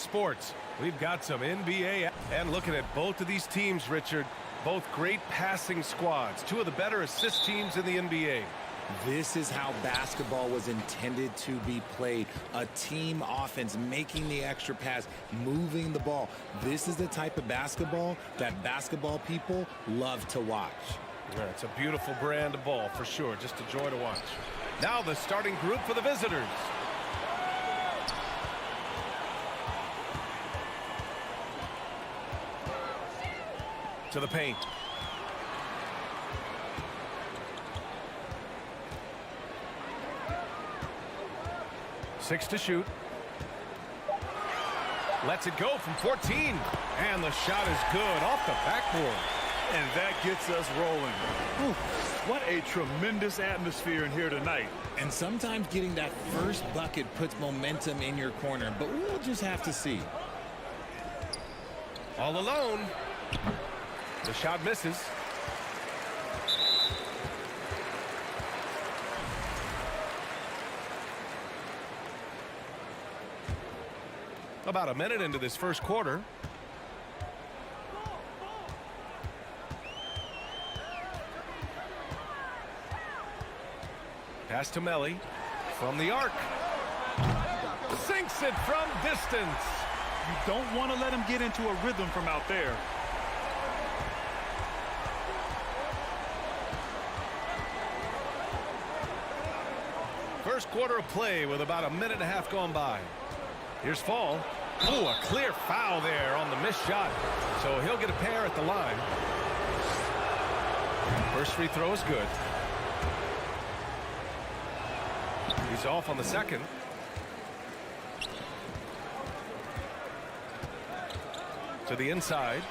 sports. We've got some NBA. And looking at both of these teams, Richard, both great passing squads. Two of the better assist teams in the NBA. This is how basketball was intended to be played. A team offense, making the extra pass, moving the ball. This is the type of basketball that basketball people love to watch. Yeah, it's a beautiful brand of ball for sure. Just a joy to watch. Now the starting group for the visitors. To the paint. Six to shoot. Lets it go from 14. And the shot is good off the backboard. And that gets us rolling. Whew, what a tremendous atmosphere in here tonight. And sometimes getting that first bucket puts momentum in your corner, but we'll just have to see. All alone. The shot misses. About a minute into this first quarter. Pass to Melly from the arc. Sinks it from distance. You don't want to let him get into a rhythm from out there. First quarter of play with about a minute and a half gone by. Here's Fall. Oh, a clear foul there on the missed shot. So he'll get a pair at the line. First free throw is good. He's off on the second. To the inside.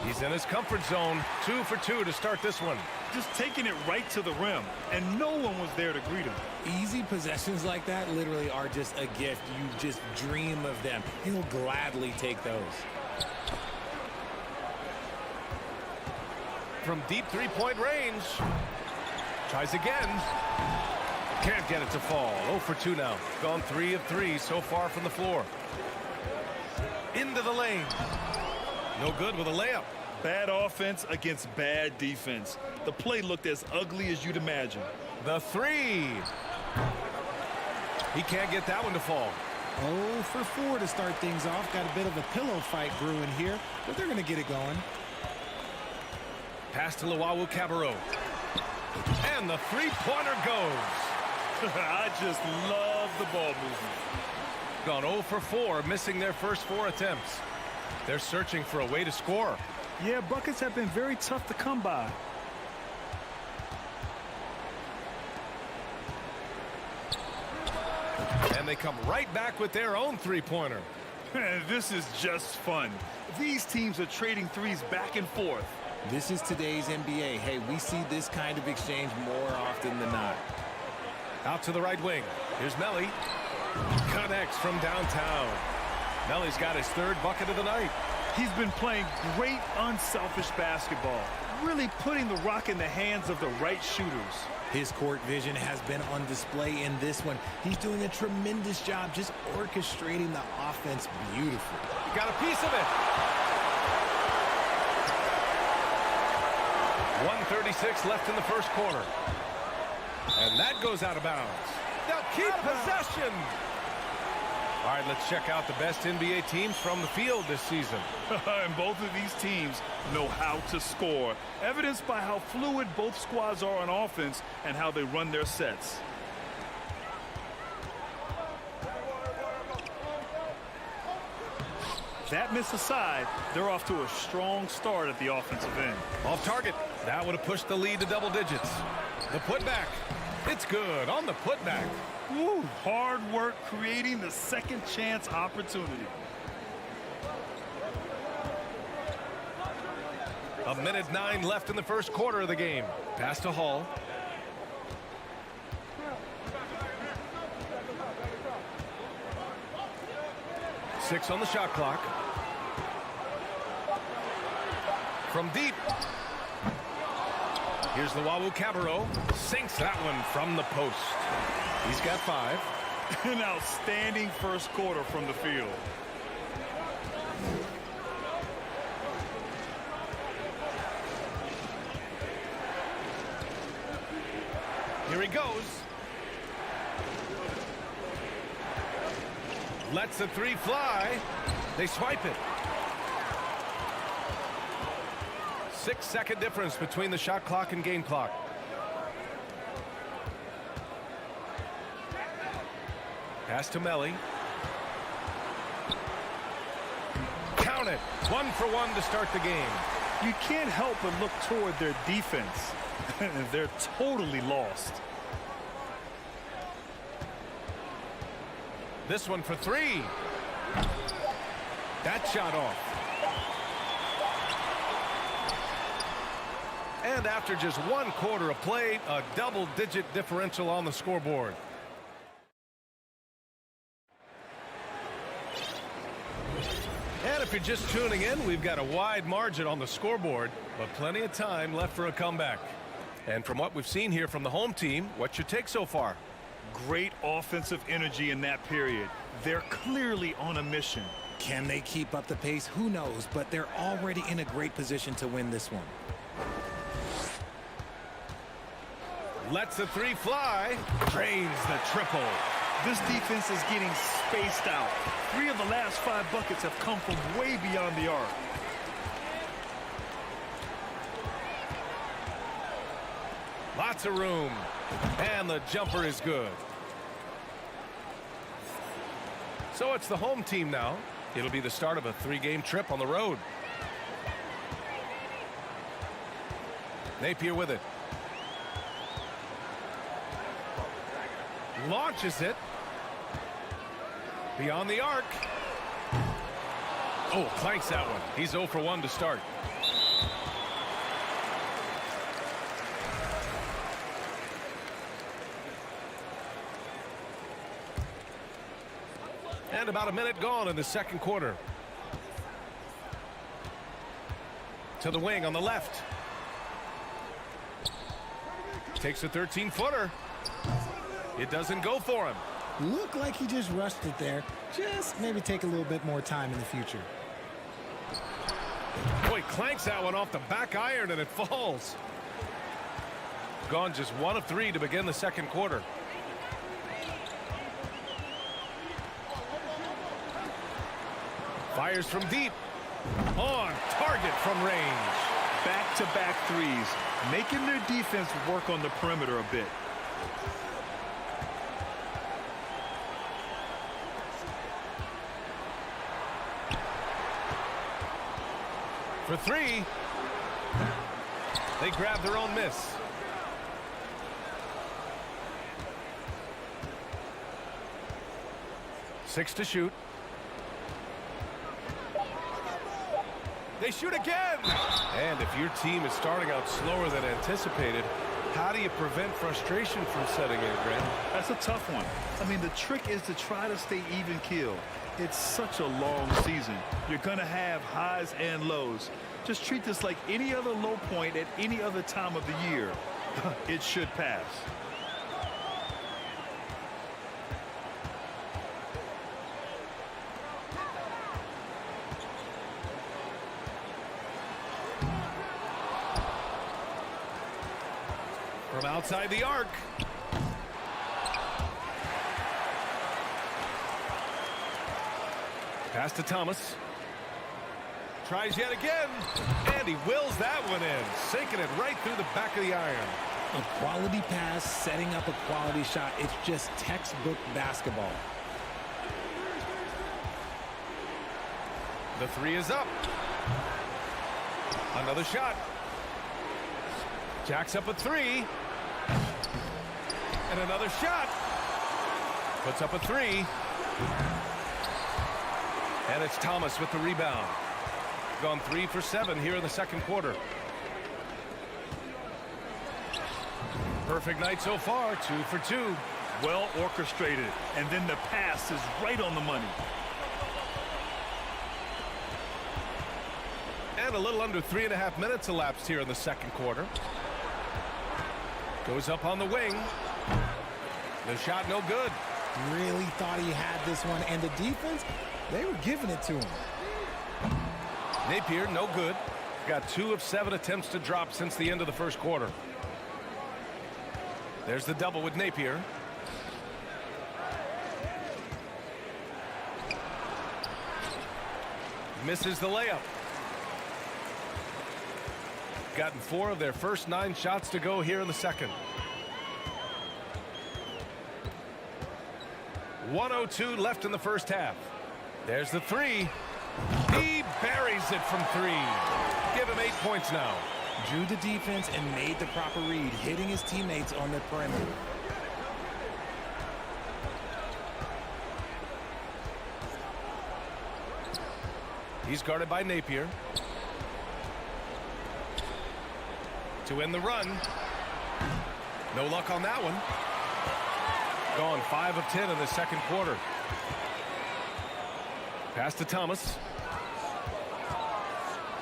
He's in his comfort zone. 2 for 2 to start this one. Just taking it right to the rim, and no one was there to greet him. Easy possessions like that literally are just a gift. You just dream of them. He'll gladly take those. From deep three-point range. Tries again. Can't get it to fall. 0 for 2 now. Gone 3 of 3 so far from the floor. Into the lane. No good with a layup. Bad offense against bad defense. The play looked as ugly as you'd imagine. The three. He can't get that one to fall. 0 for 4 to start things off. Got a bit of a pillow fight brewing here, but they're going to get it going. Pass to Cabarro. And the three-pointer goes. I just love the ball movement. Gone 0 for 4, missing their first 4 attempts. They're searching for a way to score. Yeah, buckets have been very tough to come by. And they come right back with their own three-pointer. This is just fun. These teams are trading threes back and forth. This is today's NBA. Hey, we see this kind of exchange more often than not. Out to the right wing. Here's Melly. Connects from downtown. Melly's got his 3rd bucket of the night. He's been playing great, unselfish basketball, really putting the rock in the hands of the right shooters. His court vision has been on display in this one. He's doing a tremendous job just orchestrating the offense beautifully. He got a piece of it. 1:36 left in the first quarter. And that goes out of bounds. They'll keep possession. All right, let's check out the best NBA teams from the field this season. And both of these teams know how to score, evidenced by how fluid both squads are on offense and how they run their sets. That miss aside, they're off to a strong start at the offensive end. Off target. That would have pushed the lead to double digits. The putback. It's good on the putback. Woo, hard work creating the second chance opportunity. A minute 9 left in the first quarter of the game. Pass to Hall. Six on the shot clock. From deep. Here's the Cabarro. Sinks that one from the post. He's got 5. An outstanding first quarter from the field. Here he goes. Lets the three fly. They swipe it. 6-second difference between the shot clock and game clock. Pass to Melli. Count it. 1 for 1 to start the game. You can't help but look toward their defense. They're totally lost. This one for 3. That shot off. And after just 1 quarter of play, a double-digit differential on the scoreboard. And if you're just tuning in, we've got a wide margin on the scoreboard, but plenty of time left for a comeback. And from what we've seen here from the home team, what's your take so far? Great offensive energy in that period. They're clearly on a mission. Can they keep up the pace? Who knows, but they're already in a great position to win this one. Lets the three fly. Drains the triple. This defense is getting spaced out. 3 of the last 5 buckets have come from way beyond the arc. Lots of room. And the jumper is good. So it's the home team now. It'll be the start of a 3-game trip on the road. Napier with it. Launches it. Beyond the arc. Oh, clanks that one. He's 0 for 1 to start. And about a minute gone in the second quarter. To the wing on the left. Takes a 13-footer. It doesn't go for him. Looked like he just rushed it there. Just maybe take a little bit more time in the future. Boy, clanks that one off the back iron and it falls. Gone just 1 of 3 to begin the second quarter. Fires from deep. On target from range. Back-to-back threes, making their defense work on the perimeter a bit. For 3. They grab their own miss. Six to shoot. They shoot again! And if your team is starting out slower than anticipated, how do you prevent frustration from setting in, Grant? That's a tough one. I mean, the trick is to try to stay even keel. It's such a long season. You're going to have highs and lows. Just treat this like any other low point at any other time of the year. It should pass. From outside the arc. Pass to Thomas. Tries yet again. And he wills that one in. Sinking it right through the back of the iron. A quality pass, setting up a quality shot. It's just textbook basketball. The 3 is up. Another shot. Jacks up a 3. And another shot. Puts up a 3. And it's Thomas with the rebound. Gone 3 for 7 here in the second quarter. Perfect night so far, 2 for 2. Well orchestrated, and then the pass is right on the money. And a little under 3.5 minutes elapsed here in the second quarter. Goes up on the wing. The shot no good. Really thought he had this one, and the defense, they were giving it to him. Napier, no good. Got 2 of 7 attempts to drop since the end of the first quarter. There's the double with Napier. Misses the layup. Gotten 4 of their first 9 shots to go here in the second. 1:02 left in the first half. There's the 3. He buries it from 3. Give him 8 points now. Drew the defense and made the proper read, hitting his teammates on the perimeter. He's guarded by Napier. To end the run. No luck on that one. Gone 5 of 10 in the second quarter. Pass to Thomas.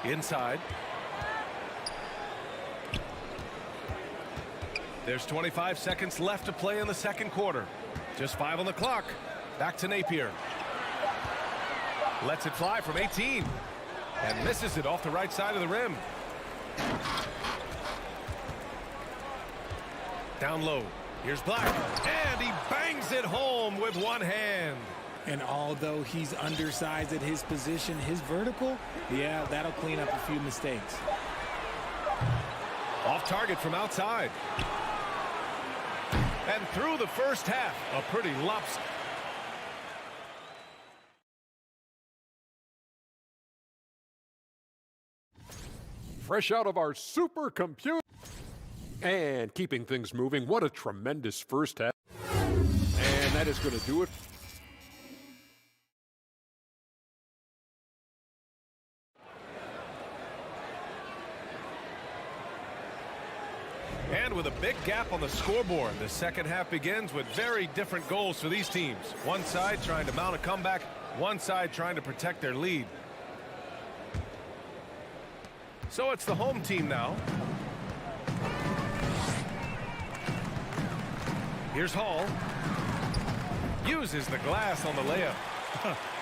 Inside. There's 25 seconds left to play in the second quarter. Just 5 on the clock. Back to Napier. Lets it fly from 18. And misses it off the right side of the rim. Down low. Here's Black. And he bangs it home with one hand. And although he's undersized at his position, his vertical, yeah, that'll clean up a few mistakes. Off target from outside. And through the first half, a pretty lopsided. Fresh out of our supercomputer. And keeping things moving, what a tremendous first half. And that is going to do it. And with a big gap on the scoreboard, the second half begins with very different goals for these teams. One side trying to mount a comeback, one side trying to protect their lead. So it's the home team now. Here's Hall. Uses the glass on the layup.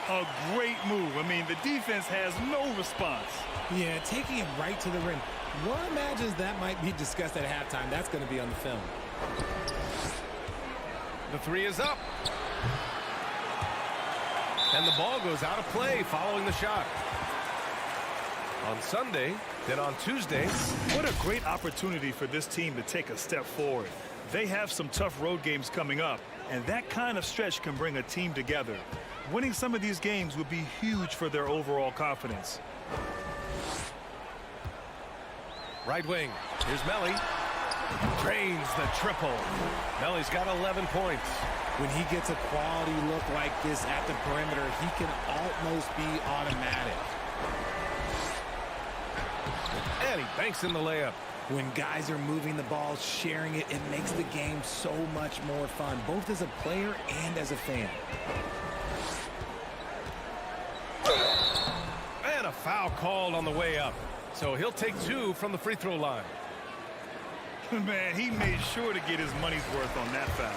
A great move. I mean, the defense has no response. Yeah, taking it right to the rim. One imagines that might be discussed at halftime. That's going to be on the film. The 3 is up. And the ball goes out of play following the shot. On Sunday, then on Tuesday. What a great opportunity for this team to take a step forward. They have some tough road games coming up, and that kind of stretch can bring a team together. Winning some of these games would be huge for their overall confidence. Right wing. Here's Melly. Drains the triple. Melly's got 11 points. When he gets a quality look like this at the perimeter, he can almost be automatic. And he banks in the layup. When guys are moving the ball, sharing it, it makes the game so much more fun, both as a player and as a fan. And a foul called on the way up. So he'll take 2 from the free throw line. Man, he made sure to get his money's worth on that foul.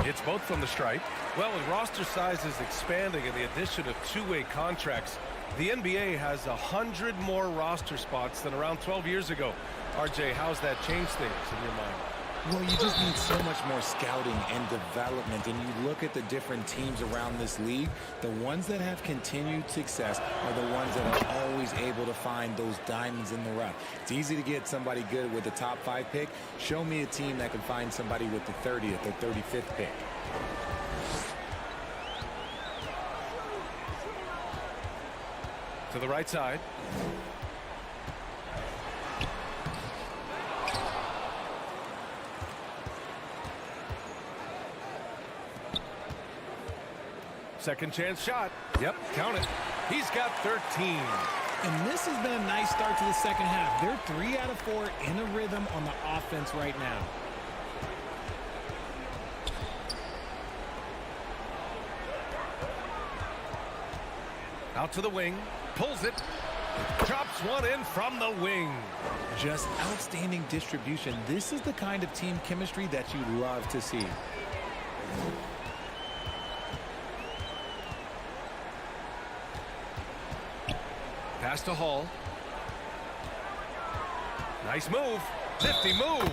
It's both from the stripe. Well, with roster sizes expanding and the addition of two-way contracts, the NBA has 100 more roster spots than around 12 years ago. RJ, how's that changed things in your mind? Well, you just need so much more scouting and development. And you look at the different teams around this league, the ones that have continued success are the ones that are always able to find those diamonds in the rough. It's easy to get somebody good with the top 5 pick. Show me a team that can find somebody with the 30th or 35th pick. To the right side. Second chance shot. Yep, count it. He's got 13. And this has been a nice start to the second half. They're 3 out of 4 in a rhythm on the offense right now. Out to the wing. Pulls it. Drops one in from the wing. Just outstanding distribution. This is the kind of team chemistry that you love to see. Pass to Hall. Nice move. 50 move.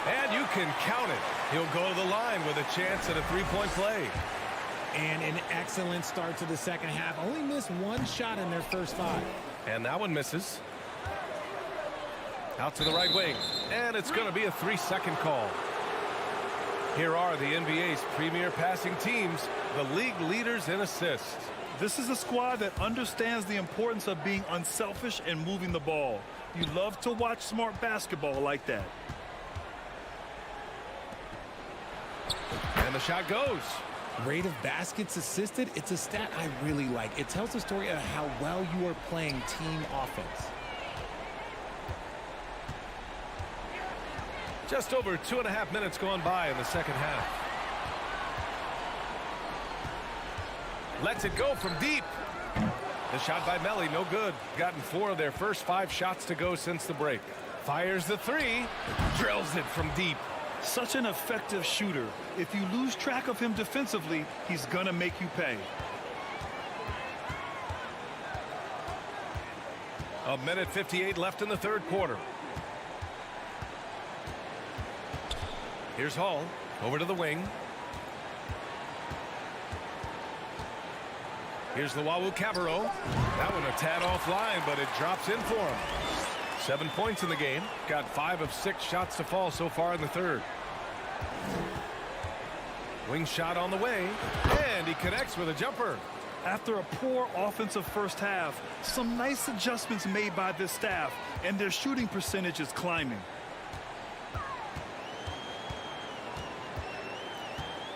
And you can count it. He'll go to the line with a chance at a three-point play. And an excellent start to the second half. Only missed one shot in their first 5. And that one misses. Out to the right wing. And it's going to be a 3-second call. Here are the NBA's premier passing teams, the league leaders in assists. This is a squad that understands the importance of being unselfish and moving the ball. You love to watch smart basketball like that. And the shot goes. Rate of baskets assisted, it's a stat I really like. It tells the story of how well you are playing team offense. Just over 2.5 minutes gone by in the second half. Lets it go from deep. The shot by Melli, no good. Gotten 4 of their first 5 shots to go since the break. Fires the 3. Drills it from deep. Such an effective shooter. If you lose track of him defensively, he's gonna make you pay. A minute 58 left in the third quarter. Here's Hall. Over to the wing. Here's the Wahoo Cabarro. That one a tad offline, but it drops in for him. 7 points in the game. Got 5 of 6 shots to fall so far in the third. Wing shot on the way. And he connects with a jumper. After a poor offensive first half, some nice adjustments made by this staff, and their shooting percentage is climbing.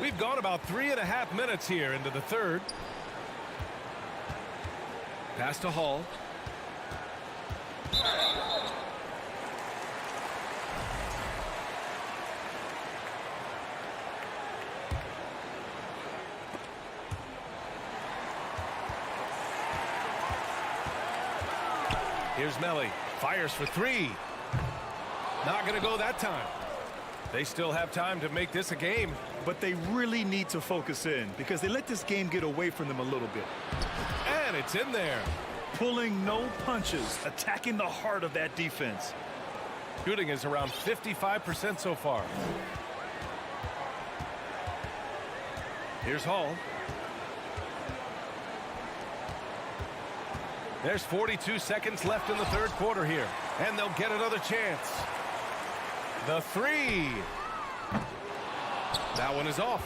We've gone about 3.5 minutes here into the third. Pass to Hall. Here's Melli. Fires for 3. Not going to go that time. They still have time to make this a game. But they really need to focus in because they let this game get away from them a little bit. And it's in there. Pulling no punches, attacking the heart of that defense. Shooting is around 55% so far. Here's Hall. There's 42 seconds left in the third quarter here. And they'll get another chance. The 3. That one is off.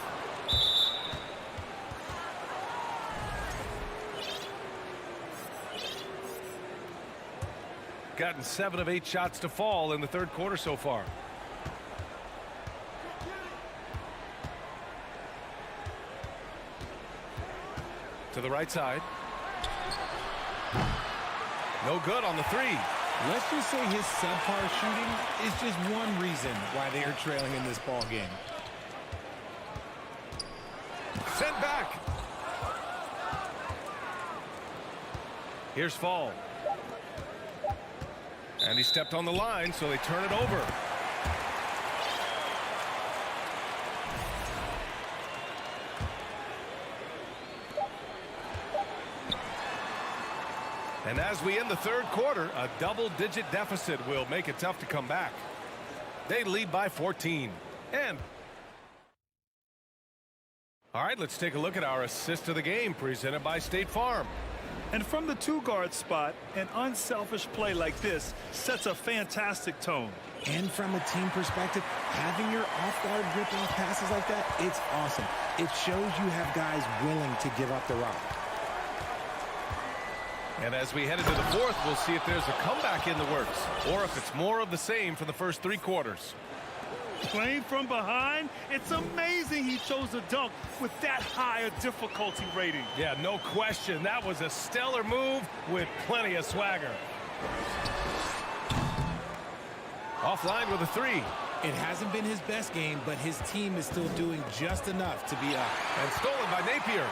Gotten 7 of 8 shots to fall in the third quarter so far. To the right side. No good on the 3. Let's just say his subpar shooting is just one reason why they are trailing in this ball game. Sent back. Here's Fall. And he stepped on the line, so they turn it over. And as we end the third quarter, a double-digit deficit will make it tough to come back. They lead by 14. And all right, let's take a look at our assist of the game presented by State Farm. And from the 2-guard spot, an unselfish play like this sets a fantastic tone. And from a team perspective, having your off-guard rip-off passes like that, it's awesome. It shows you have guys willing to give up the rock. And as we head into the fourth, we'll see if there's a comeback in the works or if it's more of the same for the first 3 quarters. Playing from behind, it's amazing he chose a dunk with that high a difficulty rating. Yeah, no question. That was a stellar move with plenty of swagger. Offline with a 3. It hasn't been his best game, but his team is still doing just enough to be up. And stolen by Napier.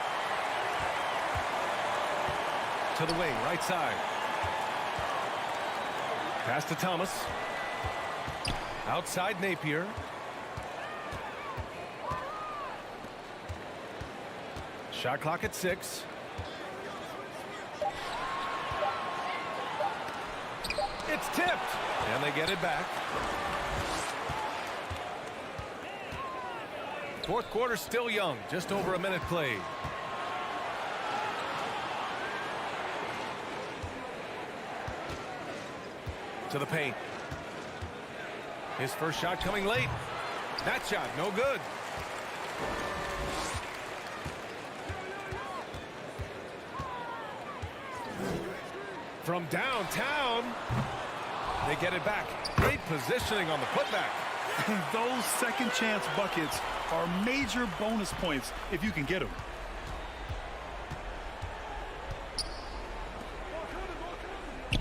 To the wing, right side. Pass to Thomas. Outside Napier. Shot clock at 6. It's tipped. And they get it back. Fourth quarter still young, just over a minute played. To the paint. His first shot coming late. That shot, no good. From downtown, they get it back. Great positioning on the putback. Those second chance buckets are major bonus points if you can get them.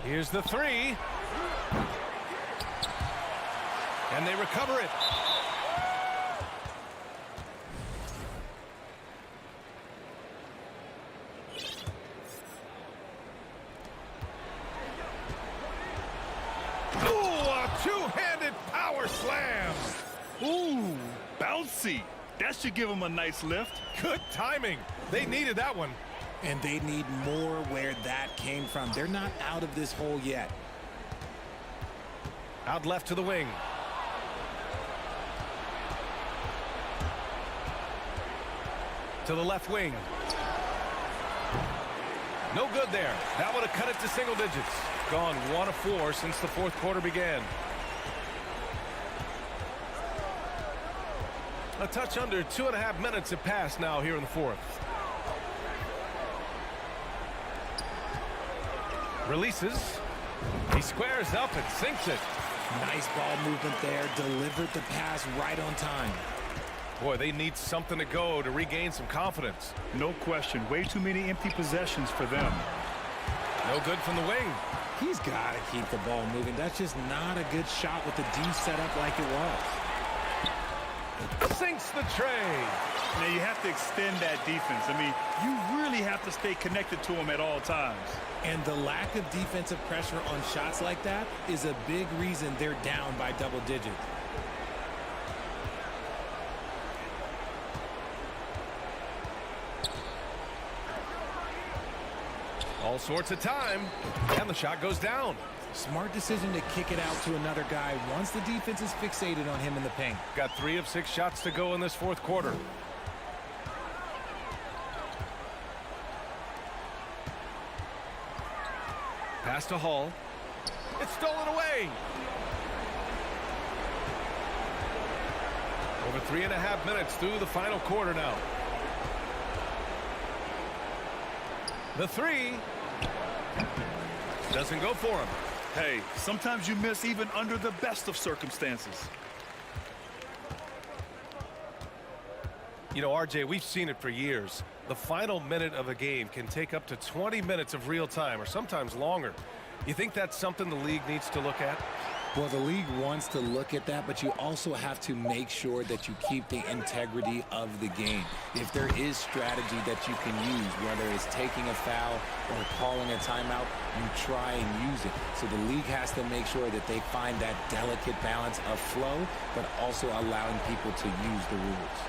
Here's the three. And they recover it. Two-handed power slam. Ooh, bouncy. That should give them a nice lift. Good timing. They needed that one. And they need more where that came from. They're not out of this hole yet. Out left to the wing. To the left wing. No good there. That would have cut it to single digits. Gone 1 of 4 since the fourth quarter began. A touch under 2.5 minutes have passed now here in the fourth. Releases. He squares up and sinks it. Nice ball movement there. Delivered the pass right on time. Boy, they need something to go to regain some confidence. No question. Way too many empty possessions for them. No good from the wing. He's got to keep the ball moving. That's just not a good shot with the D set up like it was. Sinks the tray. Now you have to extend that defense. I mean, you really have to stay connected to them at all times. And the lack of defensive pressure on shots like that is a big reason they're down by double digits. All sorts of time, and the shot goes down. Smart decision to kick it out to another guy once the defense is fixated on him in the paint. Got 3 of 6 shots to go in this fourth quarter. Pass to Hall. It's stolen away. Over 3.5 minutes through the final quarter now. The three doesn't go for him. Hey, sometimes you miss even under the best of circumstances. You know, RJ, we've seen it for years. The final minute of a game can take up to 20 minutes of real time, or sometimes longer. You think that's something the league needs to look at? Well, the league wants to look at that, but you also have to make sure that you keep the integrity of the game. If there is strategy that you can use, whether it's taking a foul or calling a timeout, you try and use it. So the league has to make sure that they find that delicate balance of flow, but also allowing people to use the rules.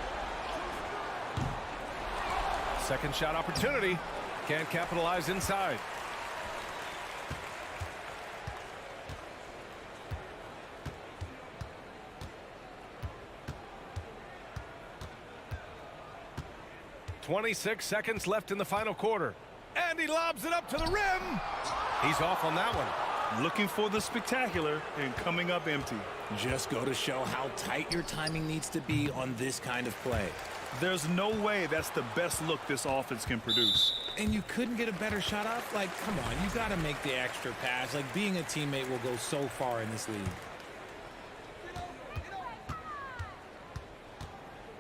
Second shot opportunity. Can't capitalize inside. .26 seconds left in the final quarter. And he lobs it up to the rim. He's off on that one. Looking for the spectacular and coming up empty. Just go to show how tight your timing needs to be on this kind of play. There's no way that's the best look this offense can produce. And you couldn't get a better shot up? Like, come on, you got to make the extra pass. Like, being a teammate will go so far in this league.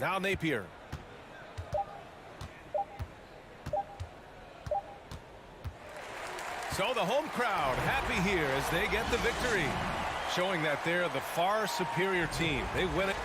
Now Napier. So the home crowd happy here as they get the victory, showing that they're the far superior team. They win it.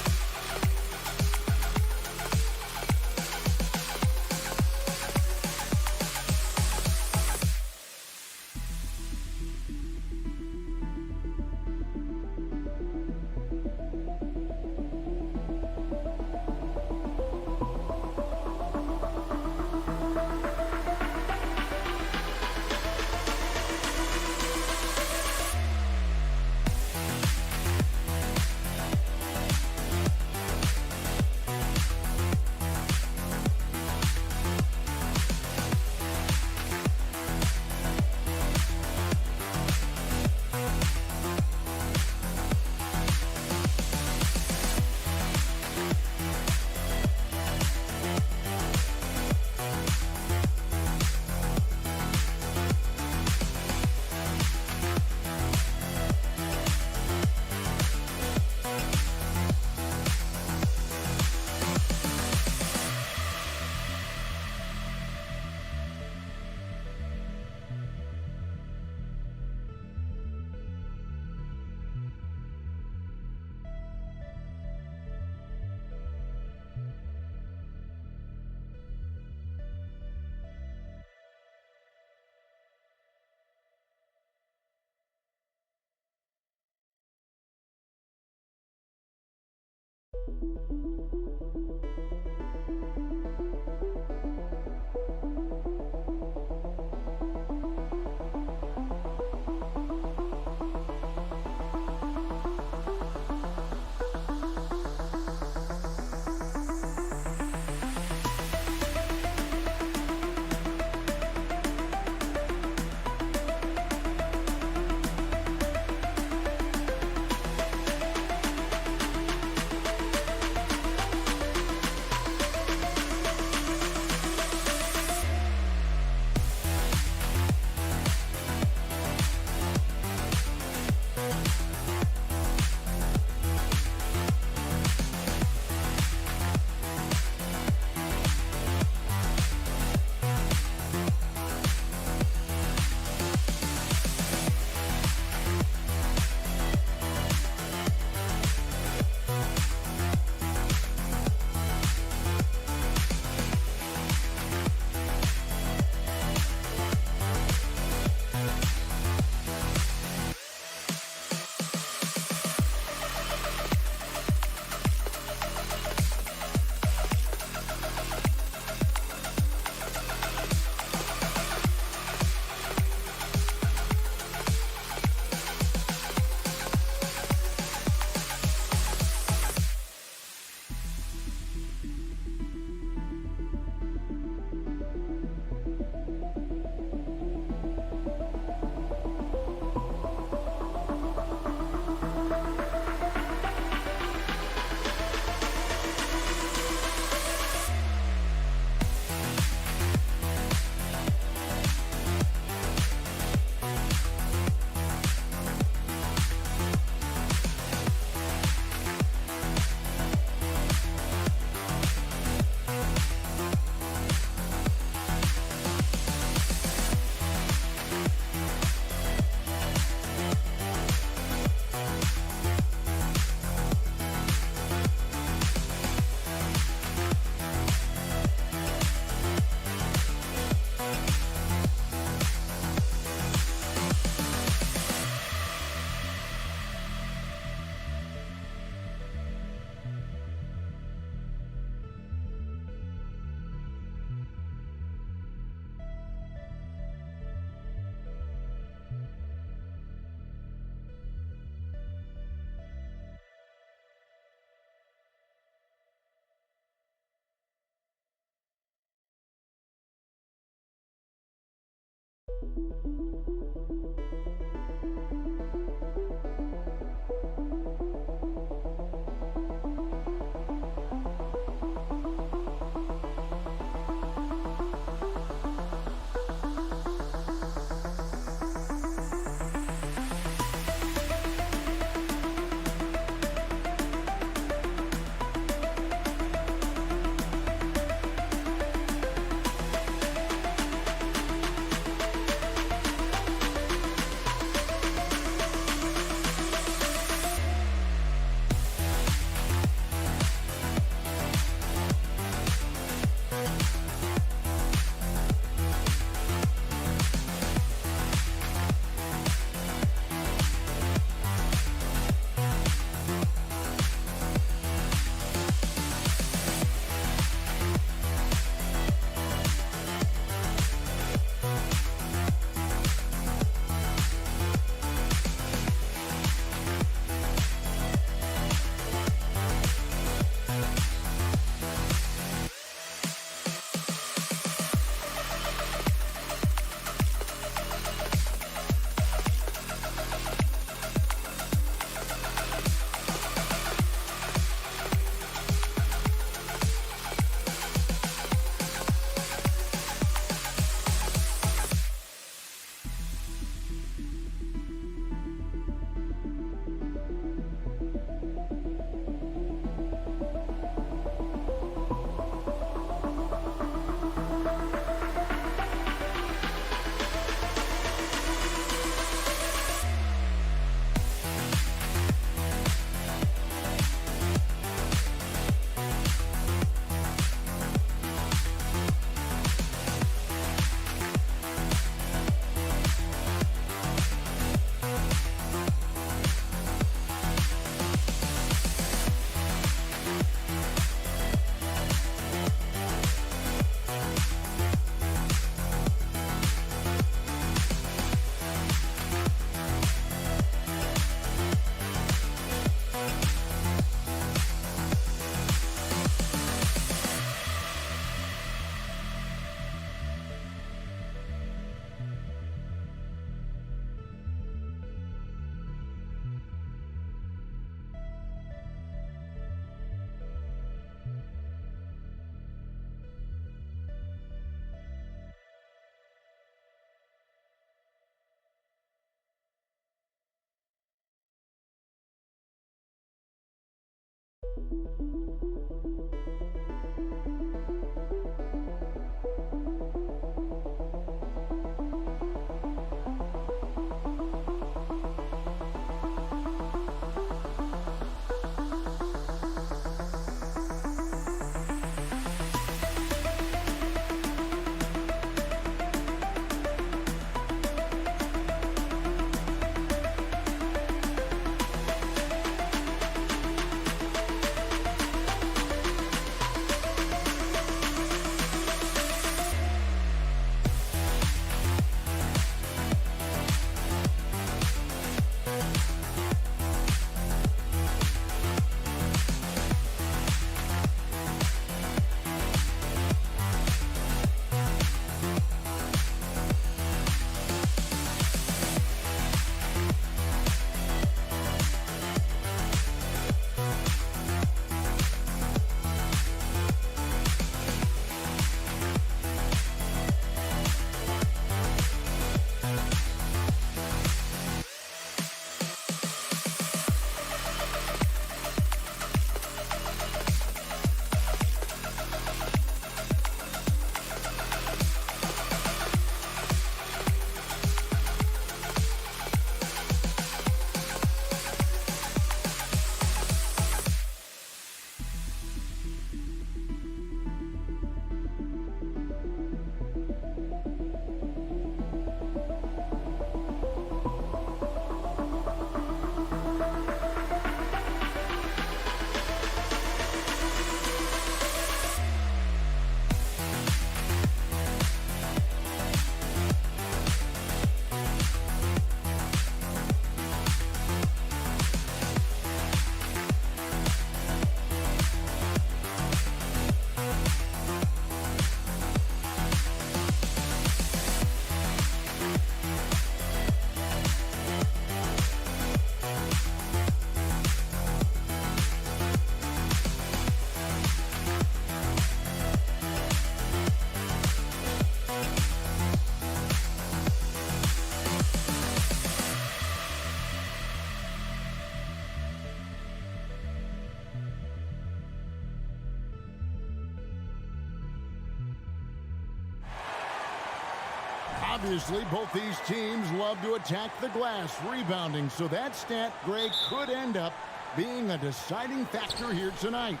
Obviously, both these teams love to attack the glass, rebounding, so that stat, Greg, could end up being a deciding factor here tonight.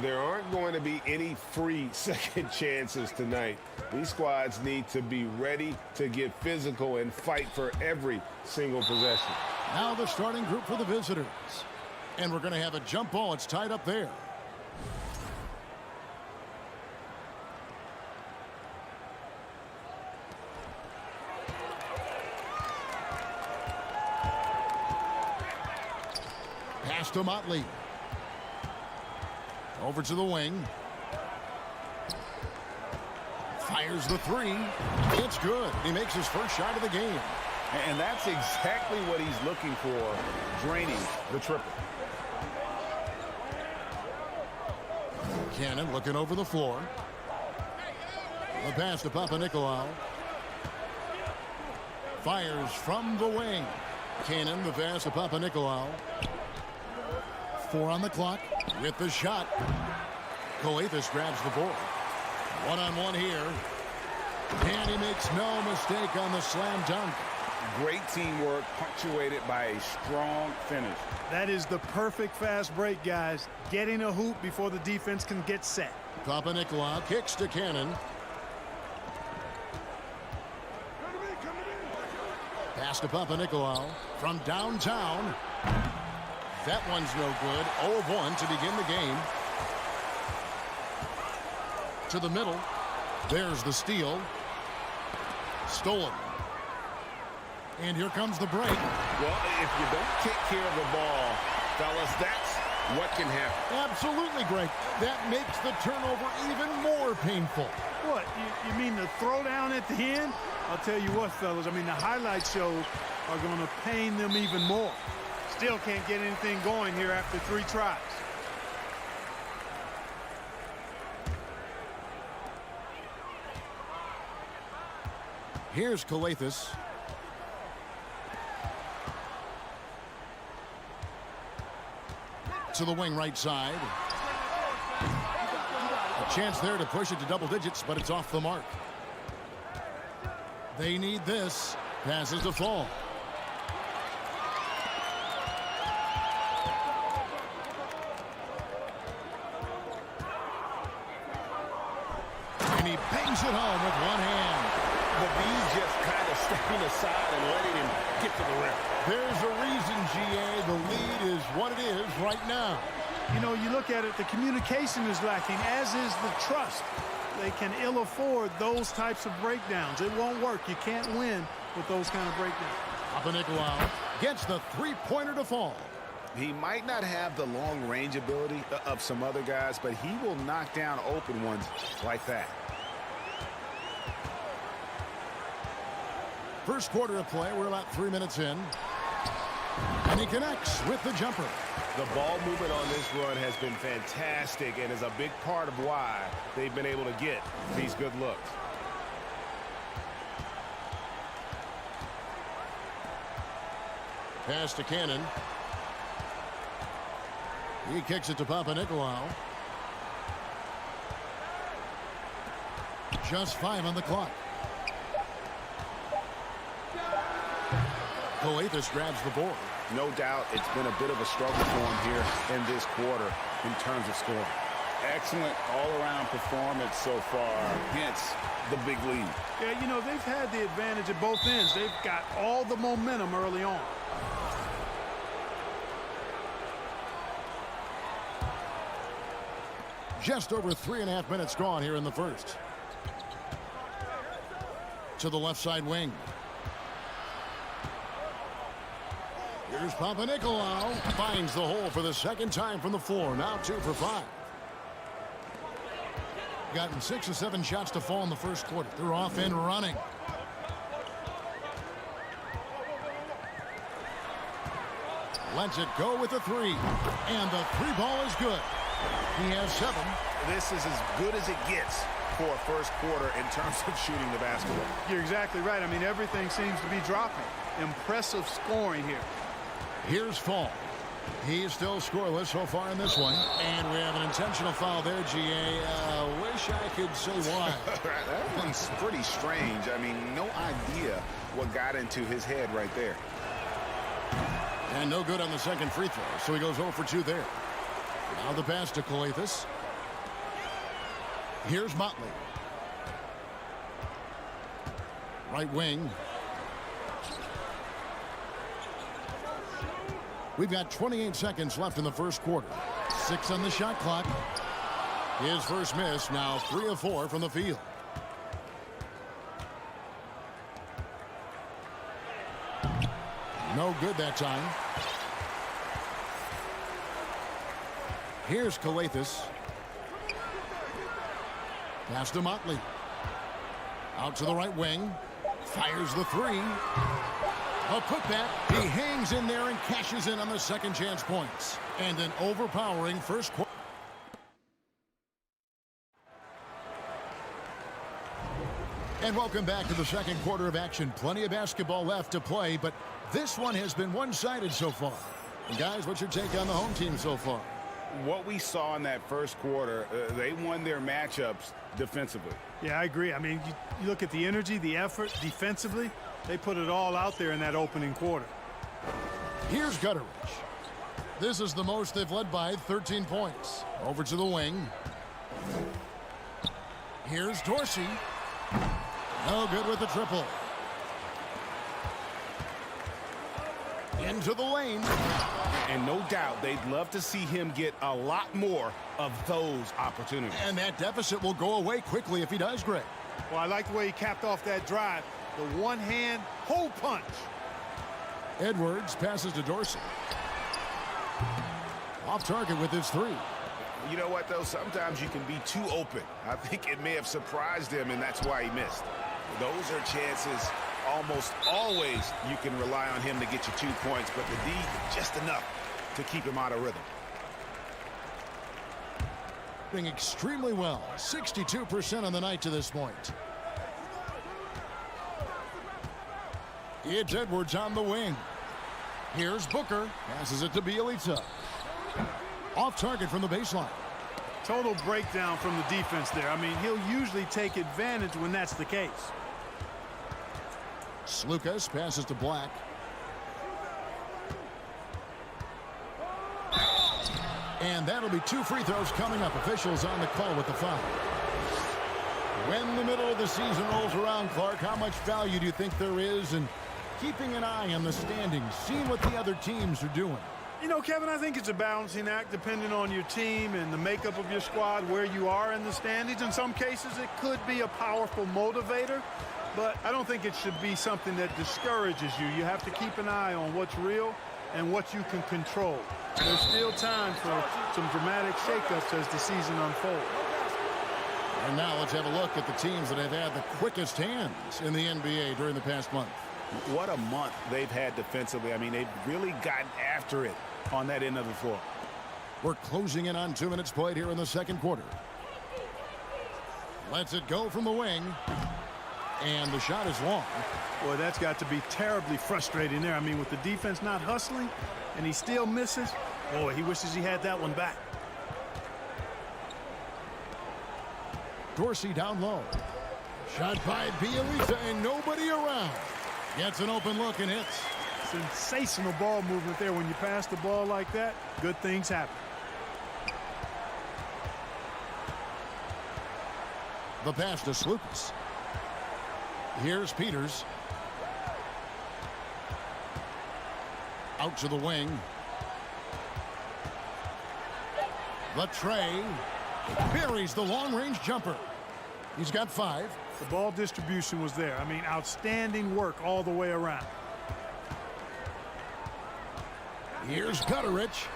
There aren't going to be any free second chances tonight. These squads need to be ready to get physical and fight for every single possession. Now the starting group for the visitors. And we're going to have a jump ball. It's tied up there. Pass to Motley. Over to the wing. Fires the three. It's good. He makes his first shot of the game. And that's exactly what he's looking for, draining the triple. Cannon looking over the floor. The pass to Papanikolaou. Fires from the wing. Cannon, the pass to Papanikolaou. 4 on the clock with the shot. Skijesss grabs the board. One-on-one here. And he makes no mistake on the slam dunk. Great teamwork punctuated by a strong finish. That is the perfect fast break, guys. Getting a hoop before the defense can get set. Papanikolaou kicks to Cannon. Pass to Papanikolaou from downtown. That one's no good. 0 of 1 to begin the game. To the middle. There's the steal. Stolen. And here comes the break. Well, if you don't take care of the ball, fellas, that's what can happen. Absolutely, Greg. That makes the turnover even more painful. What, you mean the throwdown at the end? I'll tell you what, fellas, I mean, the highlight shows are going to pain them even more. Still can't get anything going here after 3 tries. Here's Skijesss. to the wing right side. A chance there to push it to double digits, but it's off the mark. They need this. Passes to fall. And he bangs it home with one hand. The Bees just kind of stepping aside and letting him get to the rim. There's a reason, GA. The lead is what it is right now. You know, you look at it, the communication is lacking, as is the trust. They can ill afford those types of breakdowns. It won't work. You can't win with those kind of breakdowns. Papanikolaou gets the three-pointer to fall. He might not have the long-range ability of some other guys, but he will knock down open ones like that. First quarter of play, we're about 3 minutes in. And he connects with the jumper. The ball movement on this run has been fantastic and is a big part of why they've been able to get these good looks. Pass to Cannon. He kicks it to Papanikolaou. Just 5 on the clock. Skijesss grabs the board. No doubt it's been a bit of a struggle for him here in this quarter in terms of scoring. Excellent all-around performance so far, hence the big lead. Yeah, you know, they've had the advantage at both ends. They've got all the momentum early on. Just over 3.5 minutes gone here in the first. To the left side wing. Here's Papanikolaou. Finds the hole for the second time from the floor. Now 2 for 5. Gotten 6 or 7 shots to fall in the first quarter. They're off and running. Lets it go with the 3. And the 3 ball is good. He has 7. This is as good as it gets for a first quarter in terms of shooting the basketball. You're exactly right. I mean, everything seems to be dropping. Impressive scoring here. Here's Fall. He's still scoreless so far in this one. And we have an intentional foul there, GA. Wish I could say why. That one's pretty strange. I mean, no idea what got into his head right there. And no good on the second free throw, so he goes 0 for 2 there. Now the pass to Skijesss. Here's Motley. Right wing. We've got 28 seconds left in the first quarter. 6 on the shot clock. His first miss, now 3 of 4 from the field. No good that time. Here's Skijesss. Pass to Motley. Out to the right wing. Fires the 3. A putback. He hangs in there and cashes in on the second chance points. And an overpowering first quarter. And welcome back to the second quarter of action. Plenty of basketball left to play, but this one has been one-sided so far. And guys, what's your take on the home team so far? What we saw in that first quarter, they won their matchups defensively. Yeah, I agree. I mean, you look at the energy, the effort defensively. They put it all out there in that opening quarter. Here's Gutteridge. This is the most they've led by, 13 points. Over to the wing. Here's Dorsey. No good with the triple. Into the lane. And no doubt they'd love to see him get a lot more of those opportunities. And that deficit will go away quickly if he does, Greg. Well, I like the way he capped off that drive. The one-hand hole punch. Edwards passes to Dorsey. Off target with his 3. You know what, though? Sometimes you can be too open. I think it may have surprised him, and that's why he missed. Those are chances almost always you can rely on him to get you 2 points, but the D, just enough to keep him out of rhythm. Doing extremely well. 62% on the night to this point. It's Edwards on the wing. Here's Booker. Passes it to Bielitsa. Off target from the baseline. Total breakdown from the defense there. I mean, he'll usually take advantage when that's the case. Skijesss passes to Black. And that'll be 2 free throws coming up. Officials on the call with the foul. When the middle of the season rolls around, Clark, how much value do you think there is in keeping an eye on the standings, seeing what the other teams are doing? You know, Kevin, I think it's a balancing act depending on your team and the makeup of your squad, where you are in the standings. In some cases, it could be a powerful motivator, but I don't think it should be something that discourages you. You have to keep an eye on what's real and what you can control. There's still time for some dramatic shakeups as the season unfolds. And now let's have a look at the teams that have had the quickest hands in the NBA during the past month. What a month they've had defensively. I mean, they've really gotten after it on that end of the floor. We're closing in on 2 minutes played here in the second quarter. Lets it go from the wing. And the shot is long. Boy, that's got to be terribly frustrating there. I mean, with the defense not hustling and he still misses, boy, he wishes he had that one back. Dorsey down low. Shot by Bielitsa and nobody around. Gets an open look and hits. Sensational ball movement there. When you pass the ball like that, good things happen. The pass to Skijesss. Here's Peters. Out to the wing. The tray. Buries the long-range jumper. He's got 5. The ball distribution was there. I mean, outstanding work all the way around. Here's Gutterich.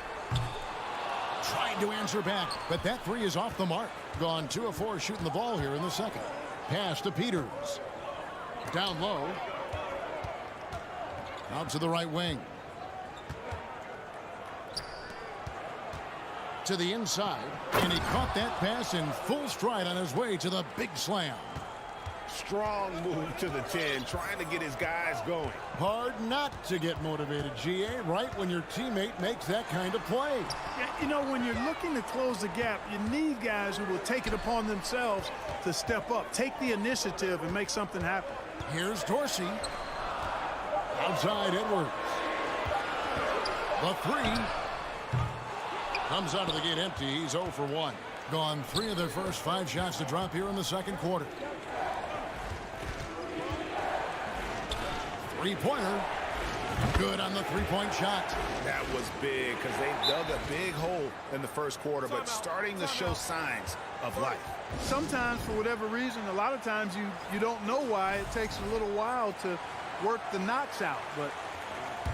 Trying to answer back, but that 3 is off the mark. Gone 2 of 4 shooting the ball here in the second. Pass to Peters. Down low. Out to the right wing. To the inside, and he caught that pass in full stride on his way to the big slam. Strong move to the 10, trying to get his guys going. Hard not to get motivated, GA, right when your teammate makes that kind of play. Yeah, you know, when you're looking to close the gap, you need guys who will take it upon themselves to step up, take the initiative, and make something happen. Here's Dorsey. Outside Edwards. The 3. Comes out of the gate empty. He's 0 for 1. Gone 3 of their first 5 shots to drop here in the second quarter. Three-pointer. Good on the three-point shot. That was big because they dug a big hole in the first quarter, but starting to show signs of life. Sometimes, for whatever reason, a lot of times you don't know why. It takes a little while to work the knots out, but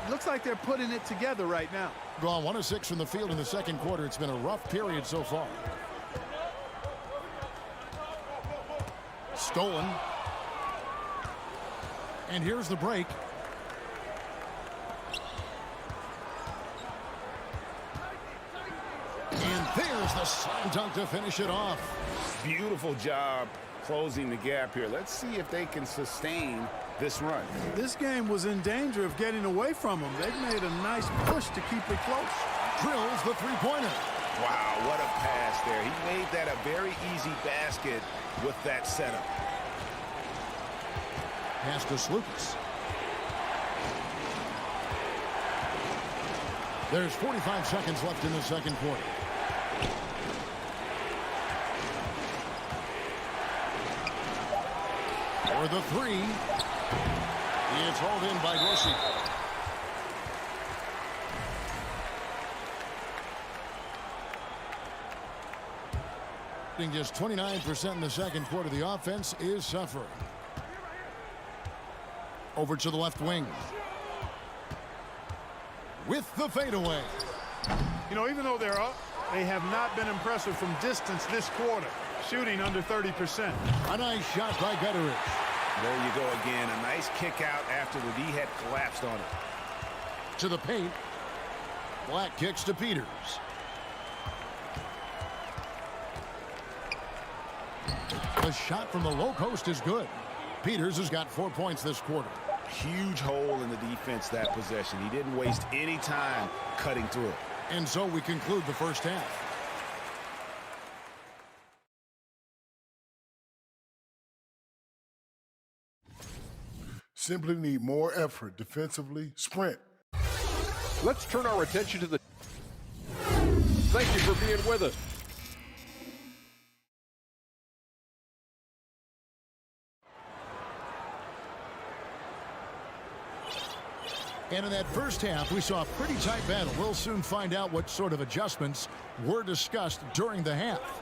it looks like they're putting it together right now. Gone 1 of 6 from the field in the second quarter. It's been a rough period so far. Stolen. And here's the break. And there's the slam dunk to finish it off. Beautiful job closing the gap here. Let's see if they can sustain this run. This game was in danger of getting away from them. They've made a nice push to keep it close. Drills the three-pointer. Wow, what a pass there. He made that a very easy basket with that setup. Pass to Skijesss. There's 45 seconds left in the second quarter. For the 3. It's hauled in by Dorsey. Just 29% in the second quarter. The offense is suffering. Over to the left wing. With the fadeaway. You know, even though they're up, they have not been impressive from distance this quarter. Shooting under 30%. A nice shot by Gutterich. There you go again. A nice kick out after the D had collapsed on it. To the paint. Black kicks to Peters. The shot from the low post is good. Peters has got 4 points this quarter. Huge hole in the defense that possession. He didn't waste any time cutting through it. And so we conclude the first half. Simply need more effort defensively. Sprint. Let's turn our attention to the... Thank you for being with us. And in that first half, we saw a pretty tight battle. We'll soon find out what sort of adjustments were discussed during the half.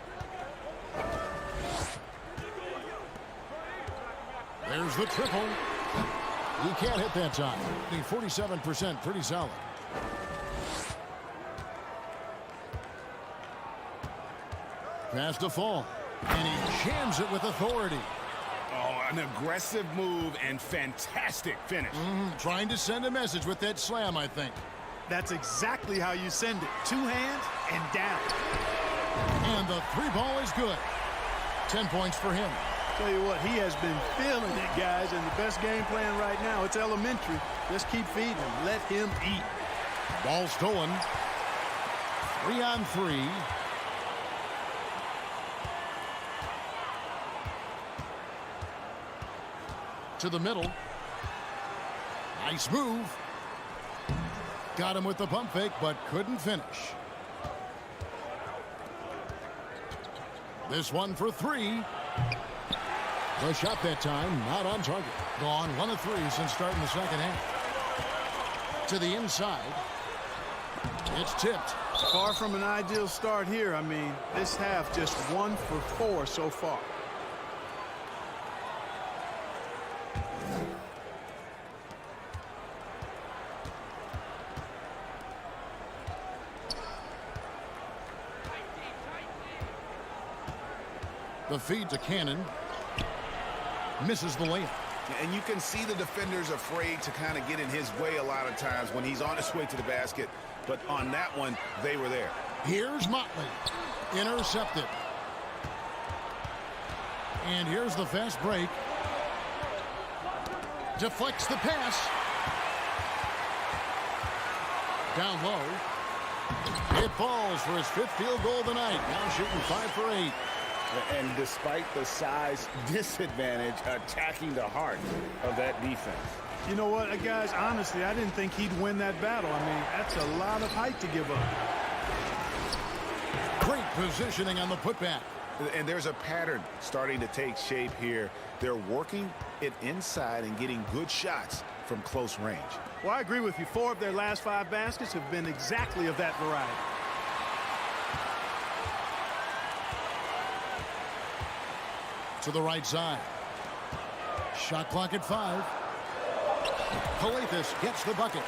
There's the triple. He can't hit that time. 47%, pretty solid. Pass to Fall. And he jams it with authority. Oh, an aggressive move and fantastic finish. Trying to send a message with that slam, I think. That's exactly how you send it. 2 hands and down. And the 3-ball is good. 10 points for him. Tell you what, he has been feeling it, guys, and the best game plan right now, it's elementary. Just keep feeding him. Let him eat. Ball stolen. 3-on-3. To the middle. Nice move. Got him with the pump fake, but couldn't finish. This one for 3. The shot that time, not on target. Gone 1 of 3 since starting the second half. To the inside. It's tipped. Far from an ideal start here. I mean, this half just 1 for 4 so far. The feed to Cannon. Misses the layup. And you can see the defenders afraid to kind of get in his way a lot of times when he's on his way to the basket. But on that one, they were there. Here's Motley. Intercepted. And here's the fast break. Deflects the pass. Down low. It falls for his 5th field goal of the night. Now shooting 5 for 8. And despite the size disadvantage, attacking the heart of that defense. You know what, guys, honestly, I didn't think he'd win that battle. I mean, that's a lot of height to give up. Great positioning on the putback. And there's a pattern starting to take shape here. They're working it inside and getting good shots from close range. Well, I agree with you. 4 of their last 5 baskets have been exactly of that variety. To the right side. Shot clock at 5. Calathes gets the bucket.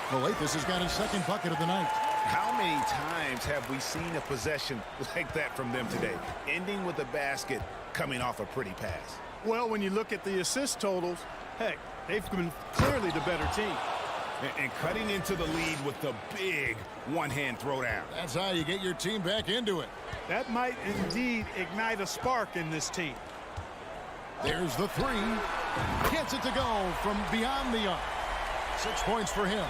Calathes has got his 2nd bucket of the night. How many times have we seen a possession like that from them today? Ending with a basket, coming off a pretty pass. Well, when you look at the assist totals, heck, they've been clearly the better team. And cutting into the lead with the big one-hand throwdown. That's how you get your team back into it. That might indeed ignite a spark in this team. There's the 3. Gets it to go from beyond the arc. 6 points for him.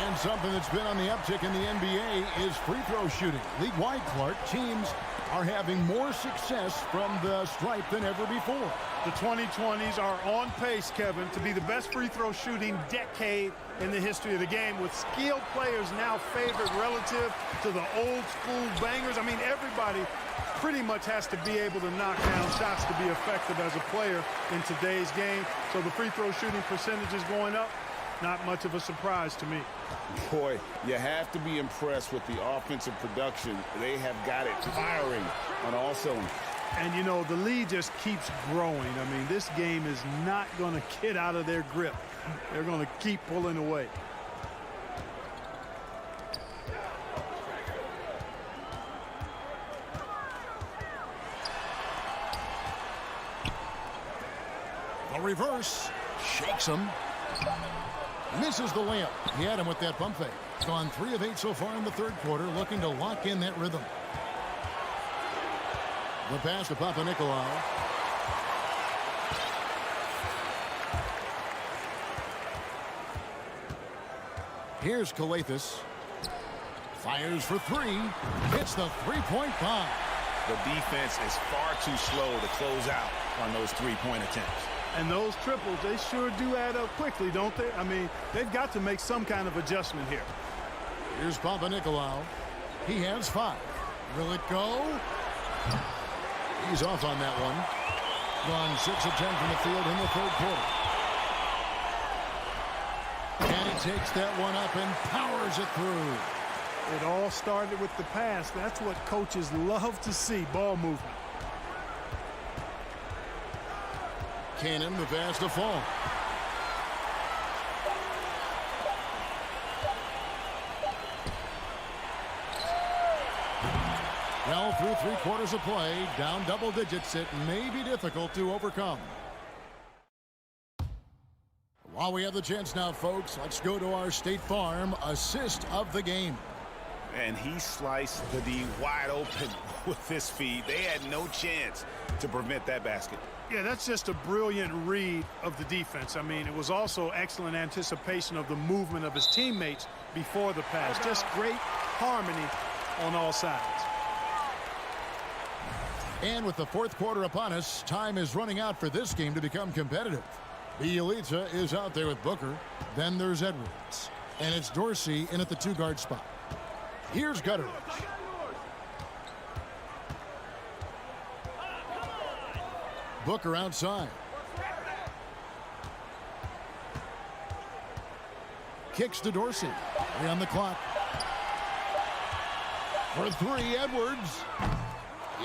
And something that's been on the uptick in the NBA is free throw shooting. League-wide, Clark, teams are having more success from the stripe than ever before. The 2020s are on pace, Kevin, to be the best free throw shooting decade in the history of the game, with skilled players now favored relative to the old school bangers. I mean, everybody pretty much has to be able to knock down shots to be effective as a player in today's game. So the free throw shooting percentage is going up. Not much of a surprise to me. Boy, you have to be impressed with the offensive production. They have got it firing on all cylinders. And, you know, the lead just keeps growing. I mean, this game is not going to get out of their grip. They're going to keep pulling away. The reverse. Shakes him. Misses the layup. He had him with that pump fake. Gone 3 of 8 so far in the 3rd quarter, looking to lock in that rhythm. The pass to Papanikolaou. Here's Calathes. Fires for three. Hits the three-point bomb. The defense is far too slow to close out on those three-point attempts. And those triples, they sure do add up quickly, don't they? I mean, they've got to make some kind of adjustment here. Here's Papanikolaou. He has 5. Will it go? He's off on that one. Gone 6 of 10 from the field in the third quarter. And he takes that one up and powers it through. It all started with the pass. That's what coaches love to see, ball movement. Cannon, the pass to fall. Well, through 3 quarters of play, down double digits, it may be difficult to overcome. While we have the chance now, folks, let's go to our State Farm assist of the game. And he sliced the D wide open with his feed. They had no chance to prevent that basket. Yeah, that's just a brilliant read of the defense. I mean, it was also excellent anticipation of the movement of his teammates before the pass. Just great harmony on all sides. And with the fourth quarter upon us, time is running out for this game to become competitive. Bielitsa is out there with Booker. Then there's Edwards. And it's Dorsey in at the 2-guard spot. Here's Gutteridge. Booker outside. Kicks to Dorsey. 3 on the clock. For 3, Edwards.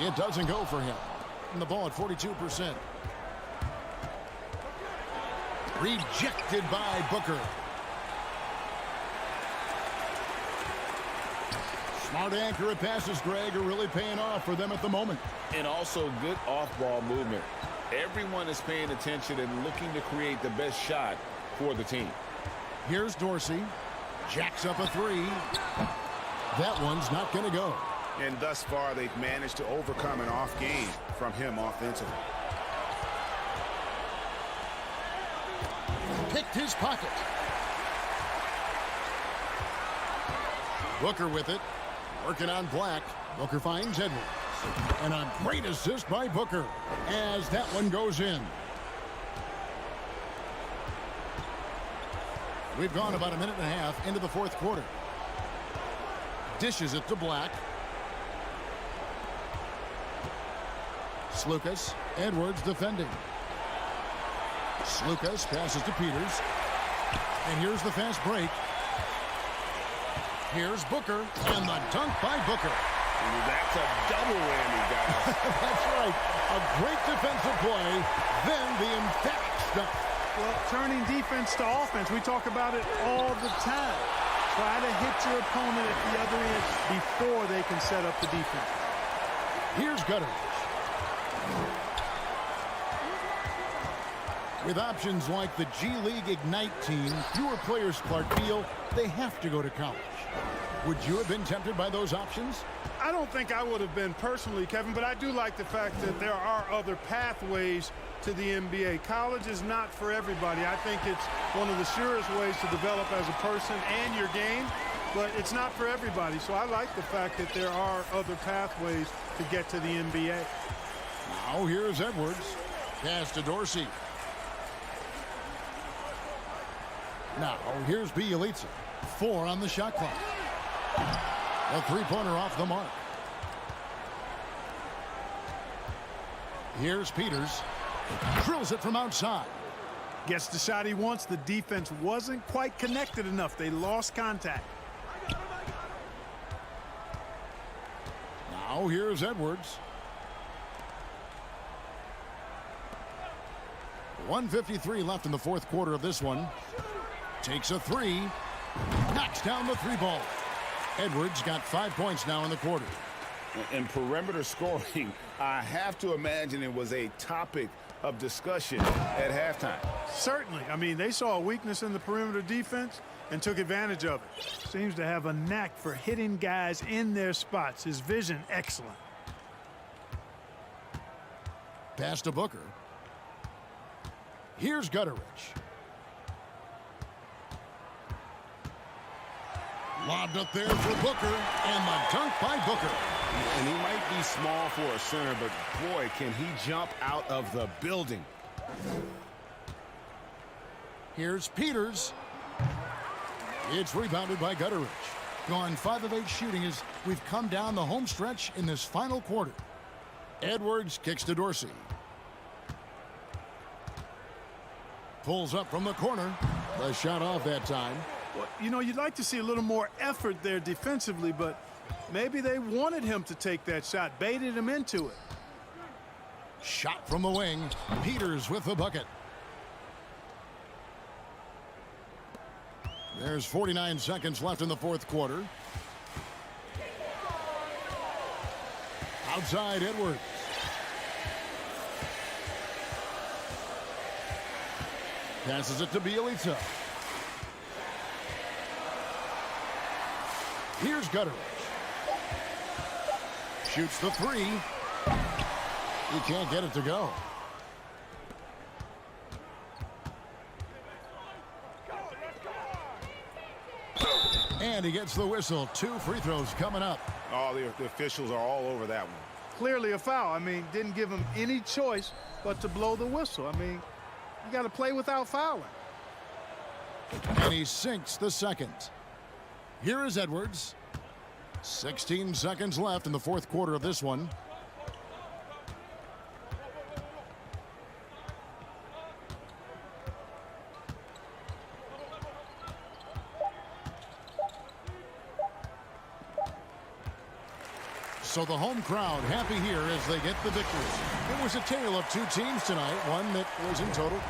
It doesn't go for him. And the ball at 42%. Rejected by Booker. Smart accurate passes, Greg, are really paying off for them at the moment. And also good off-ball movement. Everyone is paying attention and looking to create the best shot for the team. Here's Dorsey. Jacks up a 3. That one's not going to go. And thus far, they've managed to overcome an off game from him offensively. Picked his pocket. Booker with it. Working on Black. Booker finds Edwards. And a great assist by Booker as that one goes in. We've gone about a minute and a half into the fourth quarter. Dishes it to Black. Slukas. Edwards defending. Slukas passes to Peters. And here's the fast break. Here's Booker. And the dunk by Booker. That's a double whammy, guys. That's right. A great defensive play. Then the emphatic stuff. Well, turning defense to offense, we talk about it all the time. Try to hit your opponent at the other end before they can set up the defense. Here's Gutteridge. With options like the G League Ignite team, fewer players, Clark, feel they have to go to college. Would you have been tempted by those options? I don't think I would have been personally, Kevin, but I do like the fact that there are other pathways to the NBA. College is not for everybody. I think it's one of the surest ways to develop as a person and your game, but it's not for everybody. So I like the fact that there are other pathways to get to the NBA. Now here's Edwards. Pass to Dorsey. Now here's Bielitsa. 4 on the shot clock. A three-pointer off the mark. Here's Peters. Drills it from outside. Gets the shot he wants. The defense wasn't quite connected enough. They lost contact. Now here's Edwards. 1:53 left in the fourth quarter of this one. Takes a 3. Knocks down the 3 ball. Edwards got 5 points now in the quarter. And perimeter scoring, I have to imagine it was a topic of discussion at halftime. Certainly. I mean, they saw a weakness in the perimeter defense and took advantage of it. Seems to have a knack for hitting guys in their spots. His vision, excellent. Pass to Booker. Here's Gutteridge. Lobbed up there for Booker, and the dunk by Booker. And he might be small for a center, but boy, can he jump out of the building. Here's Peters. It's rebounded by Gutteridge. Gone 5 of 8 shooting as we've come down the home stretch in this final quarter. Edwards kicks to Dorsey. Pulls up from the corner. The shot off that time. Well, you know, you'd like to see a little more effort there defensively, but maybe they wanted him to take that shot, baited him into it. Shot from the wing. Peters with the bucket. There's 49 seconds left in the fourth quarter. Outside Edwards. Passes it to Bielitsa. Here's Gutteridge. Shoots the three. He can't get it to go. And he gets the whistle. 2 free throws coming up. Oh, the officials are all over that one. Clearly a foul. I mean, didn't give him any choice but to blow the whistle. I mean, you got to play without fouling. And he sinks the second. Here is Edwards. 16 seconds left in the fourth quarter of this one. So the home crowd happy here as they get the victory. It was a tale of 2 teams tonight, one that was in total.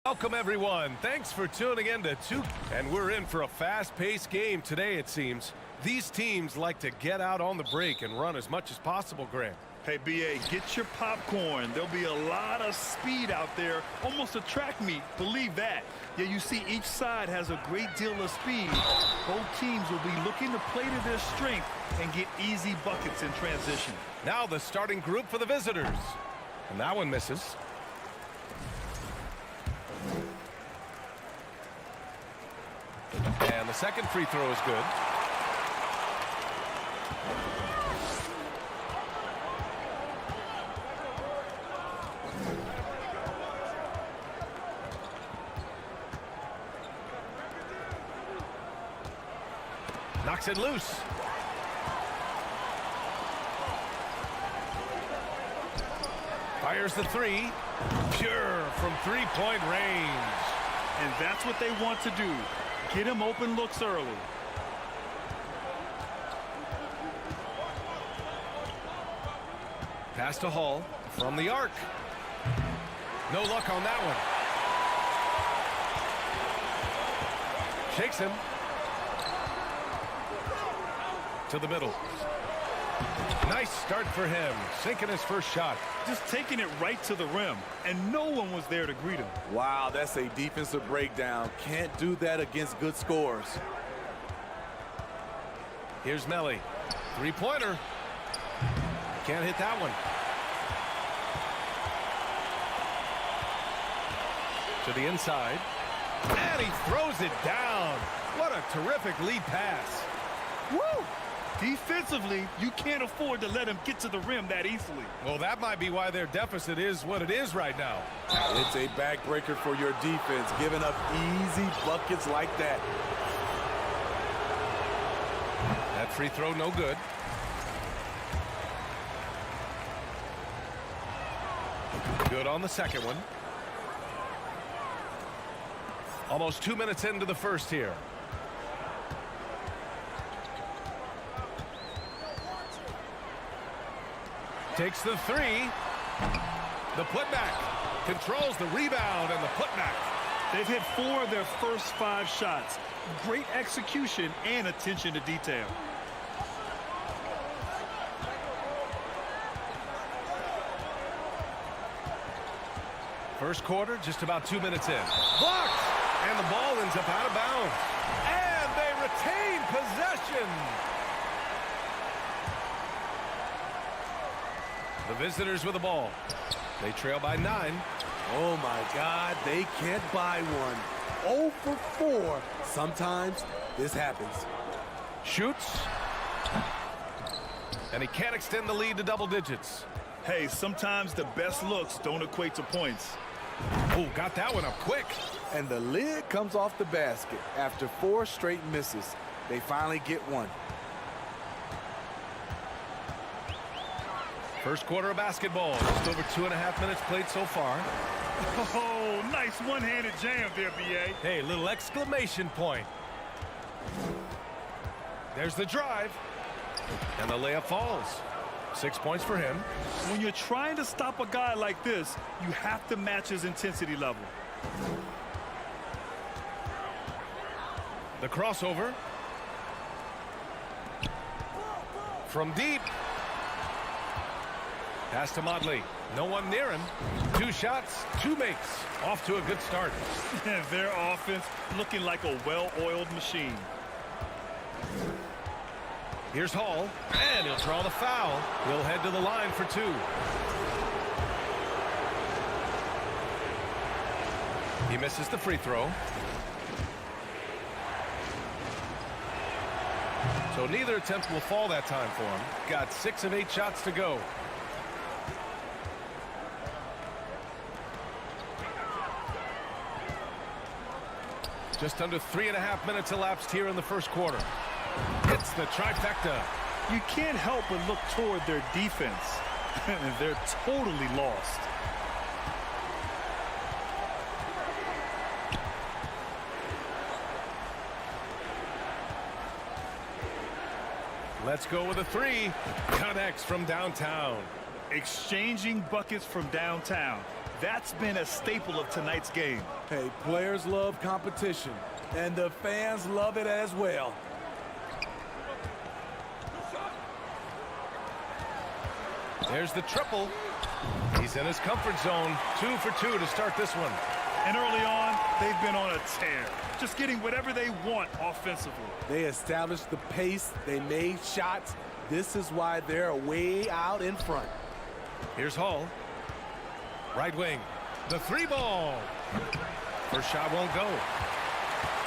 Welcome, everyone. Thanks for tuning in to and we're in for a fast-paced game today, it seems. These teams like to get out on the break and run as much as possible, Grant. Hey, B.A., get your popcorn. There'll be a lot of speed out there, almost a track meet. Believe that. Yeah, you see each side has a great deal of speed. Both teams will be looking to play to their strength and get easy buckets in transition. Now the starting group for the visitors. And that one misses. And the second free throw is good. Knocks it loose. Fires the three. Pure from three-point range. And that's what they want to do. Get him open looks early. Pass to Hall from the arc. No luck on that one. Shakes him. To the middle. Nice start for him. Sinking his first shot. Just taking it right to the rim, and no one was there to greet him. Wow, that's a defensive breakdown. Can't do that against good scores. Here's Melly. Three-pointer. Can't hit that one. To the inside. And he throws it down. What a terrific lead pass. Woo! Defensively, you can't afford to let him get to the rim that easily. Well, that might be why their deficit is what it is right now. It's a backbreaker for your defense, giving up easy buckets like that. That free throw, no good. Good on the second one. Almost 2 minutes into the first here. Takes the three. The putback. Controls the rebound and the putback. They've hit 4 of their first 5 shots. Great execution and attention to detail. First quarter, just about 2 minutes in. Blocked! And the ball ends up out of bounds. And they retain possession. The visitors with the ball. They trail by 9. Oh, my God. They can't buy one. 0 for 4. Sometimes this happens. Shoots. And he can't extend the lead to double digits. Hey, sometimes the best looks don't equate to points. Oh, got that one up quick. And the lid comes off the basket after 4 straight misses. They finally get one. First quarter of basketball. Just over 2.5 minutes played so far. Oh, nice one-handed jam there, B.A. Hey, little exclamation point. There's the drive. And the layup falls. 6 points for him. When you're trying to stop a guy like this, you have to match his intensity level. The crossover. From deep. Pass to Motley. No one near him. 2 shots, 2 makes. Off to a good start. Their offense looking like a well-oiled machine. Here's Hall, and he'll draw the foul. He'll head to the line for 2. He misses the free throw. So neither attempt will fall that time for him. Got 6 of 8 shots to go. Just under 3.5 minutes elapsed here in the first quarter. Hits the trifecta. You can't help but look toward their defense. They're totally lost. Let's go with a 3. Connects from downtown. Exchanging buckets from downtown. That's been a staple of tonight's game. Hey, players love competition, and the fans love it as well. There's the triple. He's in his comfort zone. 2 for 2 to start this one. And early on, they've been on a tear. Just getting whatever they want offensively. They established the pace. They made shots. This is why they're way out in front. Here's Hall. Right wing. The 3-ball. First shot won't go.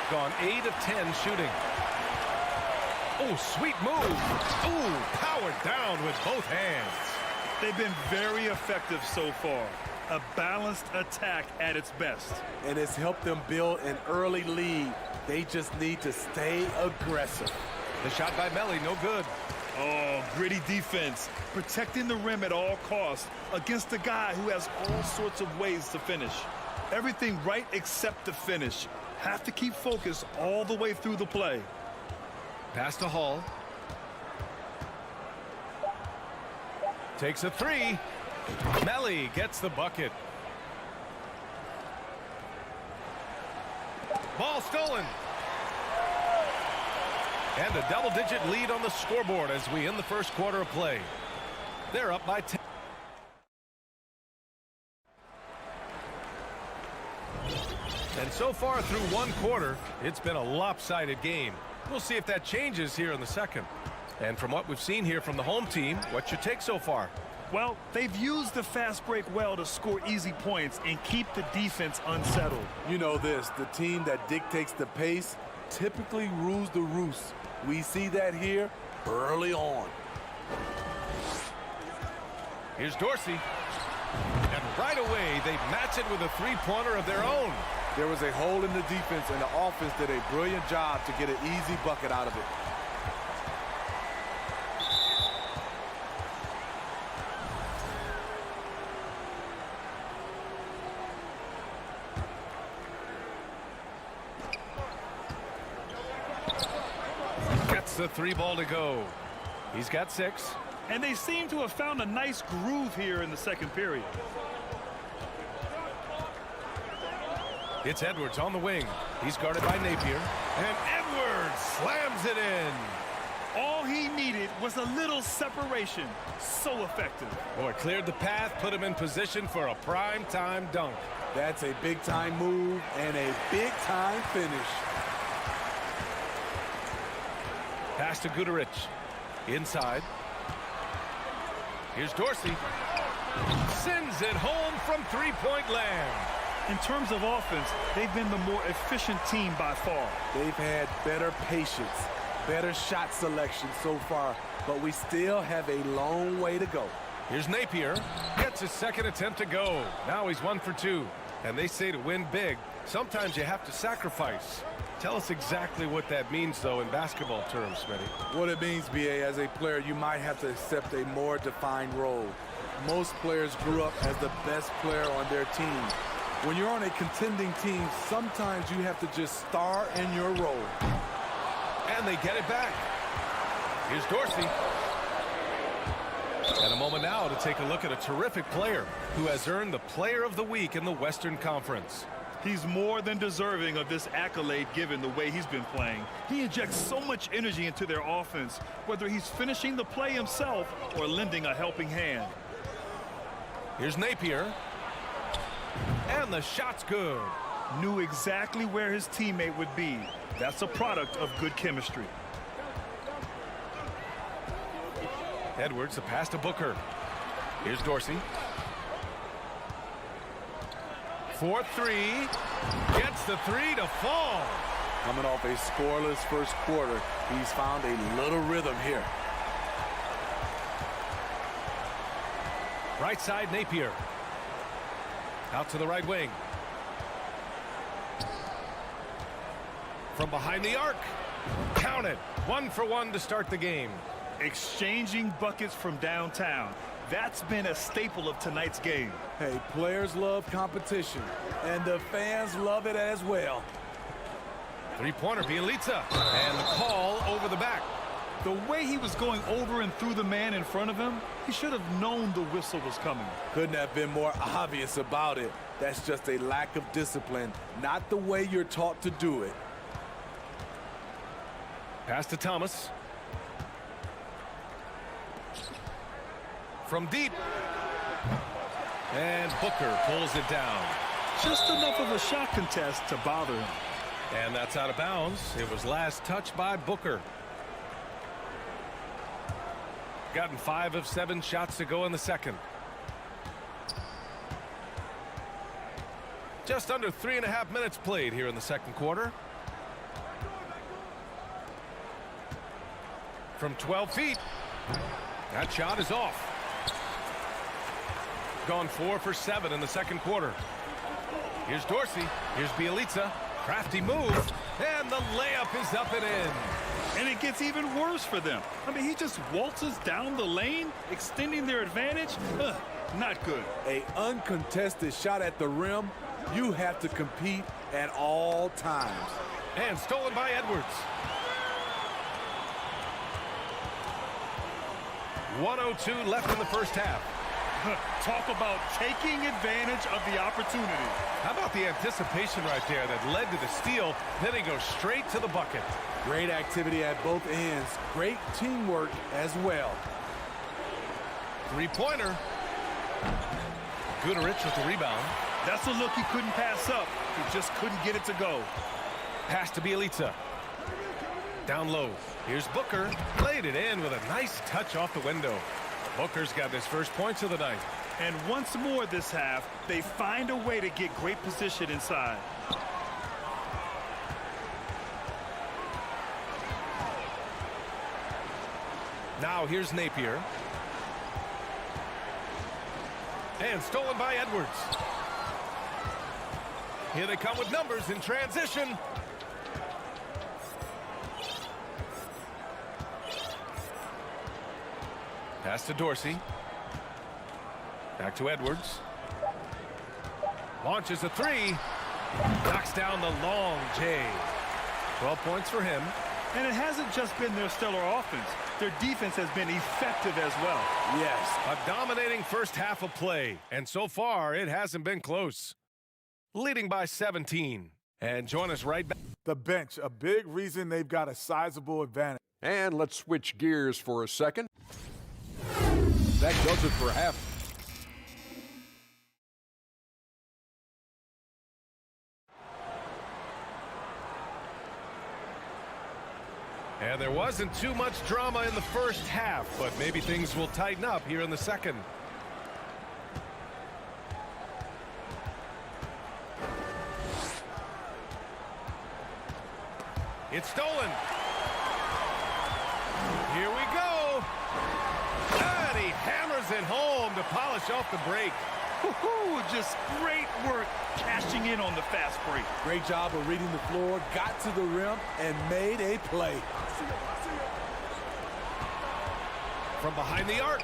Gone 8 of 10 shooting. Oh, sweet move. Oh, powered down with both hands. They've been very effective so far. A balanced attack at its best. And it's helped them build an early lead. They just need to stay aggressive. The shot by Melly, no good. Oh, gritty defense. Protecting the rim at all costs against a guy who has all sorts of ways to finish. Everything right except the finish. Have to keep focus all the way through the play. Pass to Hall. Takes a 3. Melly gets the bucket. Ball stolen. And a double-digit lead on the scoreboard as we end the first quarter of play. They're up by 10. And so far through one quarter, it's been a lopsided game. We'll see if that changes here in the second. And from what we've seen here from the home team, what's your take so far? Well, they've used the fast break well to score easy points and keep the defense unsettled. You know this, the team that dictates the pace typically rules the roost. We see that here early on. Here's Dorsey. And right away, they match it with a three-pointer of their own. There was a hole in the defense, and the offense did a brilliant job to get an easy bucket out of it. Gets the 3-ball to go. He's got 6. And they seem to have found a nice groove here in the second period. It's Edwards on the wing. He's guarded by Napier. And Edwards slams it in. All he needed was a little separation. So effective. Boy, cleared the path, put him in position for a prime-time dunk. That's a big-time move and a big-time finish. Pass to Guterich. Inside. Here's Dorsey. Sends it home from three-point land. In terms of offense, they've been the more efficient team by far. They've had better patience, better shot selection so far, but we still have a long way to go. Here's Napier. Gets his second attempt to go. Now he's 1 for 2. And they say to win big, sometimes you have to sacrifice. Tell us exactly what that means, though, in basketball terms, Smitty. What it means, B.A., as a player, you might have to accept a more defined role. Most players grew up as the best player on their team. When you're on a contending team, sometimes you have to just star in your role. And they get it back. Here's Dorsey. And a moment now to take a look at a terrific player who has earned the Player of the Week in the Western Conference. He's more than deserving of this accolade given the way he's been playing. He injects so much energy into their offense, whether he's finishing the play himself or lending a helping hand. Here's Napier. And the shot's good. Knew exactly where his teammate would be. That's a product of good chemistry. Edwards, the pass to Booker. Here's Dorsey. 4-3. Gets the 3 to fall. Coming off a scoreless first quarter, he's found a little rhythm here. Right side, Napier. Out to the right wing. From behind the arc. Count it. 1 for 1 to start the game. Exchanging buckets from downtown. That's been a staple of tonight's game. Hey, players love competition, and the fans love it as well. Three-pointer, Bielitsa. And the call over the back. The way he was going over and through the man in front of him, he should have known the whistle was coming. Couldn't have been more obvious about it. That's just a lack of discipline, not the way you're taught to do it. Pass to Thomas. From deep. And Booker pulls it down. Just enough of a shot contest to bother him. And that's out of bounds. It was last touched by Booker. Gotten 5 of 7 shots to go in the second. Just under 3.5 minutes played here in the second quarter. From 12 feet. That shot is off. Gone 4 for 7 in the second quarter. Here's Dorsey. Here's Bielitsa. Crafty move. And the layup is up and in. And it gets even worse for them. I mean, he just waltzes down the lane, extending their advantage. Not good. A uncontested shot at the rim. You have to compete at all times. And stolen by Edwards. 1:02 left in the first half. Talk about taking advantage of the opportunity. How about the anticipation right there that led to the steal, then he goes straight to the bucket. Great activity at both ends. Great teamwork as well. Three-pointer. Guterich with the rebound. That's a look he couldn't pass up. He just couldn't get it to go. Pass to Bielitsa. Down low. Here's Booker. Played it in with a nice touch off the window. Booker's got his first points of the night. And once more this half, they find a way to get great position inside. Now here's Napier. And stolen by Edwards. Here they come with numbers in transition. Pass to Dorsey. Back to Edwards. Launches a three. Knocks down the long J. 12 points for him. And it hasn't just been their stellar offense. Their defense has been effective as well. Yes, a dominating first half of play. And so far, it hasn't been close. Leading by 17. And join us right back. The bench, a big reason they've got a sizable advantage. And let's switch gears for a second. That does it for half. And there wasn't too much drama in the first half, but maybe things will tighten up here in the second. It's stolen. Here we go. And he hammers it home to polish off the break. Just great work cashing in on the fast break. Great job of reading the floor, got to the rim, and made a play. From behind the arc.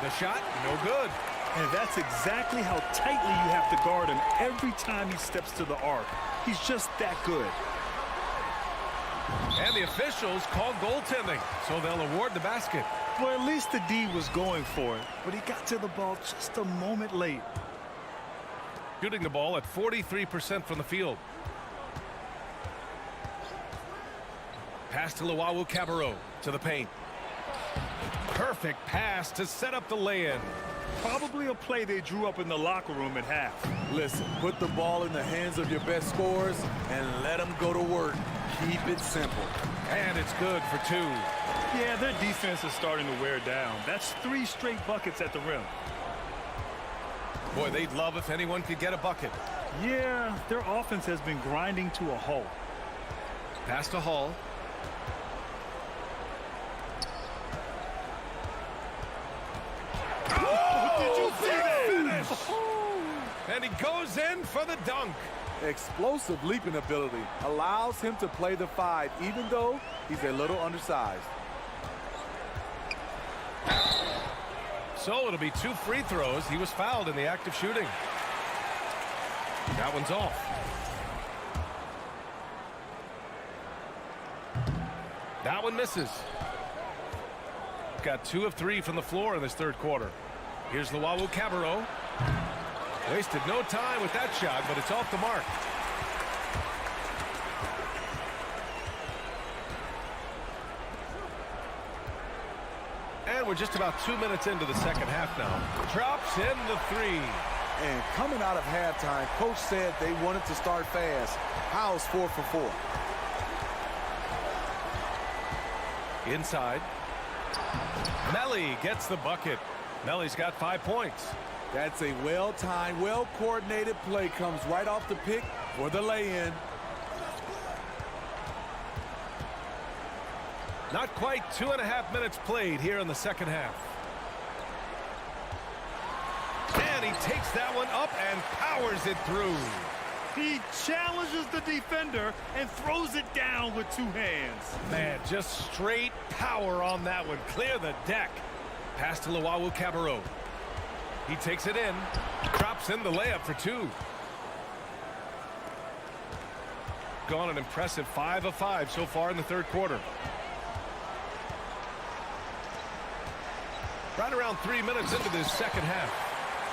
The shot, no good. And that's exactly how tightly you have to guard him every time he steps to the arc. He's just that good. And the officials called goaltending, so they'll award the basket. Well, at least the D was going for it, but he got to the ball just a moment late. Shooting the ball at 43% from the field. Pass to Luau Cabarro to the paint. Perfect pass to set up the lay-in. Probably a play they drew up in the locker room at half. Listen, put the ball in the hands of your best scorers and let them go to work. Keep it simple. And it's good for 2. Yeah, their defense is starting to wear down. That's 3 straight buckets at the rim. Boy, they'd love if anyone could get a bucket. Yeah, their offense has been grinding to a halt. Pass to Hall. Did you see that finish? And he goes in for the dunk. Explosive leaping ability allows him to play the 5, even though he's a little undersized. So it'll be 2 free throws. He was fouled in the act of shooting. That one's off. That one misses. Got 2 of 3 from the floor in this third quarter. Here's Luwawu Cabarro. Wasted no time with that shot, but it's off the mark. And we're just about 2 minutes into the second half now. Drops in the 3. And coming out of halftime, coach said they wanted to start fast. Howell's 4 for 4. Inside. Melli gets the bucket. Melli's got 5 points. That's a well-timed, well-coordinated play. Comes right off the pick for the lay-in. Not quite 2.5 minutes played here in the second half. And he takes that one up and powers it through. He challenges the defender and throws it down with 2 hands. Man, just straight power on that one. Clear the deck. Pass to Luwawu Cabarro. He takes it in. Drops in the layup for 2. Gone an impressive 5 of 5 so far in the third quarter. Right around 3 minutes into this second half.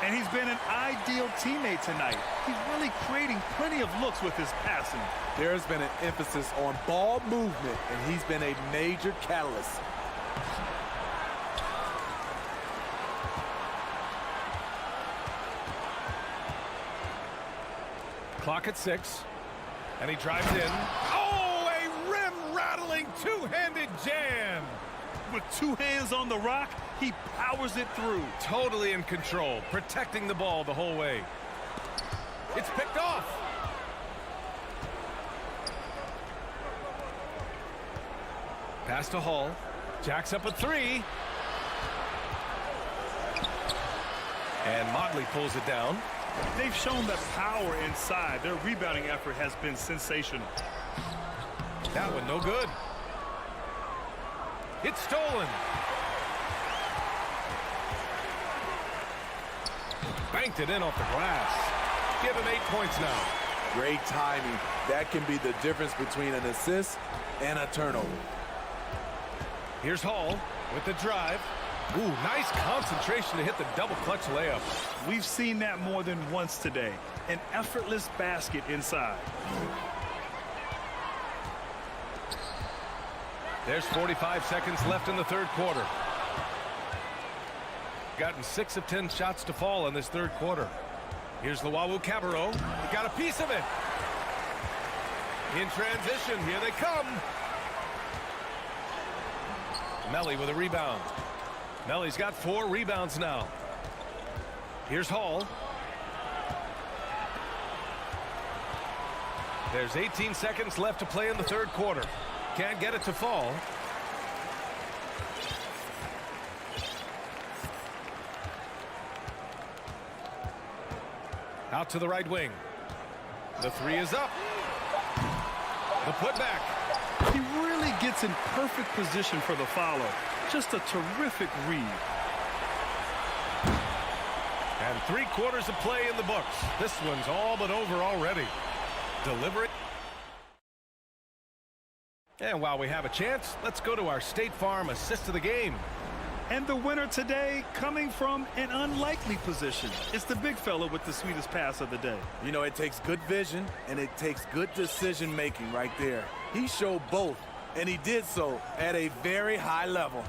And he's been an ideal teammate tonight. He's really creating plenty of looks with his passing. There's been an emphasis on ball movement, and he's been a major catalyst. Clock at 6. And he drives in. Oh, a rim-rattling two-handed jam. With 2 hands on the rock, he powers it through. Totally in control, protecting the ball the whole way. It's picked off. Pass to Hall. Jacks up a 3. And Motley pulls it down. They've shown that power inside. Their rebounding effort has been sensational. That one no good. It's stolen. Banked it in off the glass. Give him 8 points now. Great timing. That can be the difference between an assist and a turnover. Here's Hall with the drive. Ooh, nice concentration to hit the double clutch layup. We've seen that more than once today. An effortless basket inside. There's 45 seconds left in the third quarter. Gotten 6 of 10 shots to fall in this third quarter. Here's Luwawu Cabarro. He got a piece of it. In transition, here they come. Melli with a rebound. Melli's got 4 rebounds now. Here's Hall. There's 18 seconds left to play in the third quarter. Can't get it to fall. Out to the right wing. The 3 is up. The putback. He really gets in perfect position for the follow. Just a terrific read. And 3 quarters of play in the books. This one's all but over already. Deliver it. And while we have a chance, let's go to our State Farm assist of the game. And the winner today coming from an unlikely position. It's the big fella with the sweetest pass of the day. You know, it takes good vision and it takes good decision making right there. He showed both, and he did so at a very high level.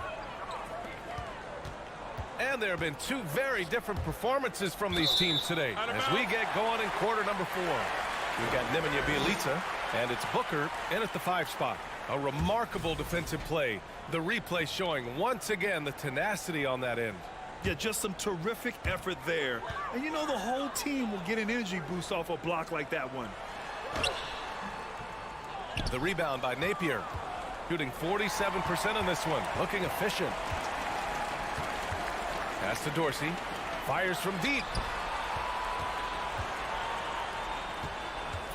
And there have been 2 very different performances from these teams today as we get going in quarter number 4. We've got Nemanja Bjelica, and it's Booker in at the 5 spot. A remarkable defensive play. The replay showing once again the tenacity on that end. Yeah, just some terrific effort there. And you know the whole team will get an energy boost off a block like that one. The rebound by Napier. Shooting 47% on this one. Looking efficient. Pass to Dorsey. Fires from deep.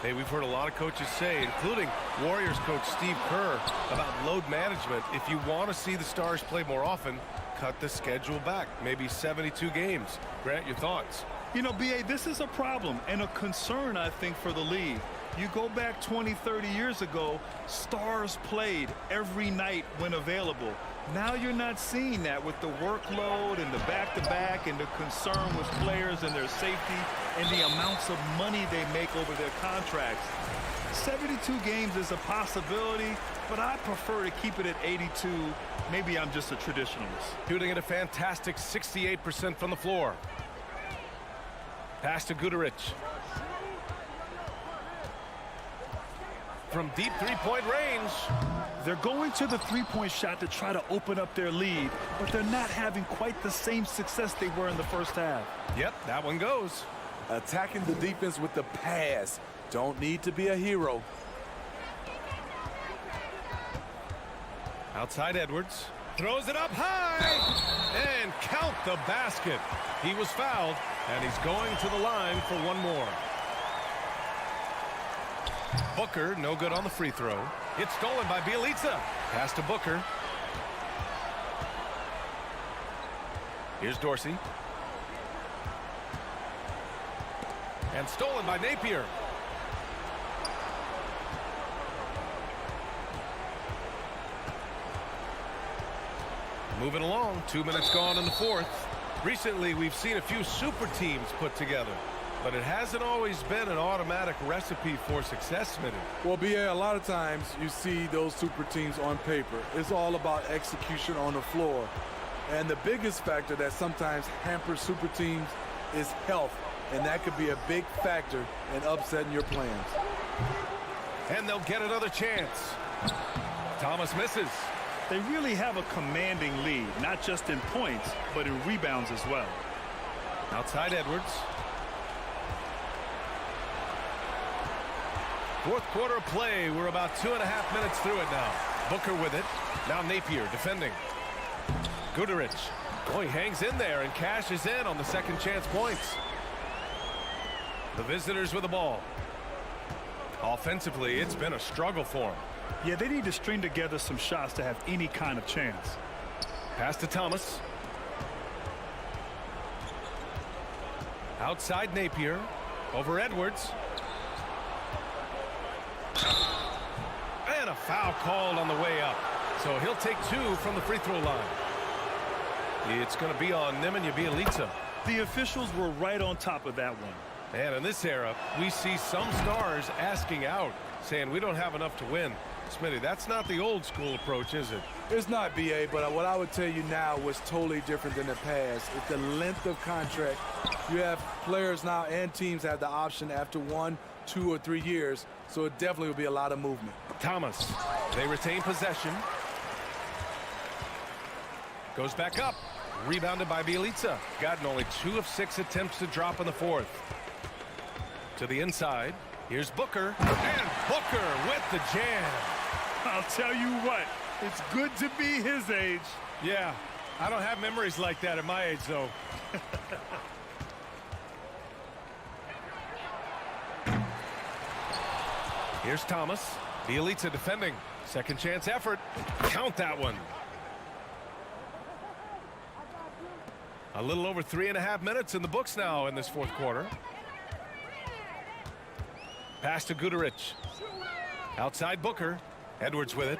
Hey, we've heard a lot of coaches say, including Warriors coach Steve Kerr, about load management. If you want to see the Stars play more often, cut the schedule back. Maybe 72 games. Grant, your thoughts? You know, B.A., this is a problem and a concern, I think, for the league. You go back 20, 30 years ago, stars played every night when available. Now you're not seeing that with the workload and the back-to-back and the concern with players and their safety and the amounts of money they make over their contracts. 72 games is a possibility, but I prefer to keep it at 82. Maybe I'm just a traditionalist. Shooting at a fantastic 68% from the floor. Pass to Guduric. From deep three-point range. They're going to the three-point shot to try to open up their lead, but they're not having quite the same success they were in the first half. Yep, that one goes. Attacking the defense with the pass. Don't need to be a hero. Outside Edwards. Throws it up high. And count the basket. He was fouled, and he's going to the line for one more. Booker, no good on the free throw. It's stolen by Bjelica. Pass to Booker. Here's Dorsey. And stolen by Napier. Moving along, 2 minutes gone in the fourth. Recently, we've seen a few super teams put together, but it hasn't always been an automatic recipe for success, Smitty. Well, BA, a lot of times you see those super teams on paper. It's all about execution on the floor. And the biggest factor that sometimes hampers super teams is health, and that could be a big factor in upsetting your plans. And they'll get another chance. Thomas misses. They really have a commanding lead, not just in points, but in rebounds as well. Outside Edwards. Fourth quarter of play. We're about 2.5 minutes through it now. Booker with it. Now Napier defending. Guduric. Oh, he hangs in there and cashes in on the second chance points. The visitors with the ball. Offensively, it's been a struggle for them. Yeah, they need to string together some shots to have any kind of chance. Pass to Thomas. Outside Napier. Over Edwards. And a foul called on the way up. So he'll take 2 from the free throw line. It's going to be on Nemanja Bjelica. The officials were right on top of that one. And in this era, we see some stars asking out, saying we don't have enough to win. Smitty, that's not the old school approach, is it? It's not, BA, but what I would tell you now was totally different than the past. It's the length of contract. You have players now and teams have the option after 1, 2, or 3 years, so it definitely will be a lot of movement. Thomas, they retain possession. Goes back up. Rebounded by Bjelica. Gotten only 2 of 6 attempts to drop in the fourth. To the inside. Here's Booker. And Booker with the jam. I'll tell you what, it's good to be his age. Yeah, I don't have memories like that at my age, though. Here's Thomas. Bjelica defending. Second chance effort. Count that one. A little over 3.5 minutes in the books now in this fourth quarter. Pass to Guduric. Outside Booker. Edwards with it.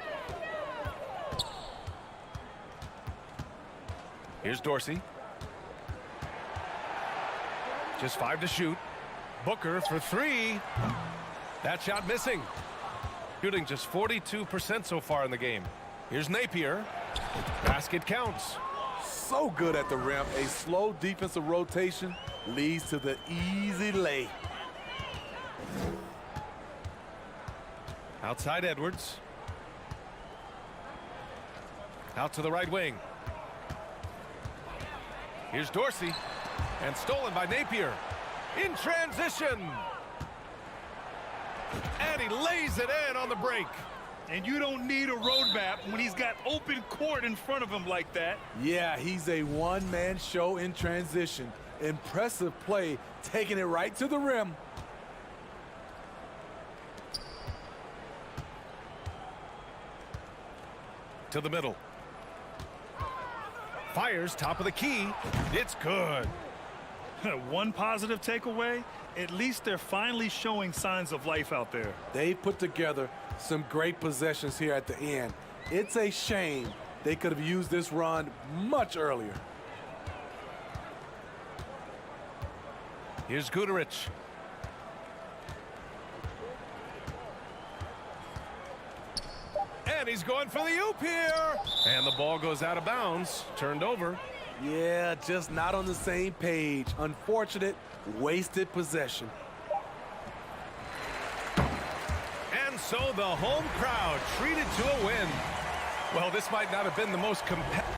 Here's Dorsey. Just 5 to shoot. Booker for 3. That shot missing. Shooting just 42% so far in the game. Here's Napier. Basket counts. So good at the rim. A slow defensive rotation leads to the easy lay. Outside Edwards. Out to the right wing. Here's Dorsey. And stolen by Napier. In transition. And he lays it in on the break. And you don't need a roadmap when he's got open court in front of him like that. Yeah, he's a one-man show in transition. Impressive play, taking it right to the rim. To the middle. Fires top of the key. It's good. One positive takeaway, at least they're finally showing signs of life out there. They put together some great possessions here at the end. It's a shame they could have used this run much earlier. Here's Guterich. And he's going for the oop here. And the ball goes out of bounds, turned over. Yeah, just not on the same page. Unfortunate, wasted possession. And so the home crowd treated to a win. Well, this might not have been the most competitive.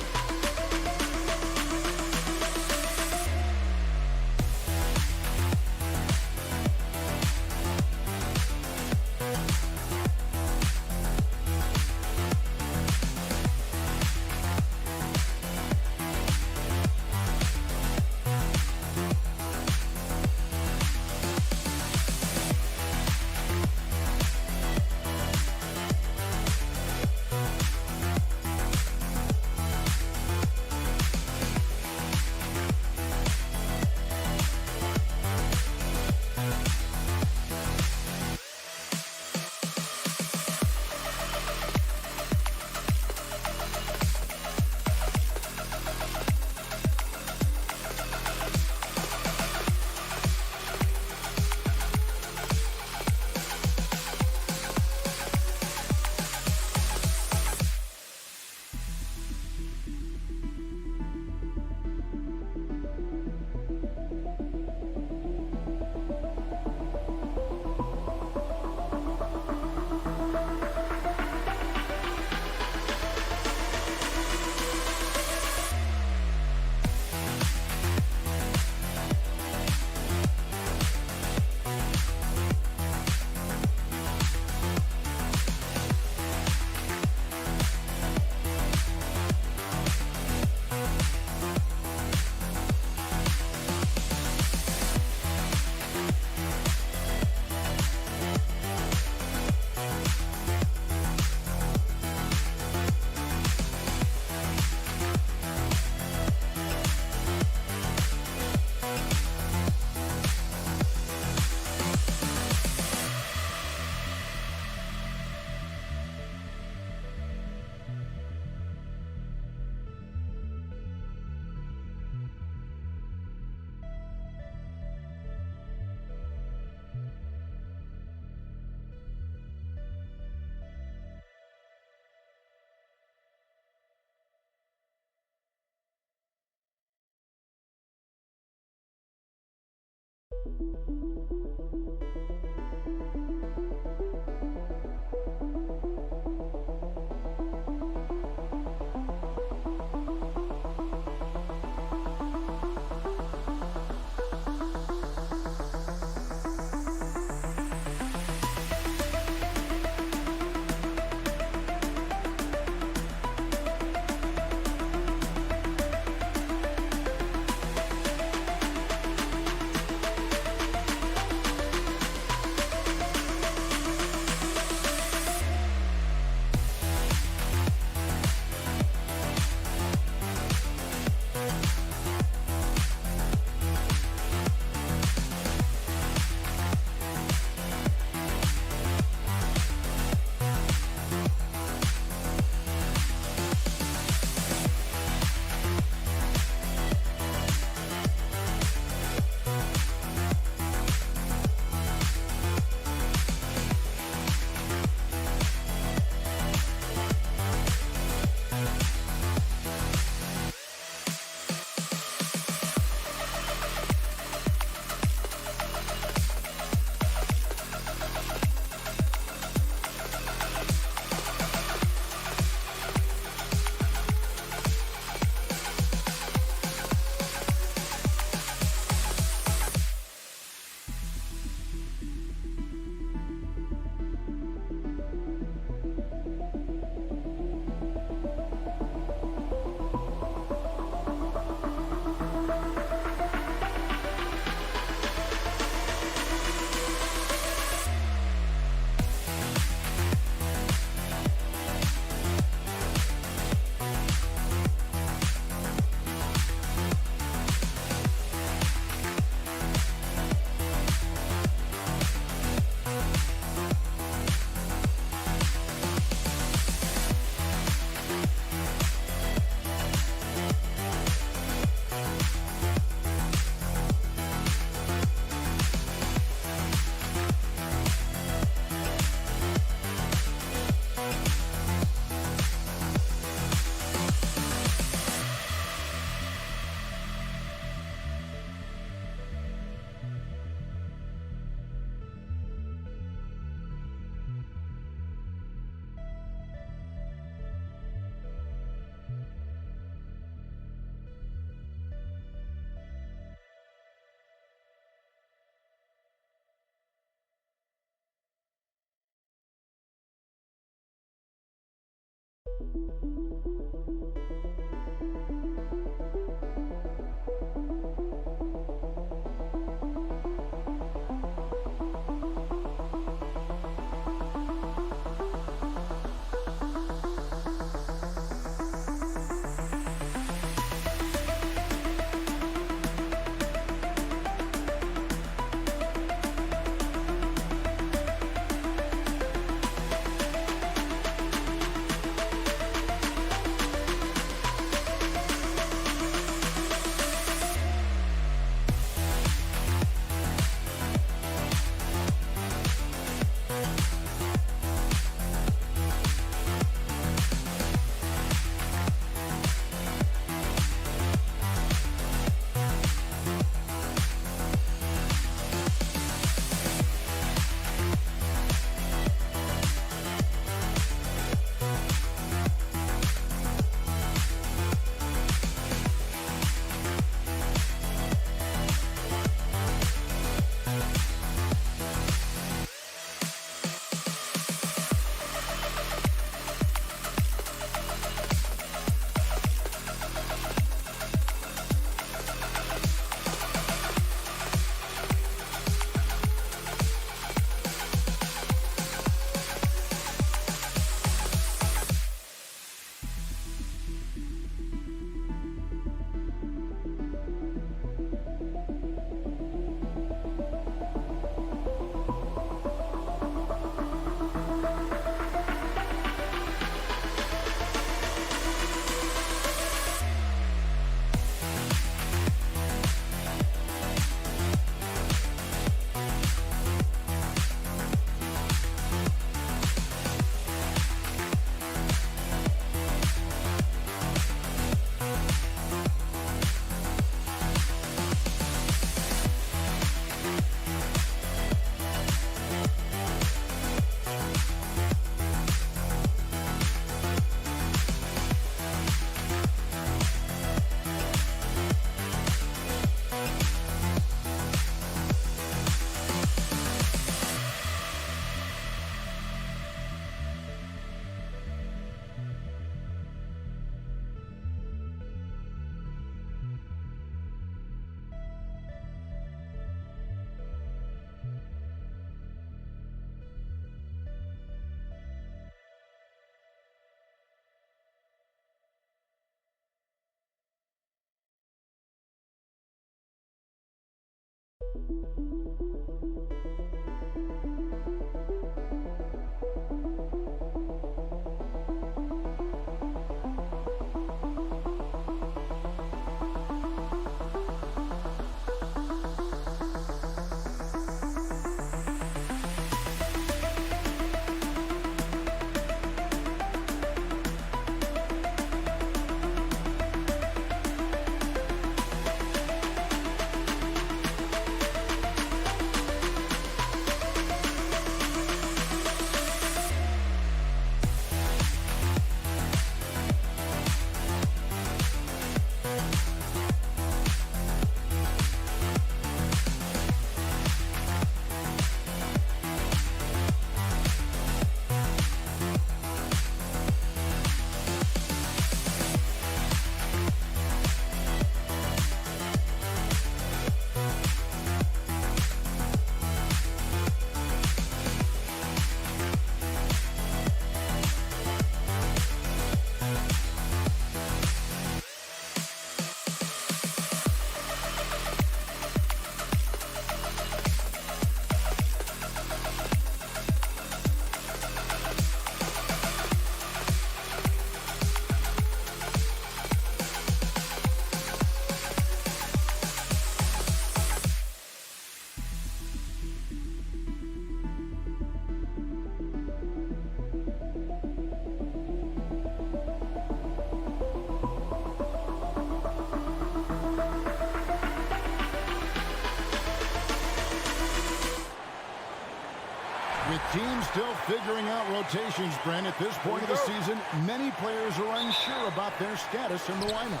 With teams still figuring out rotations, Brent, at this point of the season, many players are unsure about their status in the lineup.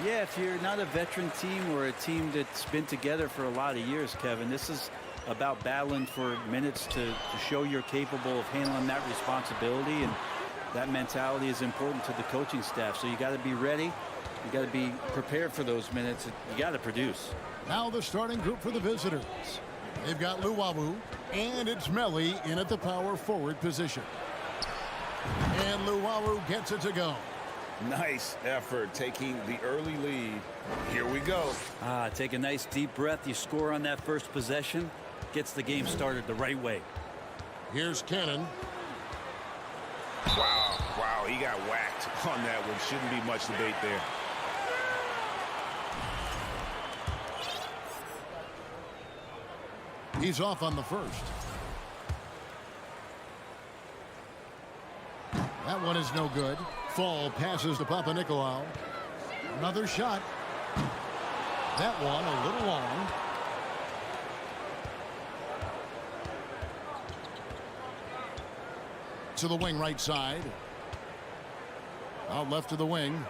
Yeah, if you're not a veteran team or a team that's been together for a lot of years, Kevin, this is about battling for minutes to show you're capable of handling that responsibility. And that mentality is important to the coaching staff. So you got to be ready. You got to be prepared for those minutes. You got to produce. Now the starting group for the visitors. They've got Luwawu, and it's Melli in at the power forward position. And Luwawu gets it to go. Nice effort taking the early lead. Here we go. Take a nice deep breath. You score on that first possession. Gets the game started the right way. Here's Cannon. Wow, he got whacked on that one. Shouldn't be much debate there. He's off on the first. That one is no good. Fall passes to Papanikolaou. Another shot. That one a little long. To the wing right side. Out left to the wing.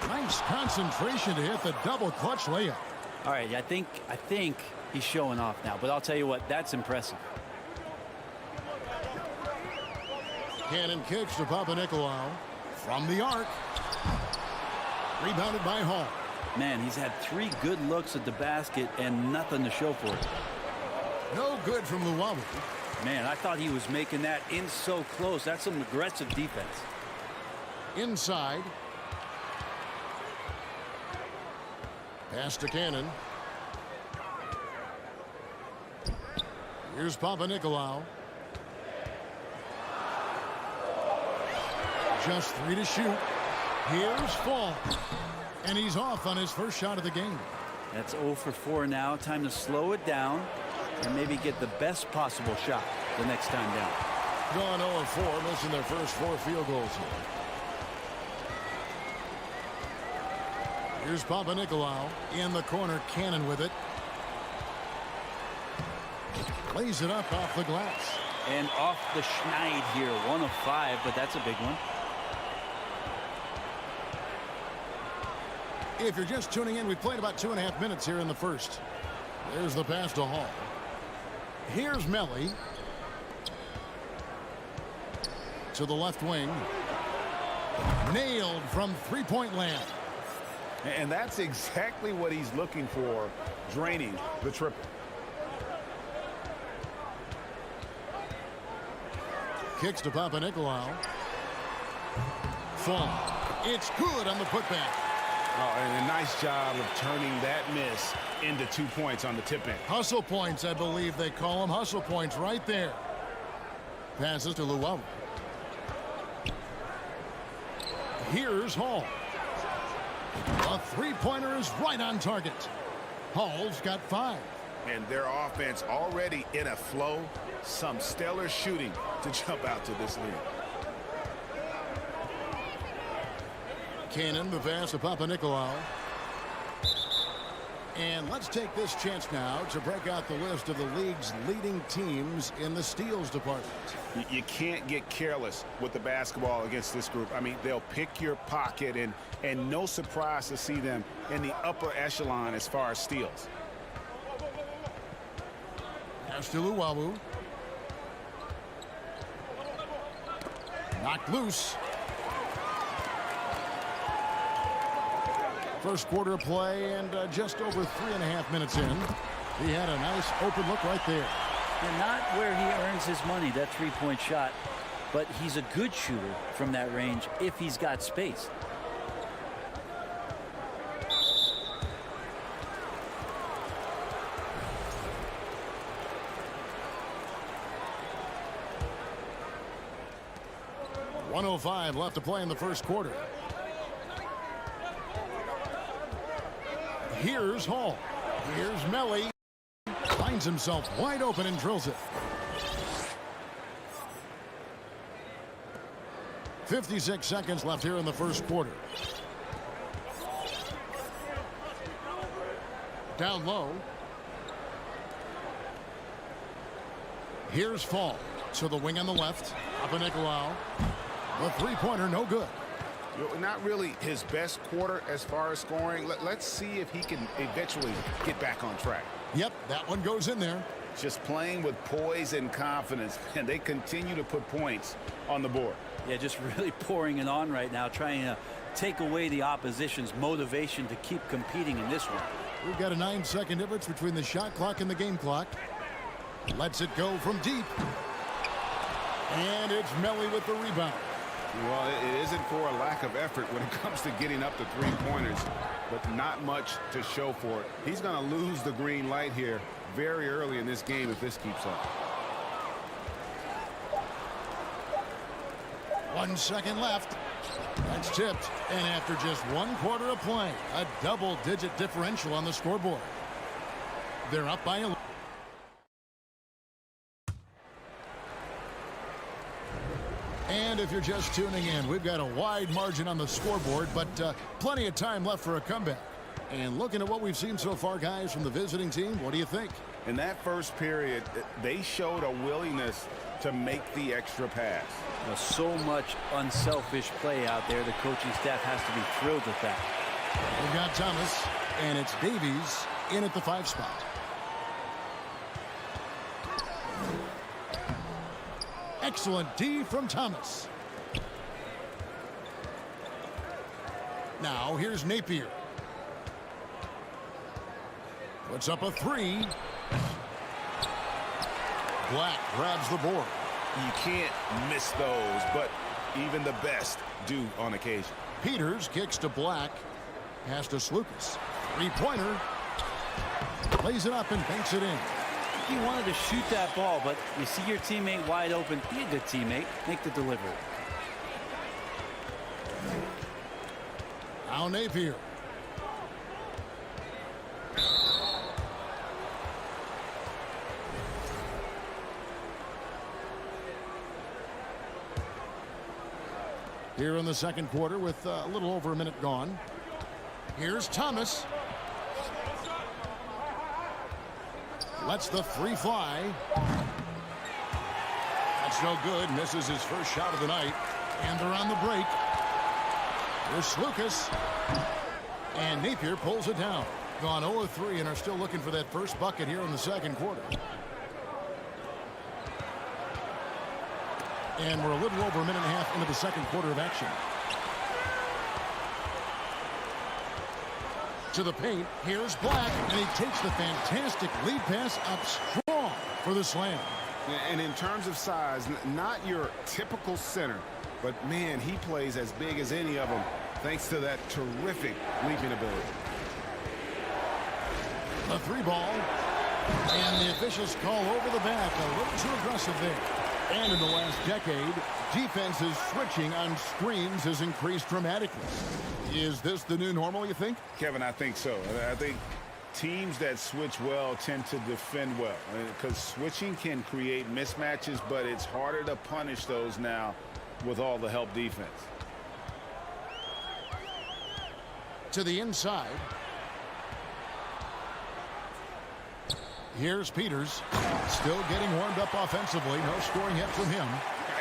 Nice concentration to hit the double clutch layup. All right, I think he's showing off now, but I'll tell you what, that's impressive. Cannon kicks to Papanikolaou from the arc. Rebounded by Hall. Man, he's had 3 good looks at the basket and nothing to show for it. No good from Luwawu. Man, I thought he was making that in so close. That's some aggressive defense. Inside. Pass to Cannon. Here's Papanikolaou. Just 3 to shoot. Here's Fall. And he's off on his first shot of the game. That's 0 for 4 now. Time to slow it down and maybe get the best possible shot the next time down. Gone 0 of 4, missing their first 4 field goals here. Here's Papanikolaou in the corner. Cannon with it. Lays it up off the glass. And off the schneid here. 1 of 5, but that's a big one. If you're just tuning in, we played about 2.5 minutes here in the first. There's the pass to Hall. Here's Melli. To the left wing. Nailed from three-point land. And that's exactly what he's looking for, draining the triple. Kicks to Papanikolaou. Fall. It's good on the putback. Oh, and a nice job of turning that miss into 2 points on the tip end. Hustle points, I believe they call them. Hustle points right there. Passes to Luwawu. Here's Hall. A three-pointer is right on target. Hall's got 5. And their offense already in a flow. Some stellar shooting to jump out to this lead. Cannon, the pass to Papanikolaou. And let's take this chance now to break out the list of the league's leading teams in the steals department. You can't get careless with the basketball against this group. I mean, they'll pick your pocket, and no surprise to see them in the upper echelon as far as steals. Pass to Luwawu. Knocked loose. First quarter of play, and just over 3.5 minutes in. He had a nice open look right there. And not where he earns his money, that three-point shot, but he's a good shooter from that range if he's got space. .105 left to play in the first quarter. Here's Hall. Here's Melli. Finds himself wide open and drills it. 56 seconds left here in the first quarter. Down low. Here's Fall. To the wing on the left. Papanikolaou. The three-pointer no good. Not really his best quarter as far as scoring. Let's see if he can eventually get back on track. Yep, that one goes in there. just playing with poise and confidence, and they continue to put points on the board. Yeah, just really pouring it on right now, trying to take away the opposition's motivation to keep competing in this one. We've got a 9-second difference between the shot clock and the game clock. Lets it go from deep. And it's Melly with the rebound. Well, it isn't for a lack of effort when it comes to getting up to three-pointers, but not much to show for it. He's going to lose the green light here very early in this game if this keeps up. 1 second left. That's tipped. And after just 1 quarter of play, a double-digit differential on the scoreboard. They're up by 11. And if you're just tuning in, we've got a wide margin on the scoreboard, but plenty of time left for a comeback. And looking at what we've seen so far, guys, from the visiting team, what do you think? In that first period, they showed a willingness to make the extra pass. So much unselfish play out there. The coaching staff has to be thrilled with that. We've got Thomas, and it's Davies in at the 5 spot. Excellent D from Thomas. Now here's Napier. Puts up a 3. Black grabs the board. You can't miss those, but even the best do on occasion. Peters kicks to Black. Pass to Slukas. 3-pointer. Plays it up and banks it in. You wanted to shoot that ball, but you see your teammate wide open. Be a good teammate. Make the delivery. Now Napier. Here in the second quarter with a little over a minute gone. Here's Thomas. Lets the 3 fly. That's no good. Misses his first shot of the night. And they're on the break. Here's Slukas. And Napier pulls it down. Gone 0-3 and are still looking for that first bucket here in the second quarter. And we're a little over a minute and a half into the second quarter of action. To the paint. Here's Black. And he takes the fantastic lead pass up strong for the slam. And in terms of size, not your typical center, but man, he plays as big as any of them thanks to that terrific leaping ability. The 3 ball. And the officials call over the back. A little too aggressive there. And in the last decade, defenses switching on screens has increased dramatically. Is this the new normal, you think? Kevin, I think so. I think teams that switch well tend to defend well, because switching can create mismatches, but it's harder to punish those now with all the help defense. To the inside. Here's Peters. Still getting warmed up offensively. No scoring yet from him.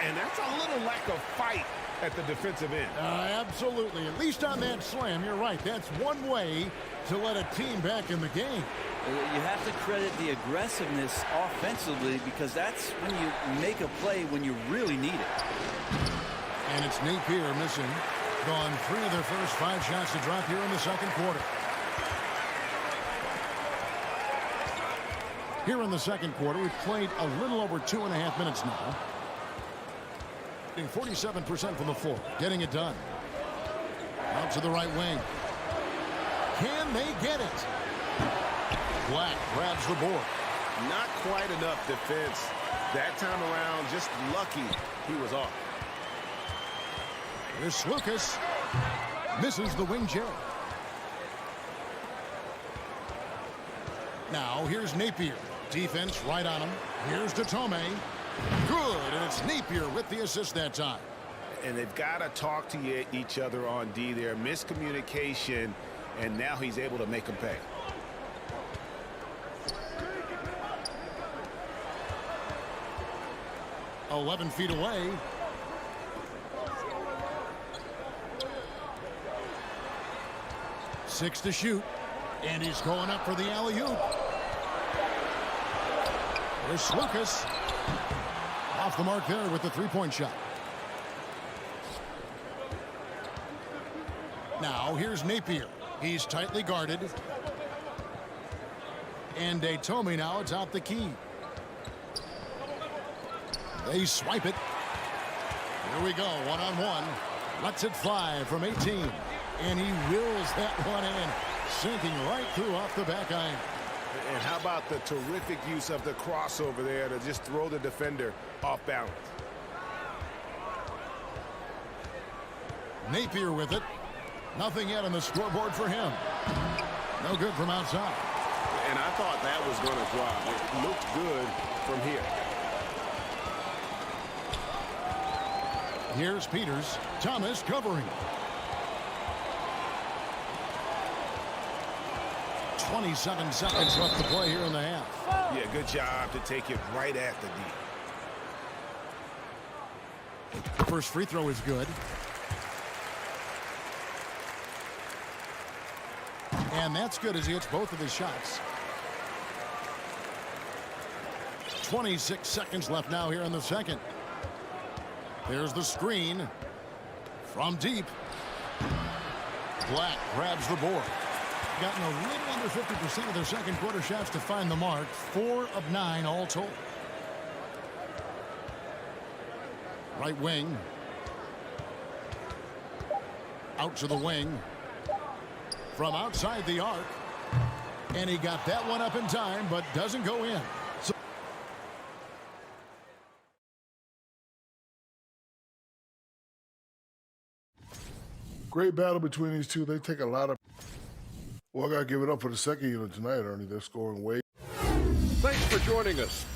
And that's a little lack of fight at the defensive end. Absolutely. At least on that slam, you're right. That's one way to let a team back in the game. You have to credit the aggressiveness offensively, because that's when you make a play when you really need it. And it's Napier missing. Gone 3 of their first 5 shots to drop here in the second quarter. Here in the second quarter, we've played a little over 2.5 minutes now. 47% from the floor, getting it done. Out to the right wing. Can they get it? Black grabs the board. Not quite enough defense that time around. Just lucky he was off. Here's Slukas. Misses the wing Jerry. Now here's Napier. Defense right on him. Here's Datome. Good, and it's Napier with the assist that time. And they've got to talk to each other on D there. Miscommunication, and now he's able to make them pay. .11 feet away. Six to shoot. And he's going up for the alley-oop. Here's Lucas. Off the mark there with the three-point shot. Now here's Napier. He's tightly guarded. And Datomi now it's out the key. They swipe it. Here we go, one-on-one. Lets it fly from 18. And he wills that one in, sinking right through off the back iron. And how about the terrific use of the crossover there to just throw the defender off balance. Napier with it. Nothing yet on the scoreboard for him. No good from outside. And I thought that was going to drop. It looked good from here. Here's Peters. Thomas covering. 27 seconds left to play here in the half. Yeah, good job to take it right at the D. First free throw is good. And that's good as he hits both of his shots. 26 seconds left now here in the second. There's the screen from deep. Black grabs the board. Gotten a little under 50% of their second quarter shots to find the mark. 4 of 9 all told. Right wing. Out to the wing. From outside the arc. And he got that one up in time, but doesn't go in. So Great battle between these two. They take a lot of... Well, I got to give it up for the second unit tonight, Ernie. They're scoring way. Thanks for joining us.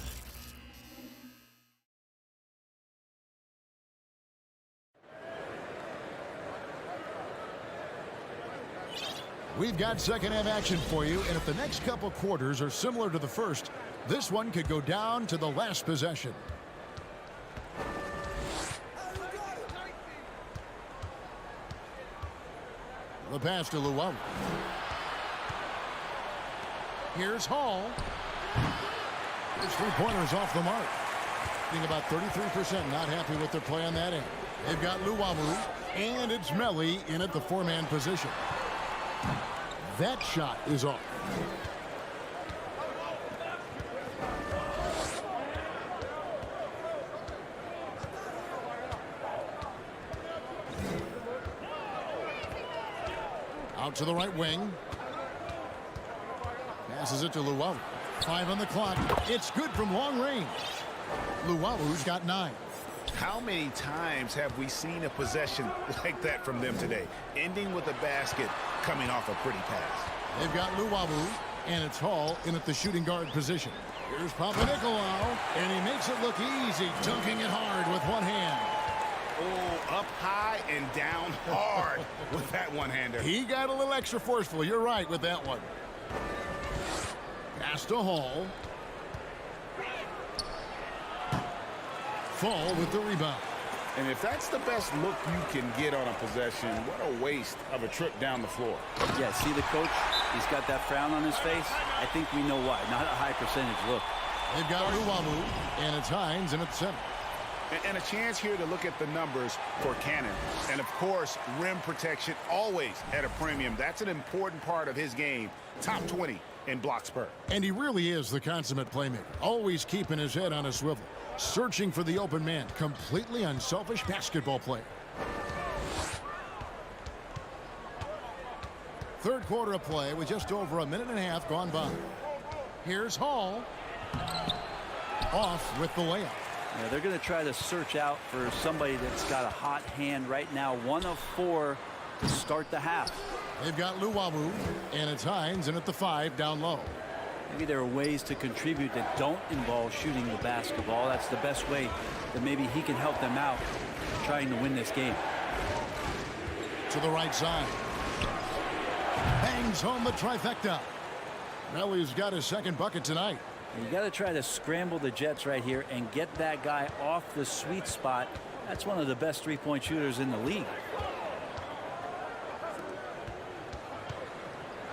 we've got second half action for you, and if the next couple quarters are similar to the first, this one could go down to the last possession. The pass to Luau. Here's Hall. His three-pointers off the mark. Being about 33%, not happy with their play on that end. They've got Luau, and it's Melly in at the four-man position. That shot is off. Out to the right wing. Passes it to Luau. 5 on the clock. It's good from long range. Luau's got 9. How many times have we seen a possession like that from them today? Ending with a basket, coming off a pretty pass. They've got Luau, and it's Hall in at the shooting guard position. Here's Papanikolaou, and he makes it look easy, dunking it hard with one hand. Oh, up high and down hard with that one-hander. He got a little extra forceful. You're right with that one. Pass to Hall. Fall with the rebound. And if that's the best look you can get on a possession, what a waste of a trip down the floor. Yeah, see the coach? He's got that frown on his face. I think we know why. Not a high percentage look. They've got Luau, and it's Hines in at center. And a chance here to look at the numbers for Cannon. And, of course, rim protection always at a premium. That's an important part of his game. Top 20 in block spur. And he really is the consummate playmaker. Always keeping his head on a swivel. Searching for the open man. Completely unselfish basketball player. Third quarter of play with just over a minute and a half gone by. Here's Hall. Off with the layup. Yeah, they're going to try to search out for somebody that's got a hot hand right now. 1 of 4 to start the half. They've got Luau, and it's Hines in at the 5 down low. Maybe there are ways to contribute that don't involve shooting the basketball. That's the best way that maybe he can help them out trying to win this game. To the right side. Bangs home the trifecta. Melly's got his second bucket tonight. You got to try to scramble the Jets right here and get that guy off the sweet spot. That's one of the best three-point shooters in the league.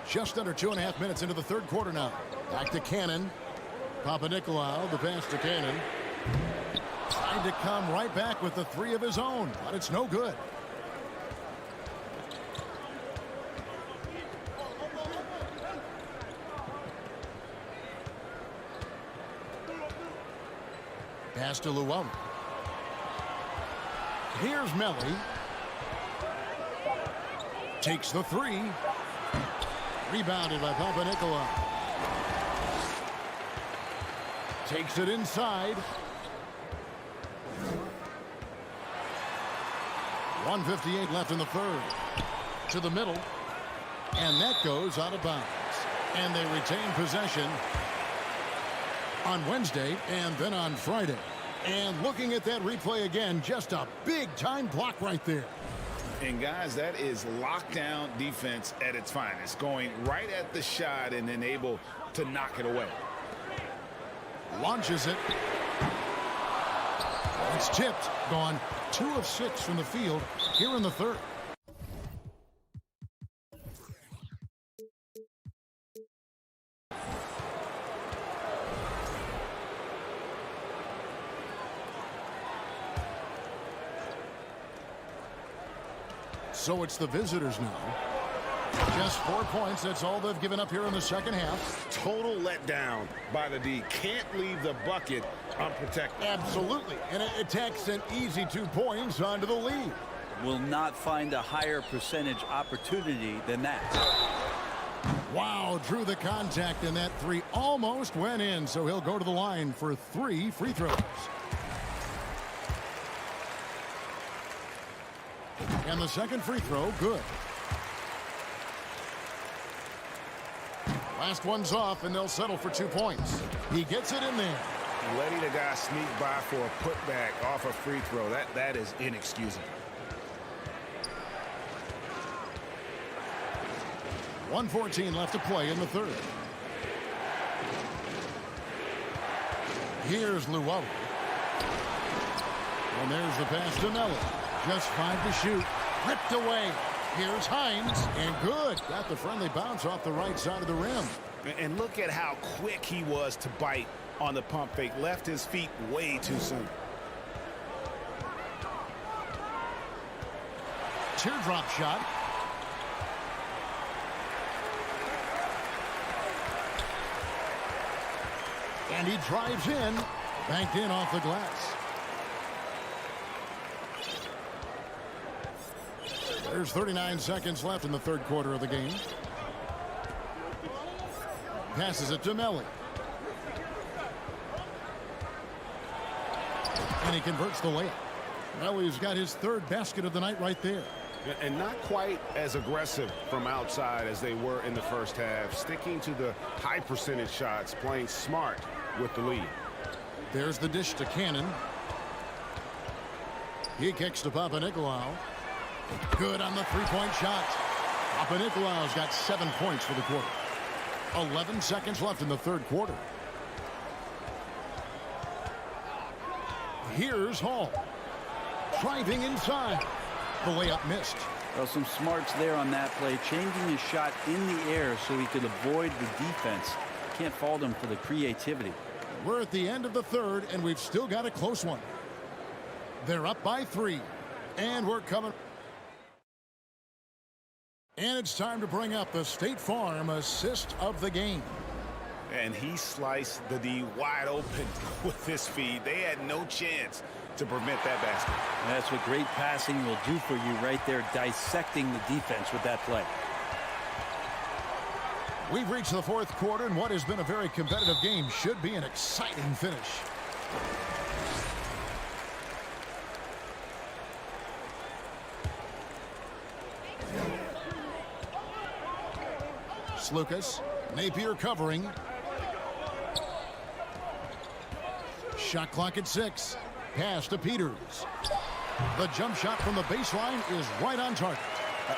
Just under 2.5 minutes into the third quarter now. Back to Cannon. Papanikolaou, the pass to Cannon. Tried to come right back with the three of his own, but it's no good. Pass to Llewellyn. Here's Melly. Takes the three. Rebounded by Papanikolaou. Takes it inside. 1:58 left in the third. To the middle. And that goes out of bounds. And they retain possession on Wednesday and then on Friday. And looking at that replay again, just a big-time block right there. And, guys, that is lockdown defense at its finest, going right at the shot and then able to knock it away. Launches it. It's tipped. Gone 2 of 6 from the field here in the third. So it's the visitors now. Just 4 points. That's all they've given up here in the second half. Total letdown by the D. Can't leave the bucket unprotected. Absolutely. And it takes an easy 2 points onto the lead. Will not find a higher percentage opportunity than that. Wow, drew the contact, and that three almost went in. So he'll go to the line for 3 free throws. And the second free throw, good. Last one's off, and they'll settle for 2 points. He gets it in there. Letting a guy sneak by for a putback off a free throw, that is inexcusable. 1:14 left to play in the third. Here's Llewellyn. And there's the pass to Melly. Just 5 to shoot. Ripped away. Here's Hines. And good. Got the friendly bounce off the right side of the rim. And look at how quick he was to bite on the pump fake. Left his feet way too soon. Teardrop shot. And he drives in. Banked in off the glass. There's 39 seconds left in the third quarter of the game. Passes it to Melly. And he converts the layup. Melly's got his third basket of the night right there. And not quite as aggressive from outside as they were in the first half. Sticking to the high percentage shots, playing smart with the lead. There's the dish to Cannon. He kicks to Papanikolaou. Good on the three-point shot. Papanikolaou's got 7 points for the quarter. 11 seconds left in the third quarter. Here's Hall. Driving inside. The layup missed. Well, some smarts there on that play. Changing his shot in the air so he could avoid the defense. Can't fault him for the creativity. We're at the end of the third, and we've still got a close one. They're up by 3. And we're coming. And it's time to bring up the State Farm assist of the game. And he sliced the D wide open with his feed. They had no chance to prevent that basket. And that's what great passing will do for you right there, dissecting the defense with that play. We've reached the fourth quarter, and what has been a very competitive game should be an exciting finish. Lucas, Napier covering. Shot clock at 6. Pass to Peters. The jump shot from the baseline is right on target.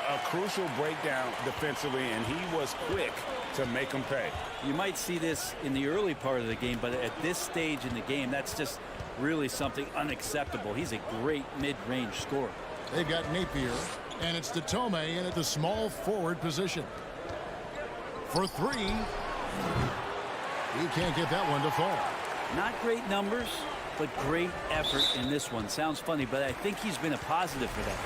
A crucial breakdown defensively, and he was quick to make them pay. You might see this in the early part of the game, but at this stage in the game, that's just really something unacceptable. He's a great mid-range scorer. They've got Napier, and it's to Tome in at the small forward position. For 3. He can't get that one to fall. Not great numbers, but great effort in this one. Sounds funny, but I think he's been a positive for that.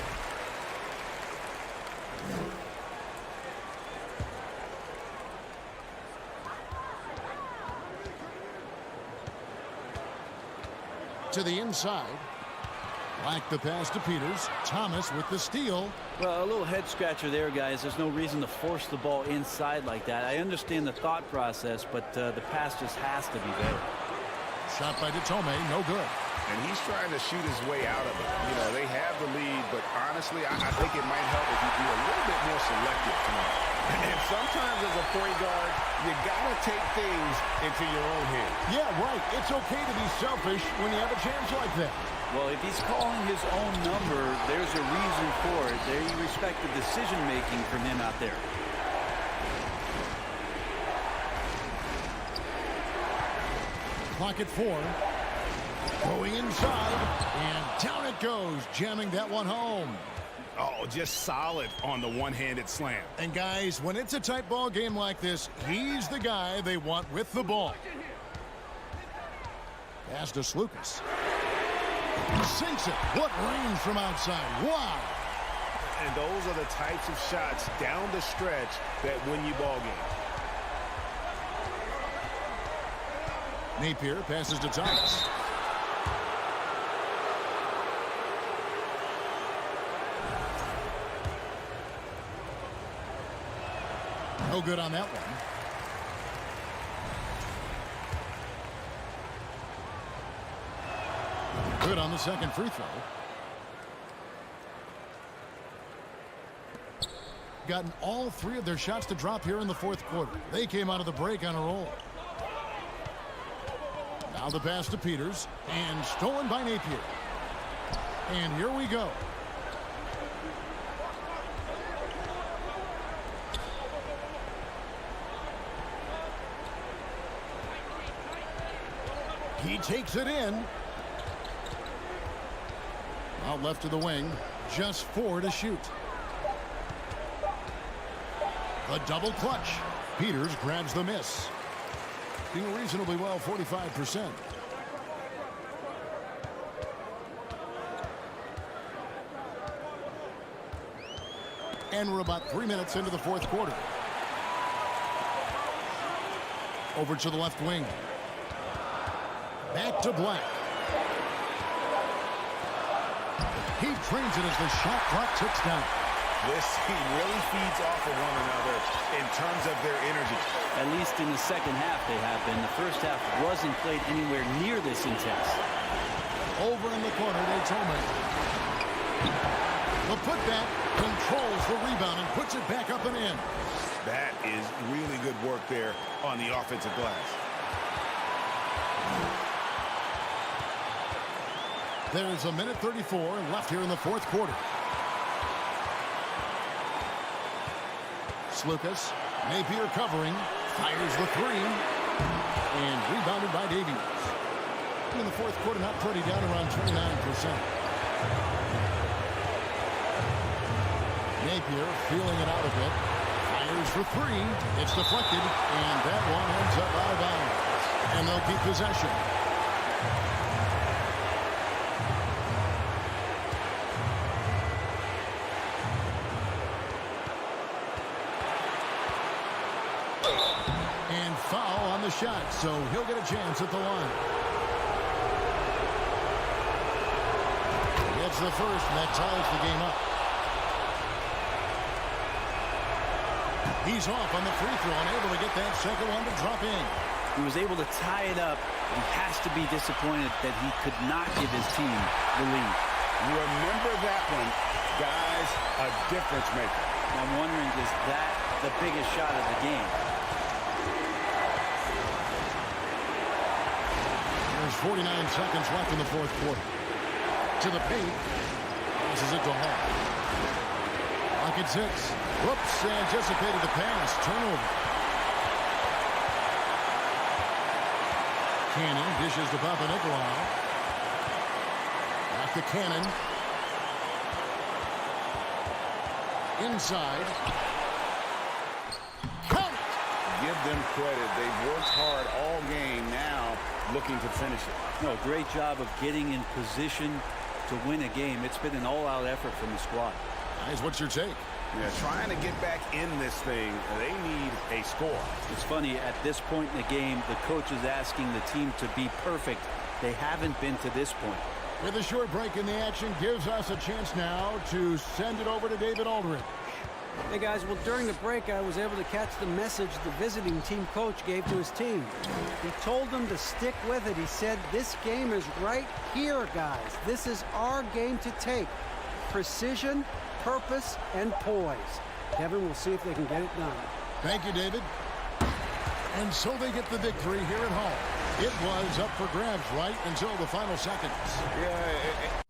To the inside. Black the pass to Peters. Thomas with the steal. Well, a little head scratcher there, guys. There's no reason to force the ball inside like that. I understand the thought process, but the pass just has to be better. Shot by Detome, no good. And he's trying to shoot his way out of it. You know, they have the lead, but honestly, I think it might help if you be a little bit more selective tonight. And sometimes as a point guard, you got to take things into your own hands. Yeah, right. It's okay to be selfish when you have a chance like that. Well, if he's calling his own number, there's a reason for it. They respect the decision-making from him out there. Clock at 4. Going inside, and down it goes, jamming that one home. Oh, just solid on the one-handed slam. And guys, when it's a tight ball game like this, he's the guy they want with the ball. Pass to Slukas. Sinks it. What range from outside. Wow. And those are the types of shots down the stretch that win you ball games. Napier passes to Thomas. No good on that one. Good on the second free throw. Gotten all 3 of their shots to drop here in the fourth quarter. They came out of the break on a roll. Now the pass to Peters, and stolen by Napier. And here we go. He takes it in. Out left to the wing. Just 4 to shoot. A double clutch. Peters grabs the miss. Doing reasonably well, 45%. And we're about 3 minutes into the fourth quarter. Over to the left wing. Back to Black. He trains it as the shot clock ticks down. This team really feeds off of one another in terms of their energy. At least in the second half they have been. The first half wasn't played anywhere near this intense. Over in the corner, Detome. The putback controls the rebound and puts it back up and in. That is really good work there on the offensive glass. There's a minute 34 left here in the fourth quarter. Slukas, Napier covering, fires the 3, and rebounded by Davies. In the fourth quarter, not pretty, down around 29%. Napier feeling it out a bit, fires for 3, it's deflected, and that one ends up out of bounds. And they'll keep possession. And foul on the shot, so he'll get a chance at the line. Gets the first, and that ties the game up. He's off on the free throw, unable to get that second one to drop in. He was able to tie it up. He has to be disappointed that he could not give his team the lead. Remember that one, guys, a difference maker. I'm wondering, is that the biggest shot of the game? There's 49 seconds left in the fourth quarter. To the paint. Passes it to Hall. Clock at 6. Whoops, anticipated the pass. Turnover. Cannon dishes to Papanikolaou. Back to Cannon. Inside. Count it! give them credit. They've worked hard all game, now looking to finish it. No, great job of getting in position to win a game. It's been an all-out effort from the squad. Guys, what's your take? Yeah, trying to get back in this thing, they need a score. It's funny, at this point in the game, the coach is asking the team to be perfect. They haven't been to this point. With a short break in the action, gives us a chance now to send it over to David Aldridge. Hey guys, well during the break I was able to catch the message the visiting team coach gave to his team. He told them to stick with it. He said, this game is right here, guys. This is our game to take. Precision, purpose, and poise. Kevin, we'll see if they can get it done. Thank you, David. And so they get the victory here at home. It was up for grabs right until the final seconds. Yeah,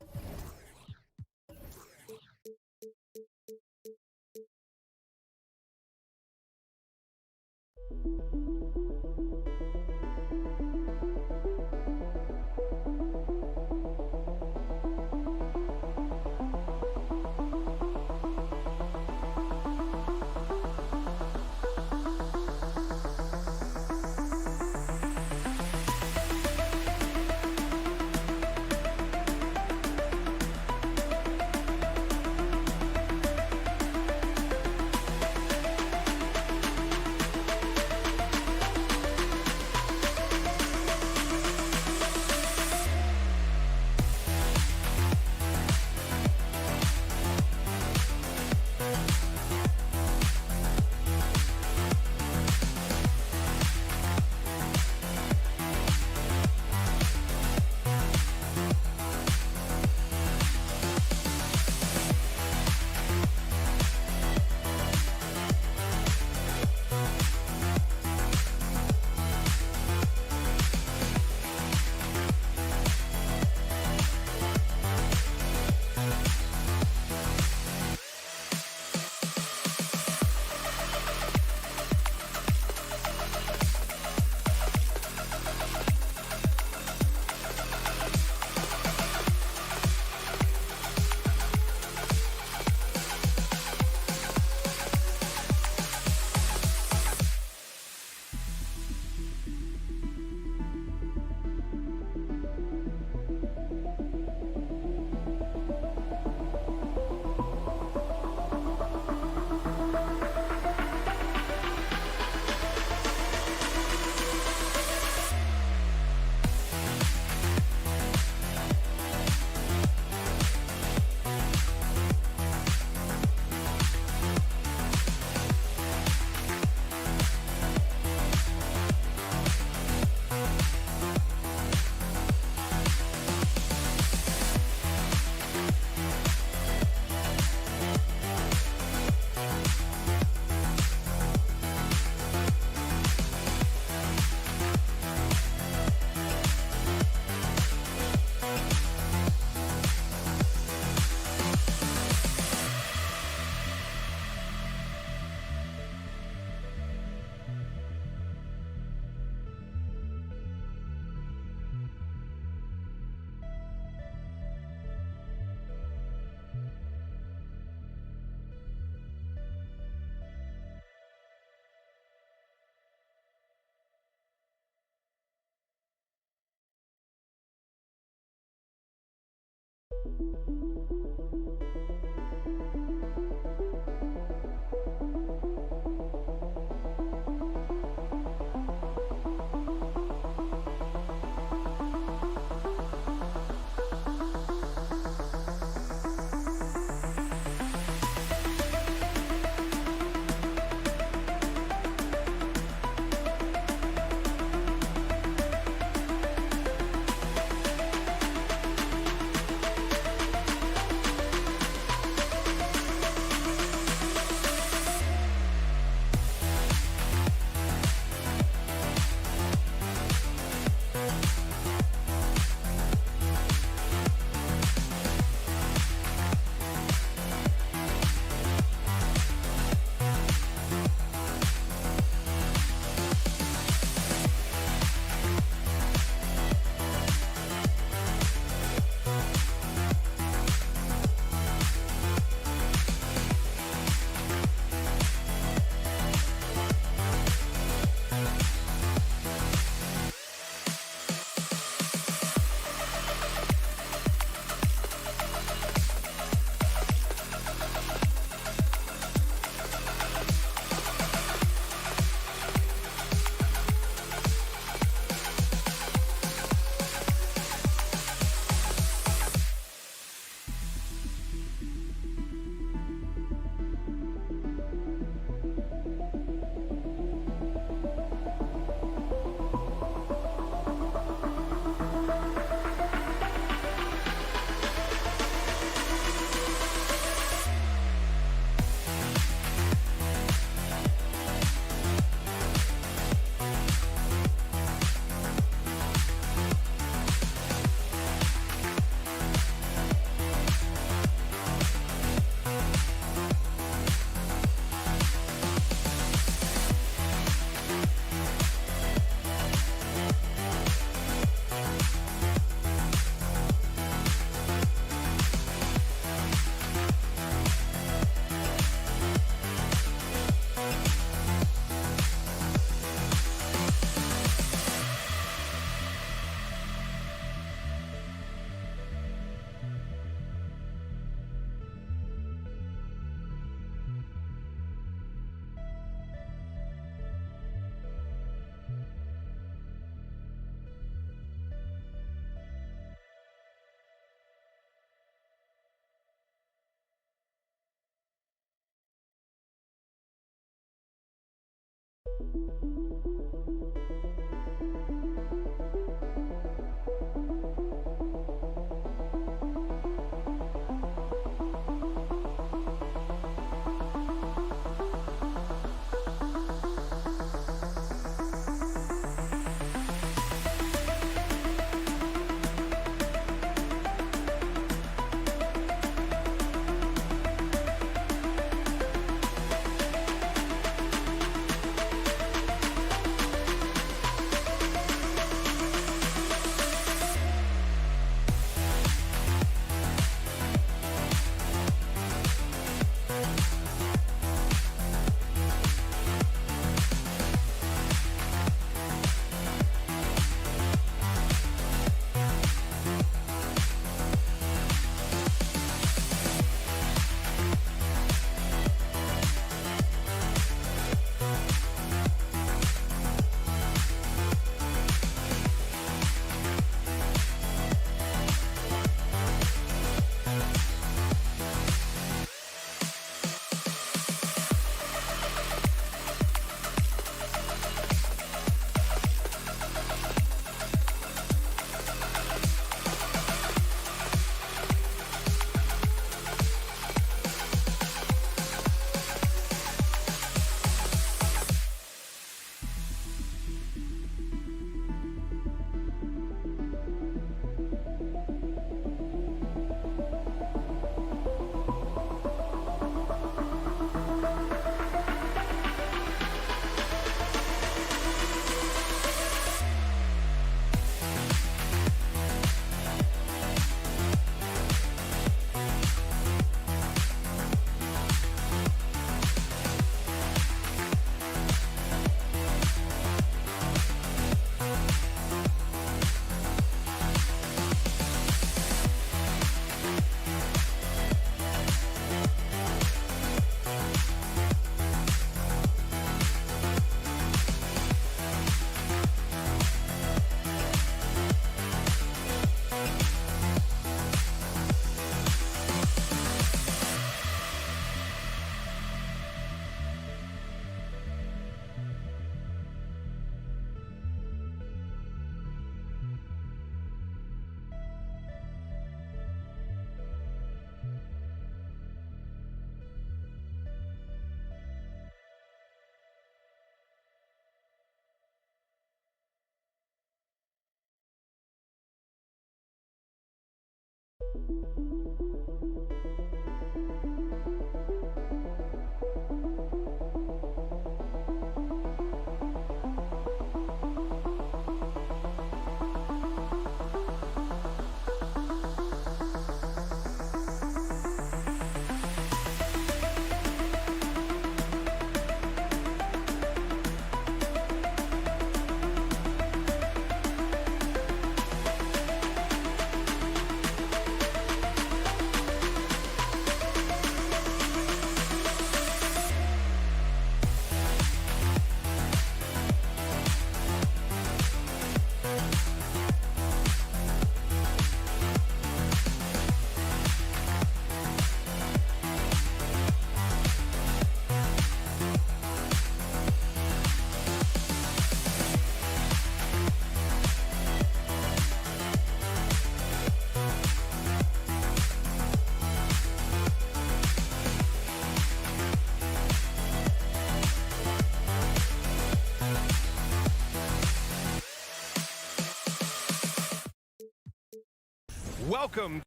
Welcome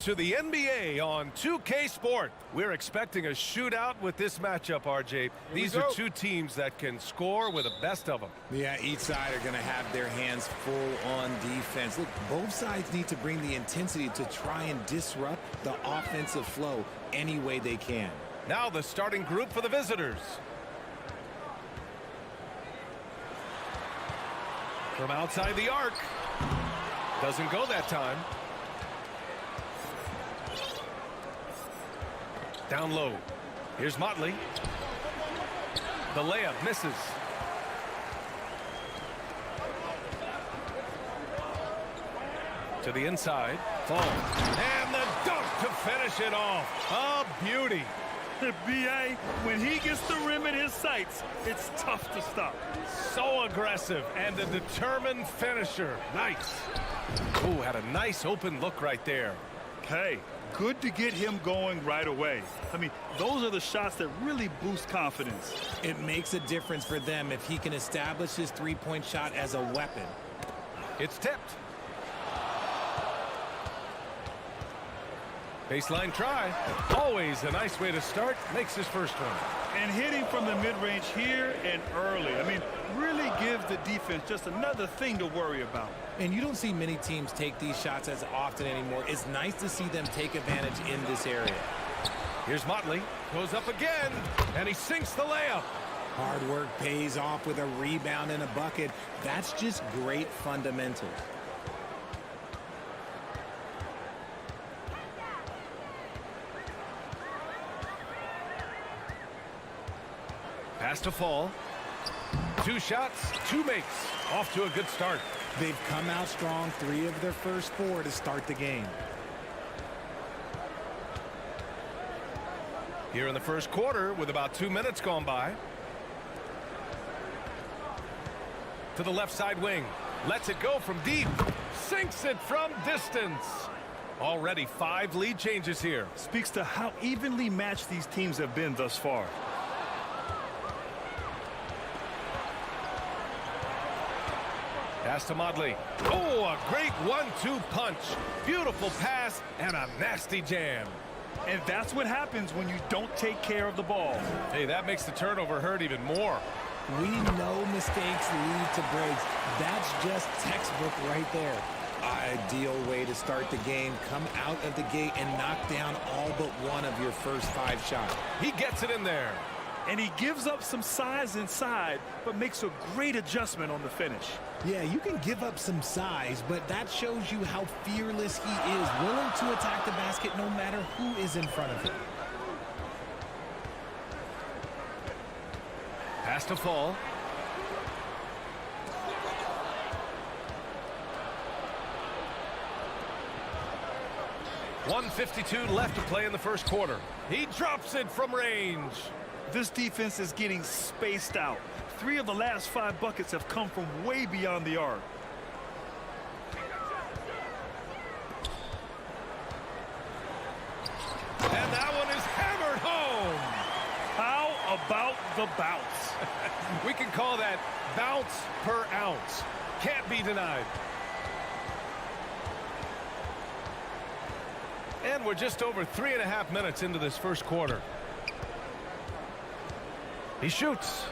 to the NBA on 2K Sport. We're expecting a shootout with this matchup, RJ. These are two teams that can score with the best of them. Yeah, each side are going to have their hands full on defense. Look, both sides need to bring the intensity to try and disrupt the offensive flow any way they can. Now the starting group for the visitors. From outside the arc. Doesn't go that time. Down low. Here's Motley. The layup misses. To the inside. Fall. And the dunk to finish it off. A beauty. B.A., when he gets the rim in his sights, it's tough to stop. So aggressive and a determined finisher. Nice. Oh, had a nice open look right there. Hey, good to get him going right away. I mean, those are the shots that really boost confidence. It makes a difference for them if he can establish his three-point shot as a weapon. It's tipped. Baseline try. Always a nice way to start. Makes his first one. And hitting from the mid-range here and early. I mean, really gives the defense just another thing to worry about. And you don't see many teams take these shots as often anymore. It's nice to see them take advantage in this area. Here's Motley. Goes up again, and he sinks the layup. Hard work pays off with a rebound and a bucket. That's just great fundamentals. Pass to Fall. 2 shots, 2 makes. Off to a good start. They've come out strong, 3 of their first 4 to start the game. Here in the first quarter with about 2 minutes gone by. To the left side wing. Lets it go from deep. Sinks it from distance. Already 5 lead changes here. Speaks to how evenly matched these teams have been thus far. Pass to Motley. Oh, a great 1-2 punch. Beautiful pass and a nasty jam. And that's what happens when you don't take care of the ball. Hey, that makes the turnover hurt even more. We know mistakes lead to breaks. That's just textbook right there. Ideal way to start the game. Come out of the gate and knock down all but one of your first 5 shots. He gets it in there. And he gives up some size inside, but makes a great adjustment on the finish. Yeah, you can give up some size, but that shows you how fearless he is, willing to attack the basket no matter who is in front of him. Pass to Fall. .152 left to play in the first quarter. He drops it from range. This defense is getting spaced out. 3 of the last 5 buckets have come from way beyond the arc. And that one is hammered home. How about the bounce? We can call that bounce per ounce. Can't be denied. And we're just over 3.5 minutes into this first quarter. He shoots.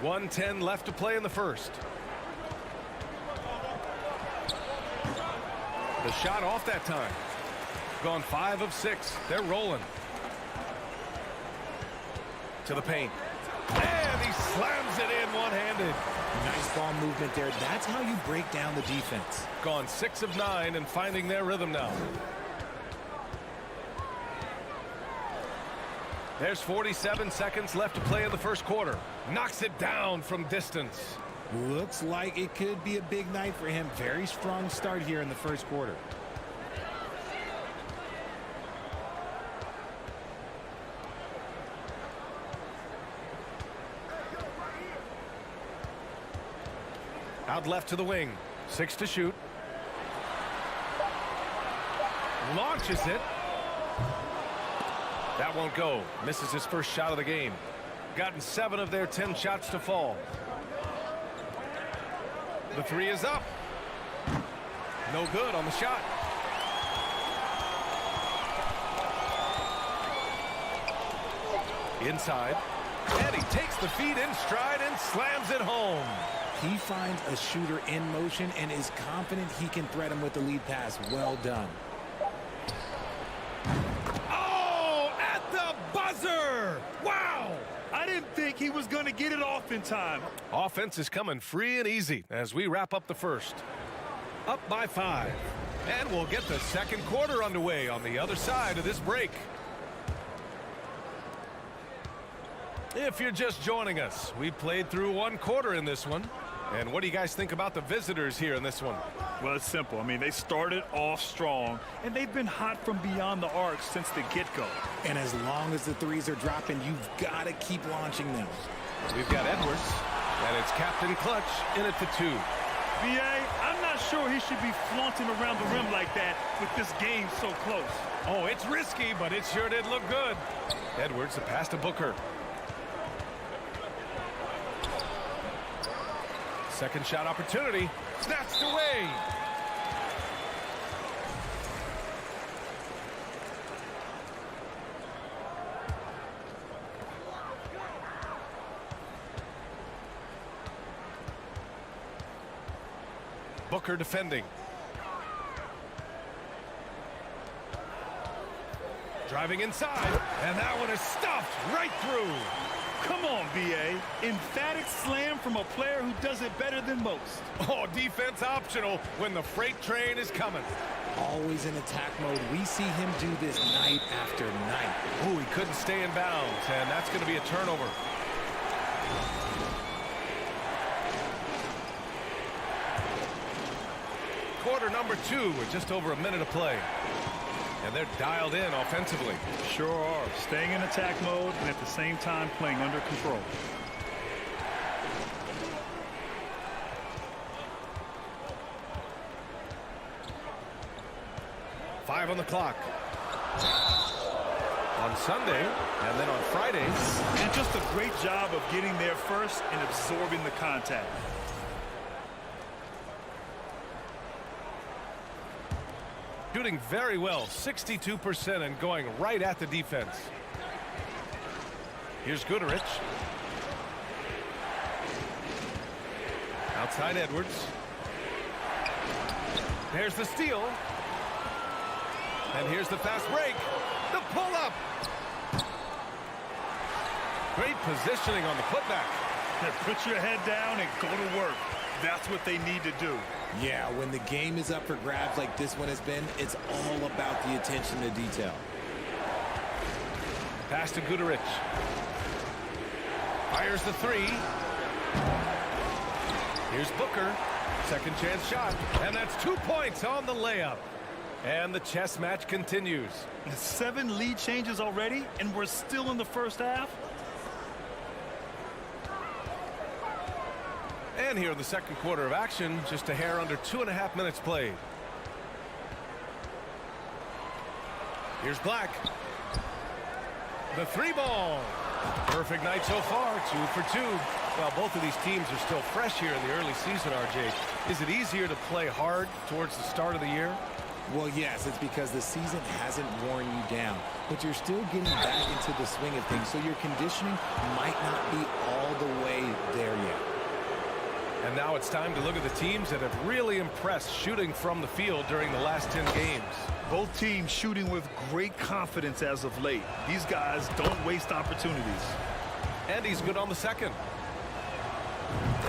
.110 left to play in the first. The shot off that time. Gone 5 of 6. They're rolling. To the paint. And he slams it in one-handed. Nice ball movement there. That's how you break down the defense. Gone 6 of 9 and finding their rhythm now. There's 47 seconds left to play in the first quarter. Knocks it down from distance. Looks like it could be a big night for him. Very strong start here in the first quarter. Out left to the wing. 6 to shoot. Launches it. That won't go. Misses his first shot of the game. Gotten 7 of their 10 shots to fall. The 3 is up. No good on the shot. Inside. And he takes the feed in stride and slams it home. He finds a shooter in motion and is confident he can threat him with the lead pass. Well done. Oh, at the buzzer! Wow! I didn't think he was going to get it off in time. Offense is coming free and easy as we wrap up the first. Up by 5. And we'll get the second quarter underway on the other side of this break. If you're just joining us, we played through one quarter in this one. And what do you guys think about the visitors here in this one? Well, it's simple. I mean, they started off strong, and they've been hot from beyond the arc since the get-go. And as long as the threes are dropping, you've got to keep launching them. We've got Edwards, and it's Captain Clutch in at the 2. B.A., I'm not sure he should be flaunting around the rim like that with this game so close. Oh, it's risky, but it sure did look good. Edwards, the pass to Booker. Second shot opportunity. Snatched away. Booker defending. Driving inside, and that one is stuffed right through. Come on, B.A. Emphatic slam from a player who does it better than most. Oh, defense optional when the freight train is coming. Always in attack mode. We see him do this night after night. Oh, he couldn't stay in bounds, and that's going to be a turnover. Quarter number 2 with just over a minute of play. And they're dialed in offensively. Sure are. Staying in attack mode and at the same time playing under control. Five on the clock. On Sunday, and then on Fridays. And just a great job of getting there first and absorbing the contact. Shooting very well, 62%, and going right at the defense. Here's Goodrich. Outside Edwards. There's the steal. And here's the fast break. The pull-up. Great positioning on the putback. Put your head down and go to work. That's what they need to do. Yeah, when the game is up for grabs like this one has been, it's all about the attention to detail. Pass to Goodrich. Fires the 3. Here's Booker. Second chance shot. And that's 2 points on the layup. And the chess match continues. 7 lead changes already, and we're still in the first half. And here in the second quarter of action, just a hair under 2.5 minutes played. Here's Black. The 3 ball. Perfect night so far, 2 for 2. Well, both of these teams are still fresh here in the early season, RJ. Is it easier to play hard towards the start of the year? Well, yes, it's because the season hasn't worn you down, but you're still getting back into the swing of things, so your conditioning might not be all the way there yet. And now it's time to look at the teams that have really impressed shooting from the field during the last 10 games. Both teams shooting with great confidence as of late. These guys don't waste opportunities. And he's good on the second.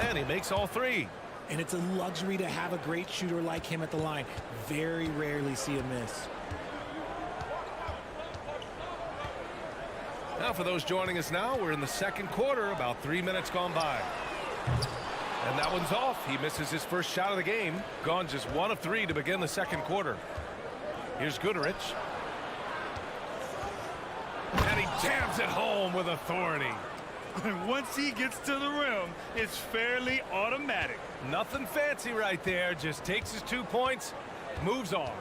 And he makes all 3. And it's a luxury to have a great shooter like him at the line. Very rarely see a miss. Now for those joining us now, we're in the second quarter, about 3 minutes gone by. And that one's off. He misses his first shot of the game. Gone just 1 of 3 to begin the second quarter. Here's Goodrich. And he jams it home with authority. And once he gets to the rim, it's fairly automatic. Nothing fancy right there. Just takes his 2 points, moves on.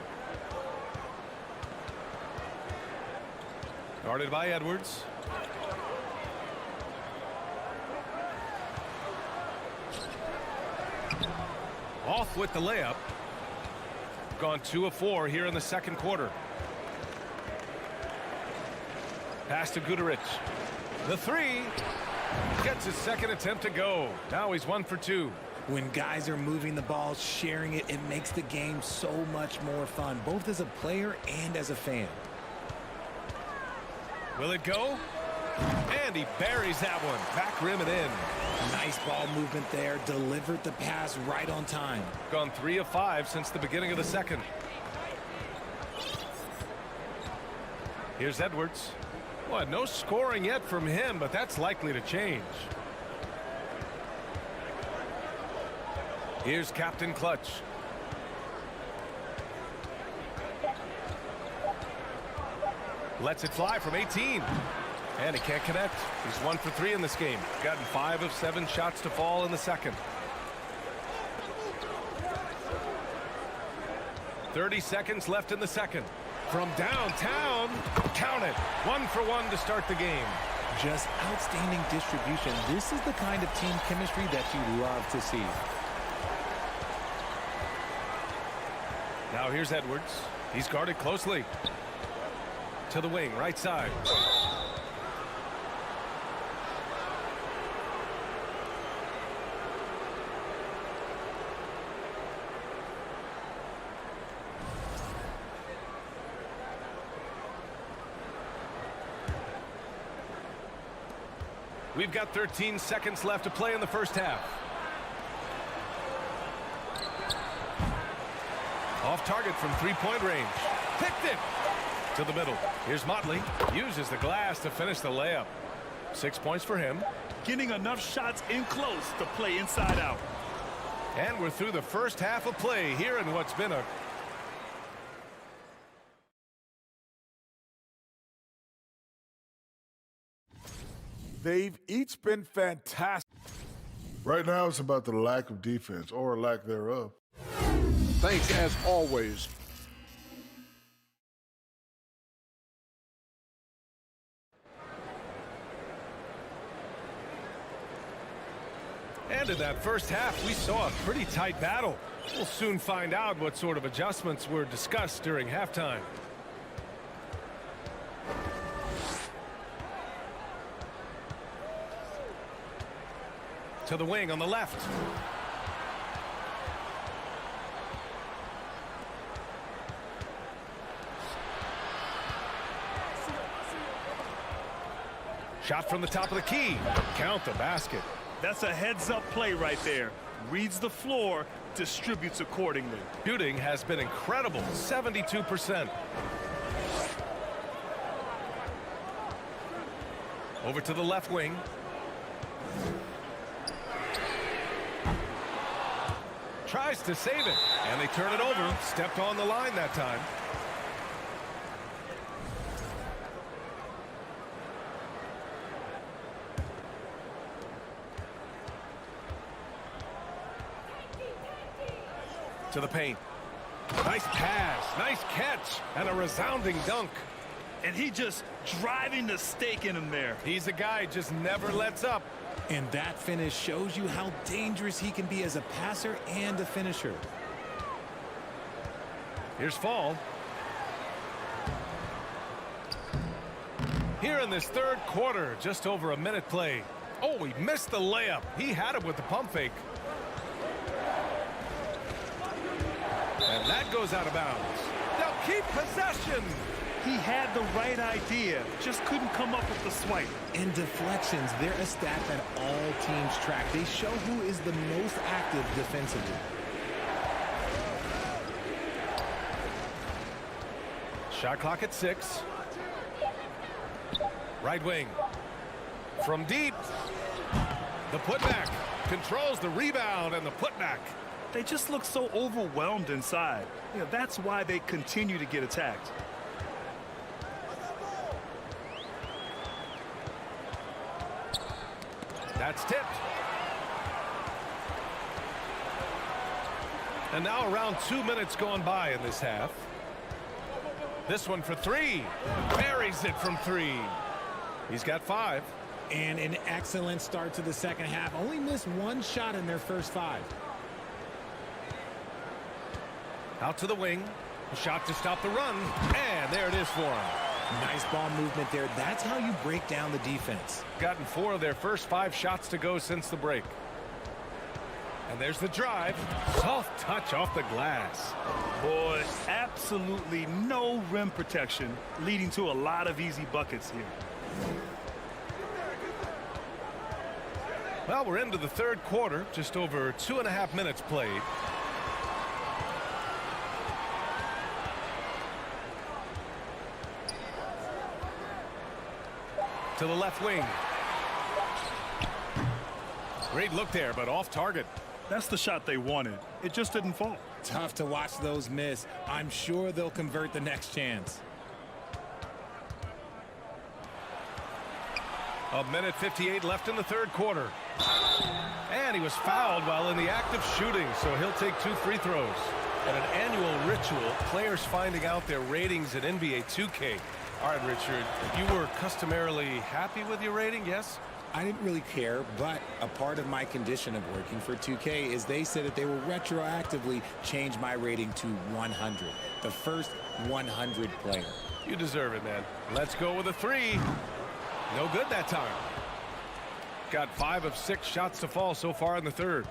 Guarded by Edwards. Off with the layup. Gone 2 of 4 here in the second quarter. Pass to Goodrich. The 3 gets his second attempt to go. Now he's 1 for 2. When guys are moving the ball, sharing it, it makes the game so much more fun, both as a player and as a fan. Will it go? And he buries that one. Back rim and in. Nice ball movement there. Delivered the pass right on time. Gone 3 of 5 since the beginning of the second. Here's Edwards. Well, no scoring yet from him, but that's likely to change. Here's Captain Clutch. Lets it fly from 18. And he can't connect. He's 1 for 3 in this game. Gotten 5 of 7 shots to fall in the second. 30 seconds left in the second. From downtown, count it. 1 for 1 to start the game. Just outstanding distribution. This is the kind of team chemistry that you love to see. Now here's Edwards. He's guarded closely. To the wing, right side. We've got 13 seconds left to play in the first half. Off target from three-point range. Picked it to the middle. Here's Motley. Uses the glass to finish the layup. 6 points for him. Getting enough shots in close to play inside out. And we're through the first half of play here in what's been a They've each been fantastic. Right now, it's about the lack of defense or lack thereof. Thanks as always. And in that first half, we saw a pretty tight battle. We'll soon find out what sort of adjustments were discussed during halftime. To the wing on the left. Shot from the top of the key. Count the basket. That's a heads-up play right there. Reads the floor, distributes accordingly. Shooting has been incredible, 72%. Over to the left wing. Tries to save it, and they turn it over. Stepped on the line that time. To the paint. Nice pass, nice catch, and a resounding dunk. And he just driving the stake in him there. He's a guy just never lets up. And that finish shows you how dangerous he can be as a passer and a finisher. Here's Fall. Here in this third quarter, just over a minute played. Oh, he missed the layup. He had it with the pump fake. And that goes out of bounds. They'll keep possession. He had the right idea, just couldn't come up with the swipe. And deflections, they're a stat that all teams track. They show who is the most active defensively. Shot clock at 6. Right wing. From deep. The putback. Controls the rebound and the putback. They just look so overwhelmed inside. You know, that's why they continue to get attacked. That's tipped. And now around 2 minutes gone by in this half. This one for 3. Buries it from 3. He's got 5. And an excellent start to the second half. Only missed 1 shot in their first 5. Out to the wing. A shot to stop the run. And there it is for him. Nice ball movement there. That's how you break down the defense. Gotten 4 of their first 5 shots to go since the break. And there's the drive. Soft touch off the glass. Boy, absolutely no rim protection, leading to a lot of easy buckets here. Well, we're into the third quarter. Just over 2.5 minutes played. To the left wing. Great look there, but off target. That's the shot they wanted. It just didn't fall. Tough to watch those miss. I'm sure they'll convert the next chance. A minute 58 left in the third quarter. And he was fouled while in the act of shooting, so he'll take 2 free throws. And an annual ritual, players finding out their ratings in NBA 2K. All right, Richard, you were customarily happy with your rating, yes? I didn't really care, but a part of my condition of working for 2K is they said that they will retroactively change my rating to 100. The first 100 player. You deserve it, man. Let's go with a 3. No good that time. Got 5 of 6 shots to fall so far in the third.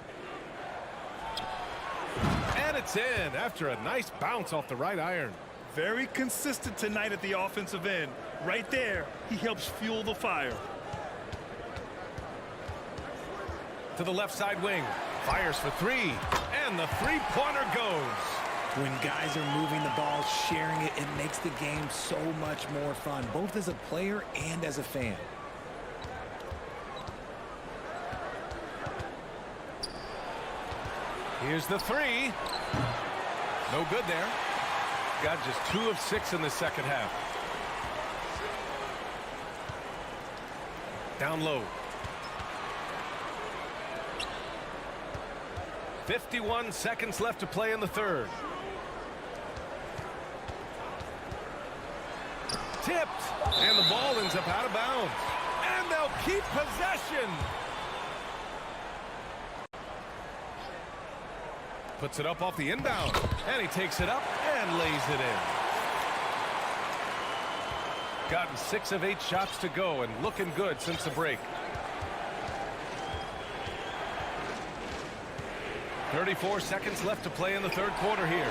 And it's in after a nice bounce off the right iron. Very consistent tonight at the offensive end. Right there, he helps fuel the fire. To the left side wing. Fires for 3. And the three-pointer goes. When guys are moving the ball, sharing it, it makes the game so much more fun, both as a player and as a fan. Here's the 3. No good there. Got just 2 of 6 in the second half. Down low. 51 seconds left to play in the third. Tipped. And the ball ends up out of bounds. And they'll keep possession. Puts it up off the inbound. And he takes it up and lays it in. Gotten 6 of 8 shots to go and looking good since the break. 34 seconds left to play in the third quarter here.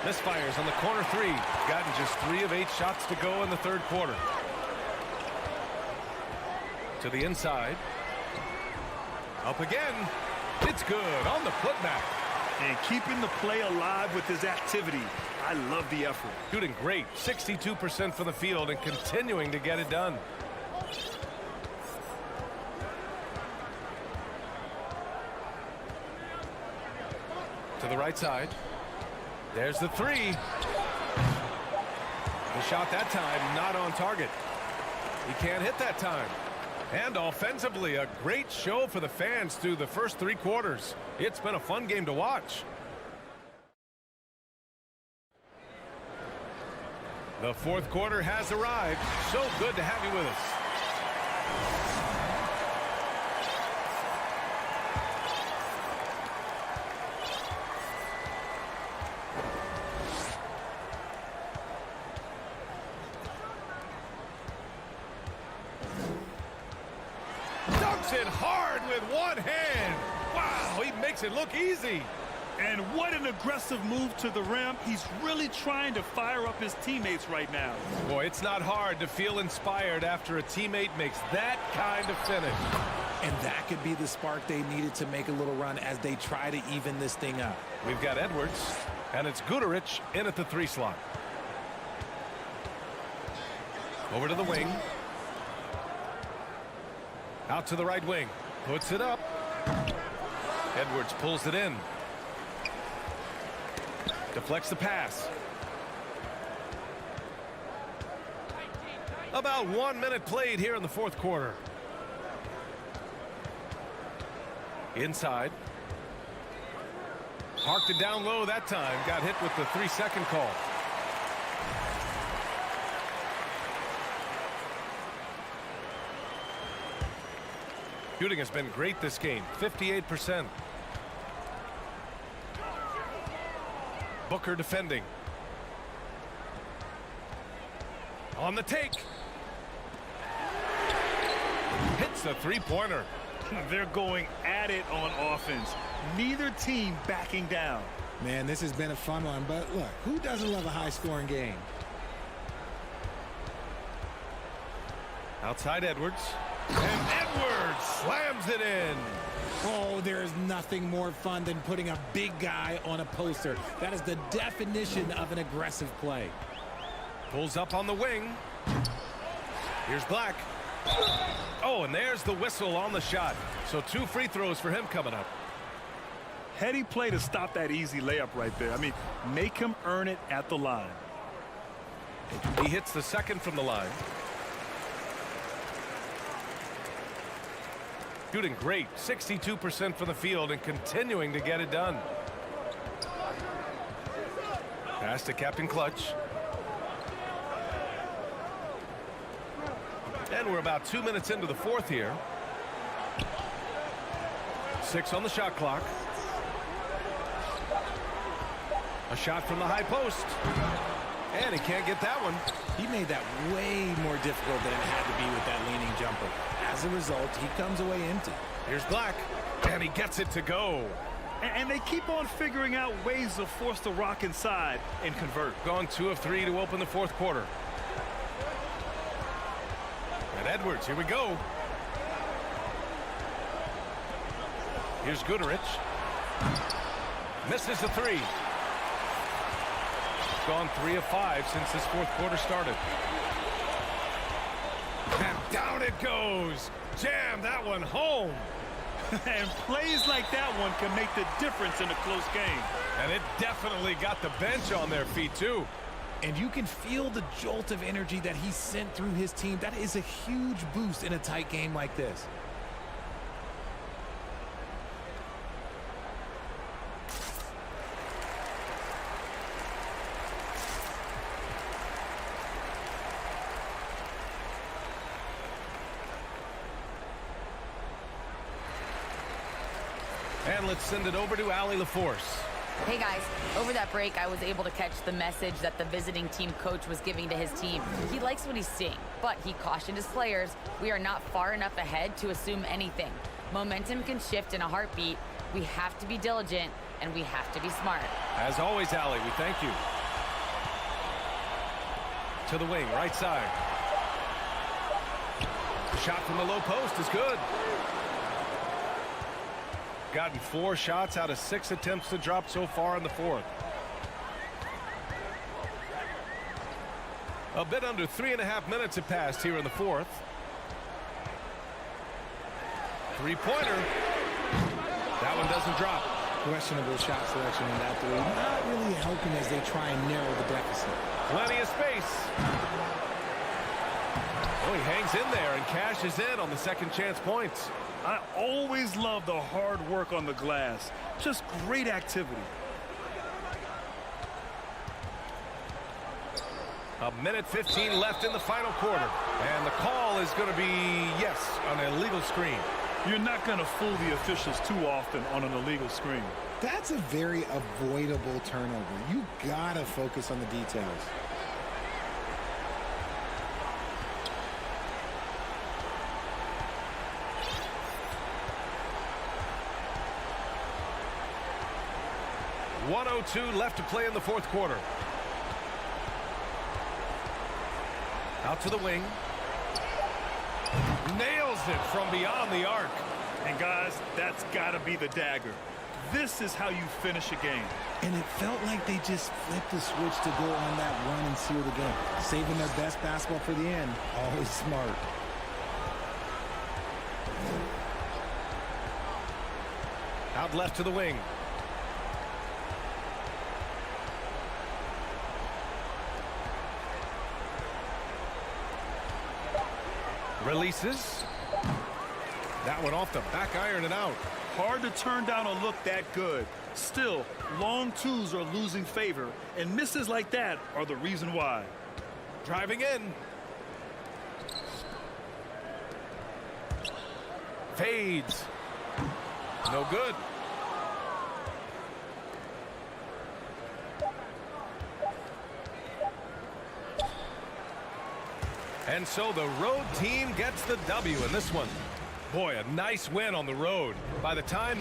Misfires on the corner 3. Gotten just 3 of 8 shots to go in the third quarter. To the inside. Up again. It's good on the putback. And keeping the play alive with his activity. I love the effort. Shooting great. 62% from the field and continuing to get it done. To the right side. There's the 3. The shot that time not on target. He can't hit that time. And offensively, a great show for the fans through the first 3 quarters. It's been a fun game to watch. The fourth quarter has arrived. So good to have you with us. It hard with one hand. Wow, he makes it look easy. And what an aggressive move to the rim. He's really trying to fire up his teammates right now. Boy, it's not hard to feel inspired after a teammate makes that kind of finish. And that could be the spark they needed to make a little run as they try to even this thing up. We've got Edwards, and it's Guduric in at the 3 slot. Over to the wing. Out to the right wing. Puts it up. Edwards pulls it in. Deflects the pass. About 1 minute played here in the fourth quarter. Inside. Parked it down low that time. Got hit with the 3-second call. Shooting has been great this game, 58%. Booker defending. On the take. Hits the 3-pointer. They're going at it on offense. Neither team backing down. Man, this has been a fun one, but look, who doesn't love a high-scoring game? Outside Edwards. And Edwards slams it in. Oh, there is nothing more fun than putting a big guy on a poster. That is the definition of an aggressive play. Pulls up on the wing. Here's Black. Oh, and there's the whistle on the shot. So 2 free throws for him coming up. Heady play to stop that easy layup right there. I mean, make him earn it at the line. He hits the second from the line. Shooting great, 62% from the field and continuing to get it done. Pass to Captain Clutch. And we're about 2 minutes into the fourth here. 6 on the shot clock. A shot from the high post. And he can't get that one. He made that way more difficult than it had to be with that leaning jumper. As a result, he comes away empty. Here's Black, and he gets it to go. And they keep on figuring out ways to force the rock inside and convert. Gone 2 of 3 to open the fourth quarter. And Edwards, here we go. Here's Goodrich. Misses the 3. Gone 3 of 5 since this fourth quarter started. And down it goes. Jam that one home. And plays like that one can make the difference in a close game. And it definitely got the bench on their feet, too. And you can feel the jolt of energy that he sent through his team. That is a huge boost in a tight game like this. And let's send it over to Allie LaForce. Hey guys, over that break I was able to catch the message that the visiting team coach was giving to his team. He likes what he's seeing, but he cautioned his players, we are not far enough ahead to assume anything. Momentum can shift in a heartbeat. We have to be diligent and we have to be smart. As always, Allie, we thank you. To the wing, right side. Shot from the low post is good. Gotten 4 shots out of 6 attempts to drop so far in the fourth. A bit under 3.5 minutes have passed here in the fourth. 3-pointer. That one doesn't drop. Questionable shot selection in that 3. Not really helping as they try and narrow the deficit. Plenty of space. Oh, he hangs in there and cashes in on the second chance points. I always love the hard work on the glass. Just great activity. A minute 15 left in the final quarter. And the call is going to be, yes, an illegal screen. You're not going to fool the officials too often on an illegal screen. That's a very avoidable turnover. You got to focus on the details. .102 left to play in the fourth quarter. Out to the wing. Nails it from beyond the arc. And guys, that's got to be the dagger. This is how you finish a game. And it felt like they just flipped the switch to go on that run and seal the game. Saving their best basketball for the end. Always smart. Out left to the wing. Releases. That one off the back iron and out. Hard to turn down a look that good. Still, long twos are losing favor, and misses like that are the reason why. Driving in. Fades. No good. And so the road team gets the W in this one. Boy, a nice win on the road. By the time...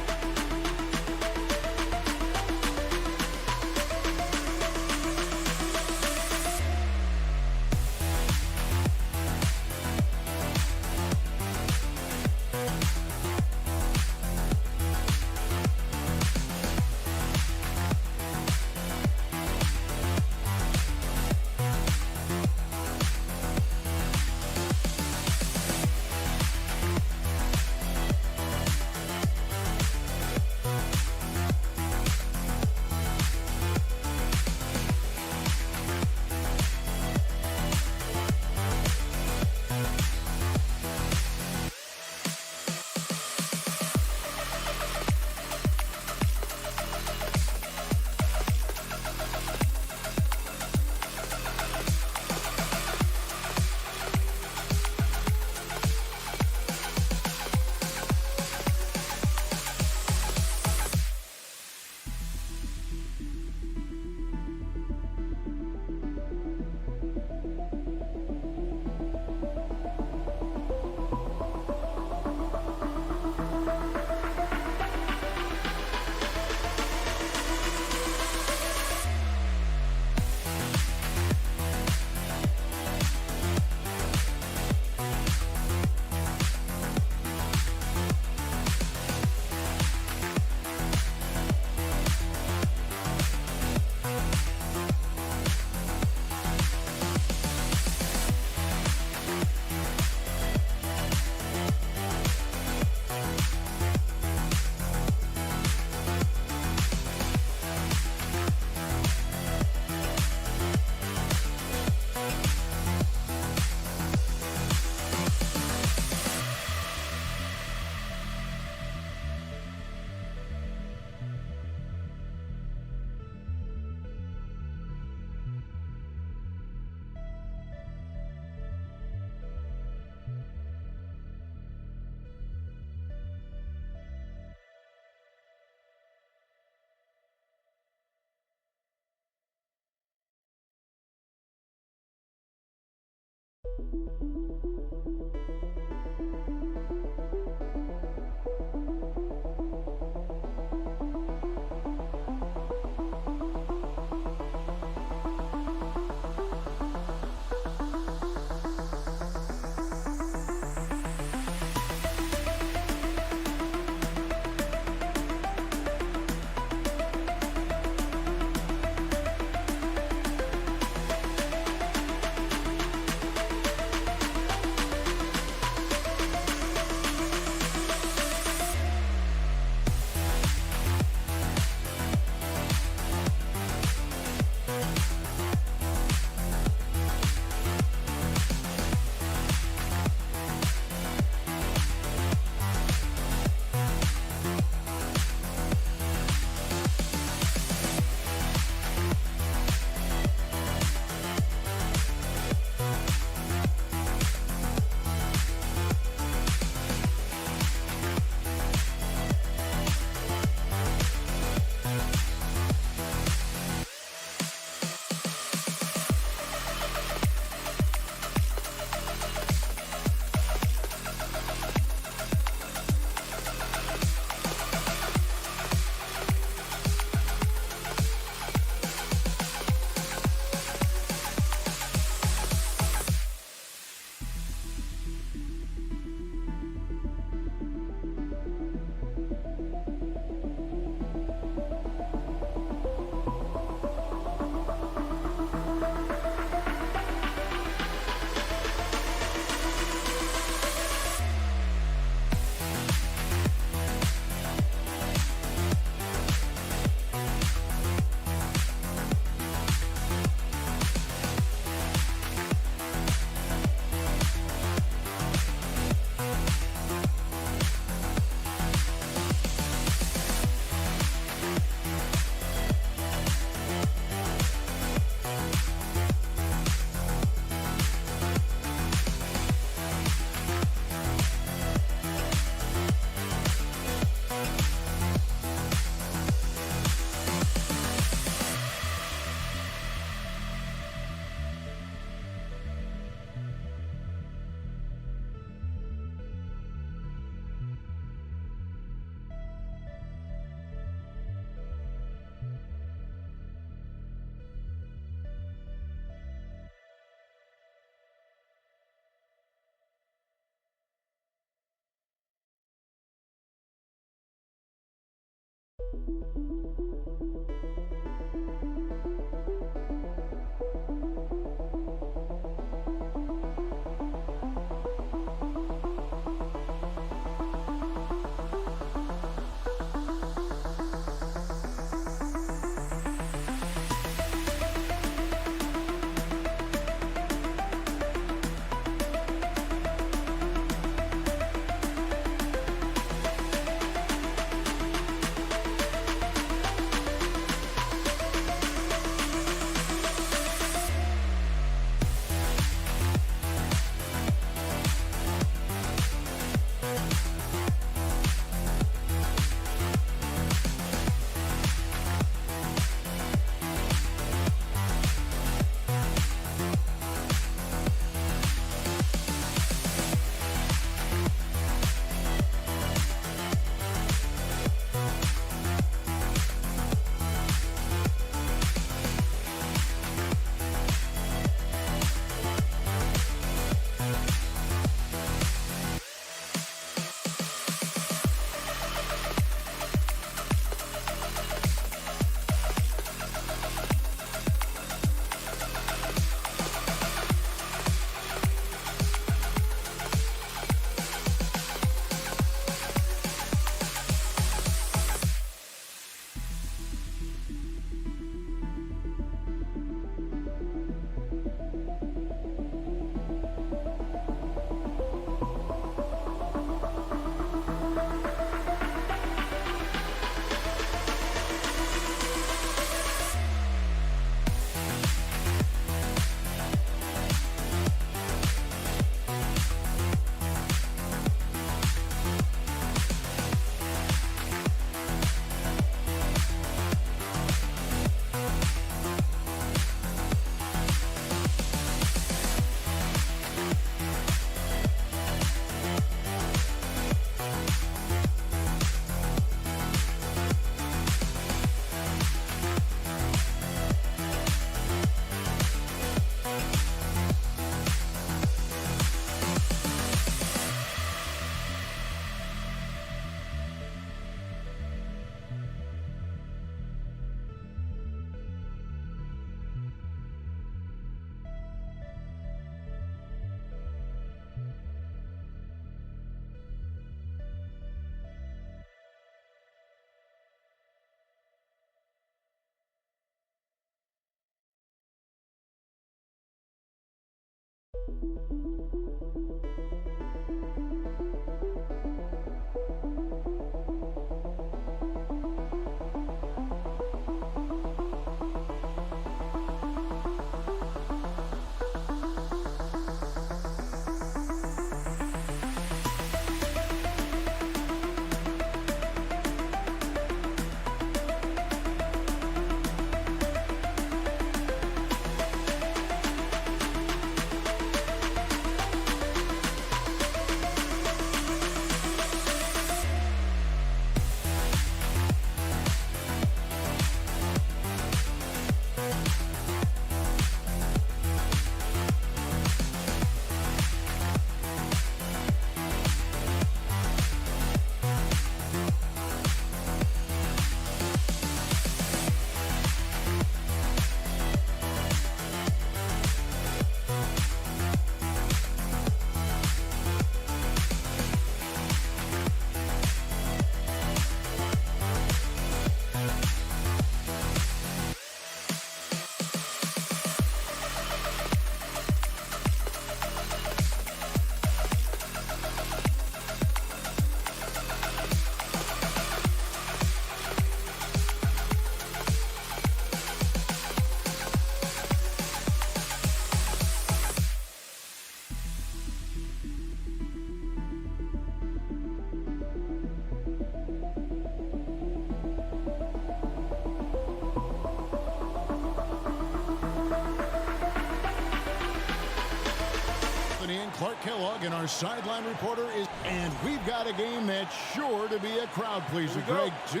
Clark Kellogg, and our sideline reporter is, and we've got a game that's sure to be a crowd pleaser, Greg. Two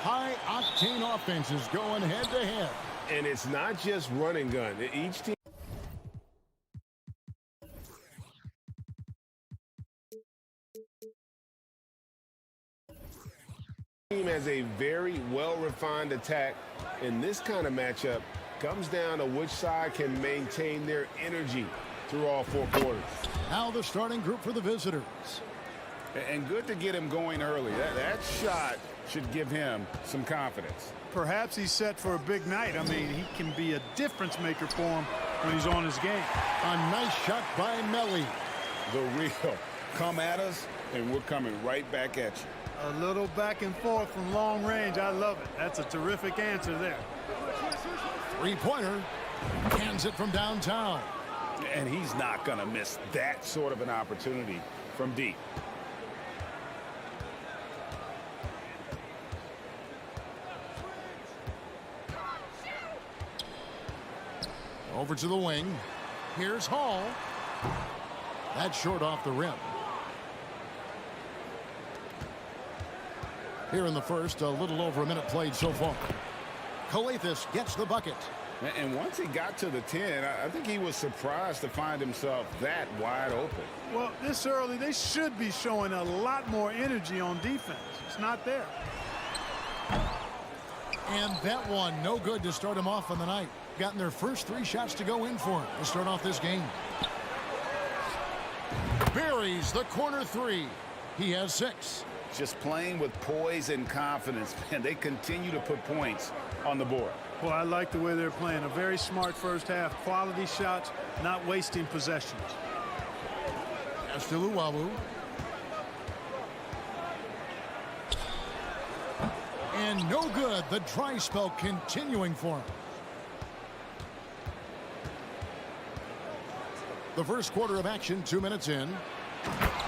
high-octane offenses going head-to-head. And it's not just run and gun. Each team has a very well-refined attack, and this kind of matchup comes down to which side can maintain their energy through all four quarters. Now the starting group for the visitors. And good to get him going early. That shot should give him some confidence. Perhaps he's set for a big night. I mean, he can be a difference maker for him when he's on his game. A nice shot by Melly. The real. Come at us, and we're coming right back at you. A little back and forth from long range. I love it. That's a terrific answer there. Three-pointer. Cans it from downtown. And he's not going to miss that sort of an opportunity from deep. Over to the wing. Here's Hall. That's short off the rim. Here in the first, a little over a minute played so far. Skijesss gets the bucket. And once he got to the 10, I think he was surprised to find himself that wide open. Well, this early, they should be showing a lot more energy on defense. It's not there. And that one, no good to start him off on the night. Gotten their first 3 shots to go in for him to start off this game. Buries the corner 3. He has 6. Just playing with poise and confidence, and they continue to put points on the board. Well, I like the way they're playing. A very smart first half. Quality shots, not wasting possessions. Pass to Luwawu. And no good. The dry spell continuing for him. The first quarter of action, 2 minutes in.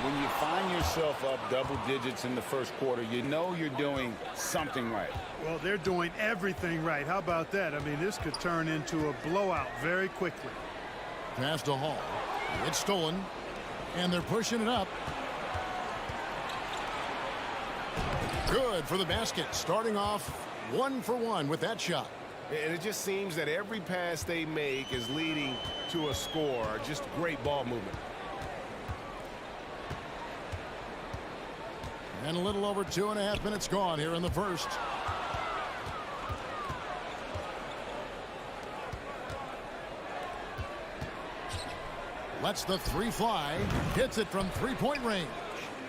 When you find yourself up double digits in the first quarter, you know you're doing something right. Well, they're doing everything right. How about that? I mean, this could turn into a blowout very quickly. Pass to Hall. It's stolen. And they're pushing it up. Good for the basket. Starting off 1 for 1 with that shot. And it just seems that every pass they make is leading to a score. Just great ball movement. And a little over 2.5 minutes gone here in the first. Lets the 3 fly. Hits it from 3-point range.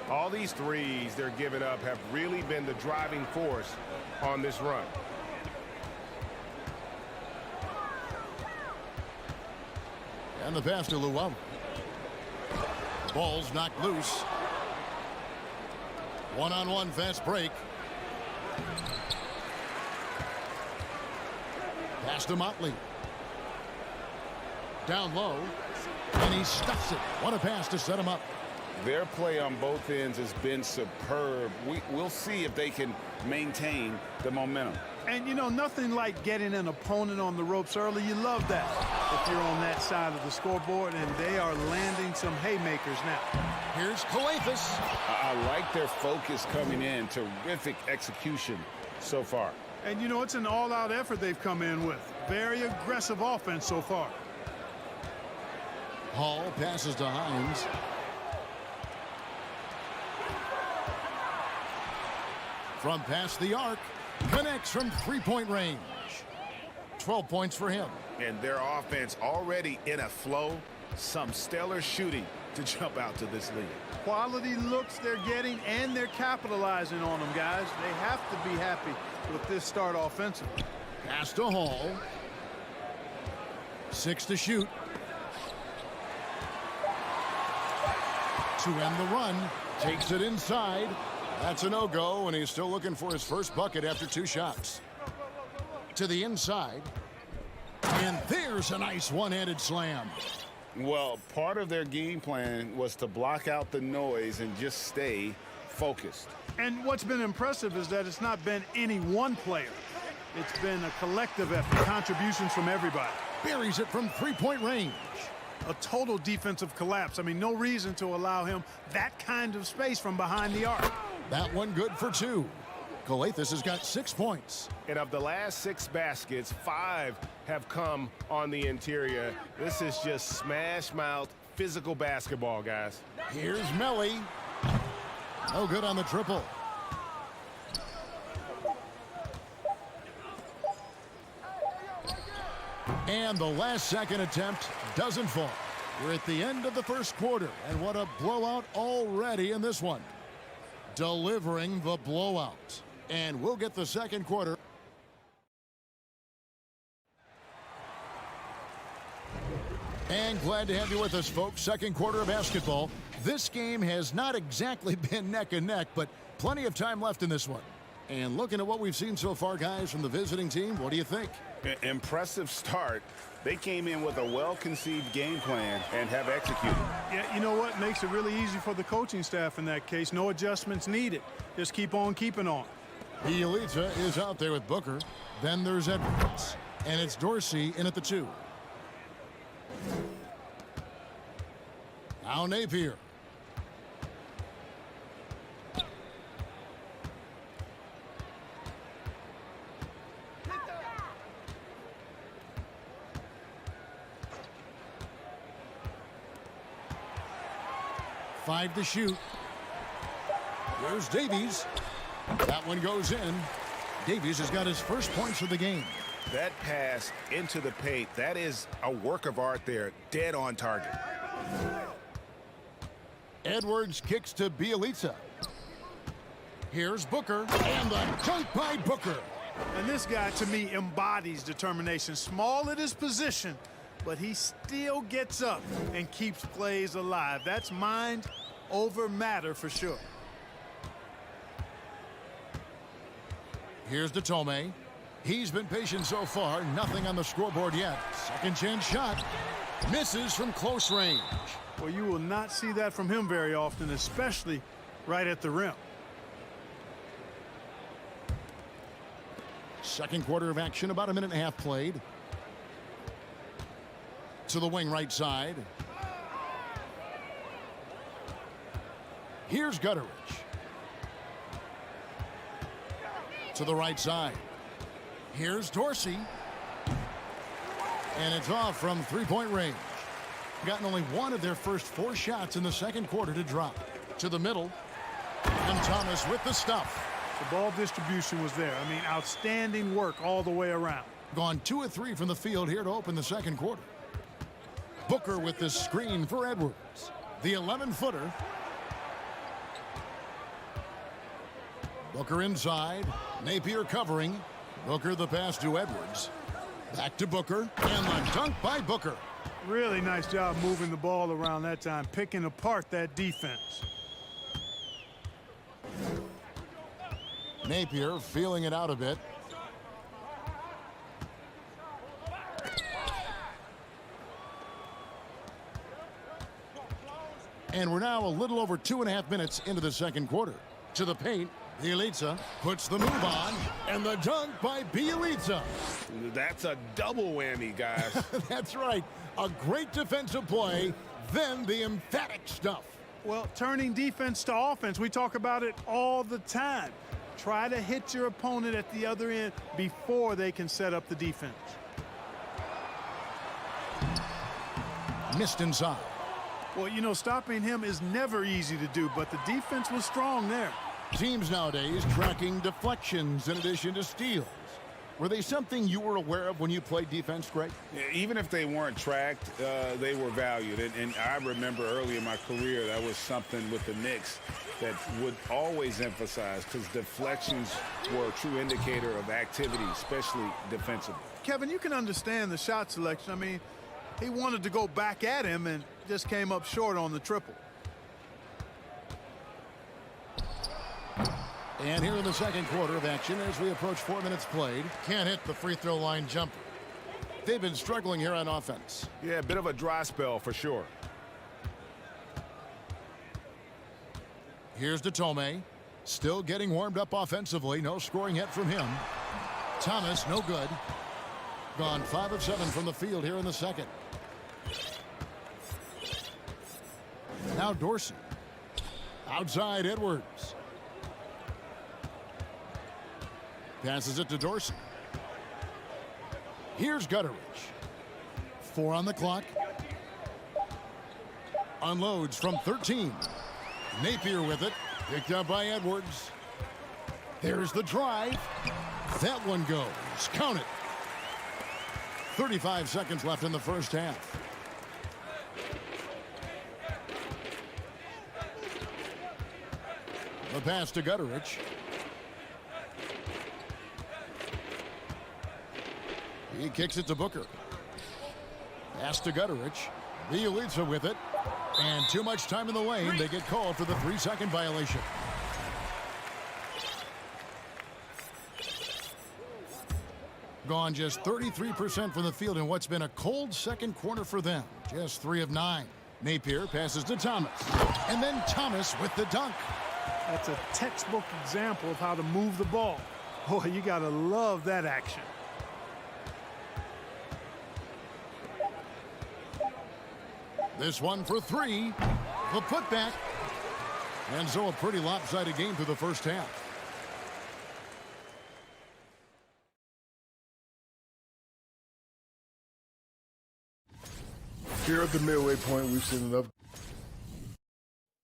All these threes they're giving up have really been the driving force on this run. And the pass to Luwawu. Ball's knocked loose. One-on-one fast break. Pass to Motley. Down low. And he stuffs it. What a pass to set him up. Their play on both ends has been superb. We'll see if they can maintain the momentum. And, you know, nothing like getting an opponent on the ropes early. You love that if you're on that side of the scoreboard, and they are landing some haymakers now. Here's Skijesss. I like their focus coming in. Terrific execution so far. And, you know, it's an all-out effort they've come in with. Very aggressive offense so far. Hall passes to Hines. From past the arc, connects from three-point range. 12 points for him. And their offense already in a flow. Some stellar shooting to jump out to this lead. Quality looks they're getting, and they're capitalizing on them, guys. They have to be happy with this start offensively. Pass to Hall. 6 to shoot. To end the run. Takes it inside. That's a no-go, and he's still looking for his first bucket after 2 shots. To the inside. And there's a nice one-handed slam. Well, part of their game plan was to block out the noise and just stay focused. And what's been impressive is that it's not been any one player. It's been a collective effort, contributions from everybody. Buries it from three-point range. A total defensive collapse. I mean, no reason to allow him that kind of space from behind the arc. That one good for 2. Skijesss has got 6 points. And of the last 6 baskets, 5 have come on the interior. This is just smash-mouth physical basketball, guys. Here's Melly. No good on the triple. And the last second attempt doesn't fall. We're at the end of the first quarter, and what a blowout already in this one. Delivering the blowout. And we'll get the second quarter. And glad to have you with us, folks. Second quarter of basketball. This game has not exactly been neck and neck, but plenty of time left in this one. And looking at what we've seen so far, guys, from the visiting team, what do you think? Impressive start. They came in with a well-conceived game plan and have executed. Yeah, you know what? Makes it really easy for the coaching staff in that case. No adjustments needed. Just keep on keeping on. Bielitsa is out there with Booker. Then there's Edwards. And it's Dorsey in at the 2. Now Napier. Five to shoot. Here's Davies. That one goes in. Davies has got his first points of the game. That pass into the paint, that is a work of art there. Dead on target. Edwards kicks to Bielitsa. Here's Booker. And the dunk by Booker. And this guy, to me, embodies determination. Small at his position, but he still gets up and keeps plays alive. That's mind over matter for sure. Here's Datome. He's been patient so far. Nothing on the scoreboard yet. Second chance shot. Misses from close range. Well, you will not see that from him very often, especially right at the rim. Second quarter of action, about a minute and a half played. To the wing right side. Here's Gutteridge. To the right side. Here's Dorsey. And it's off from three-point range. Gotten only one of their first 4 shots in the second quarter to drop. To the middle. And Thomas with the stuff. The ball distribution was there. I mean, outstanding work all the way around. Gone 2 of 3 from the field here to open the second quarter. Booker with the screen for Edwards. The 11-footer. Booker inside. Napier covering. Booker the pass to Edwards. Back to Booker. And the dunk by Booker. Really nice job moving the ball around that time, picking apart that defense. Napier feeling it out a bit. And we're now a little over 2.5 minutes into the second quarter. To the paint, Bielitsa puts the move on, and the dunk by Bielitsa. That's a double whammy, guys. That's right. A great defensive play, then the emphatic stuff. Well, turning defense to offense, we talk about it all the time. Try to hit your opponent at the other end before they can set up the defense. Missed inside. Well, you know, stopping him is never easy to do, but the defense was strong there. Teams nowadays tracking deflections in addition to steals. Were they something you were aware of when you played defense, Greg? Yeah, even if they weren't tracked, they were valued. And I remember early in my career, that was something with the Knicks that would always emphasize, because deflections were a true indicator of activity, especially defensively. Kevin, you can understand the shot selection. I mean, he wanted to go back at him and just came up short on the triple. And here in the second quarter of action, as we approach 4 minutes played, can't hit the free throw line jumper. They've been struggling here on offense. Yeah, a bit of a dry spell for sure. Here's Tome, still getting warmed up offensively. No scoring yet from him. Thomas, no good. Gone 5 of 7 from the field here in the second. Now Dorsey. Outside Edwards. Passes it to Dorsey. Here's Gutteridge. 4 on the clock. Unloads from 13. Napier with it. Picked up by Edwards. There's the drive. That one goes. Count it. 35 seconds left in the first half. The pass to Gutteridge. He kicks it to Booker. Pass to Gutteridge. Bielitsa with it. And too much time in the lane. They get called for the 3-second violation. Gone just 33% from the field in what's been a cold second quarter for them. Just 3 of 9. Napier passes to Thomas. And then Thomas with the dunk. That's a textbook example of how to move the ball. Boy, you got to love that action. This one for 3. The putback. And so a pretty lopsided game through the first half. Here at the midway point, we've seen enough.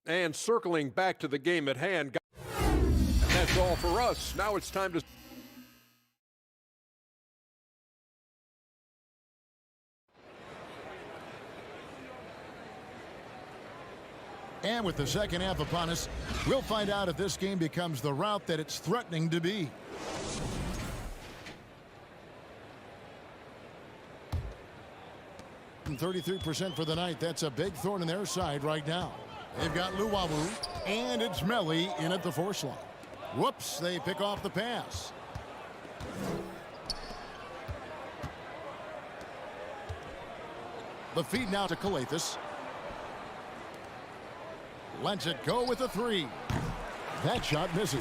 And circling back to the game at hand. And that's all for us. Now it's time to... And with the second half upon us, we'll find out if this game becomes the route that it's threatening to be. And 33% for the night. That's a big thorn in their side right now. They've got Luwawu, and it's Melly in at the force line. Whoops, they pick off the pass. The feed now to Calathes. Lets it go with a 3. That shot misses.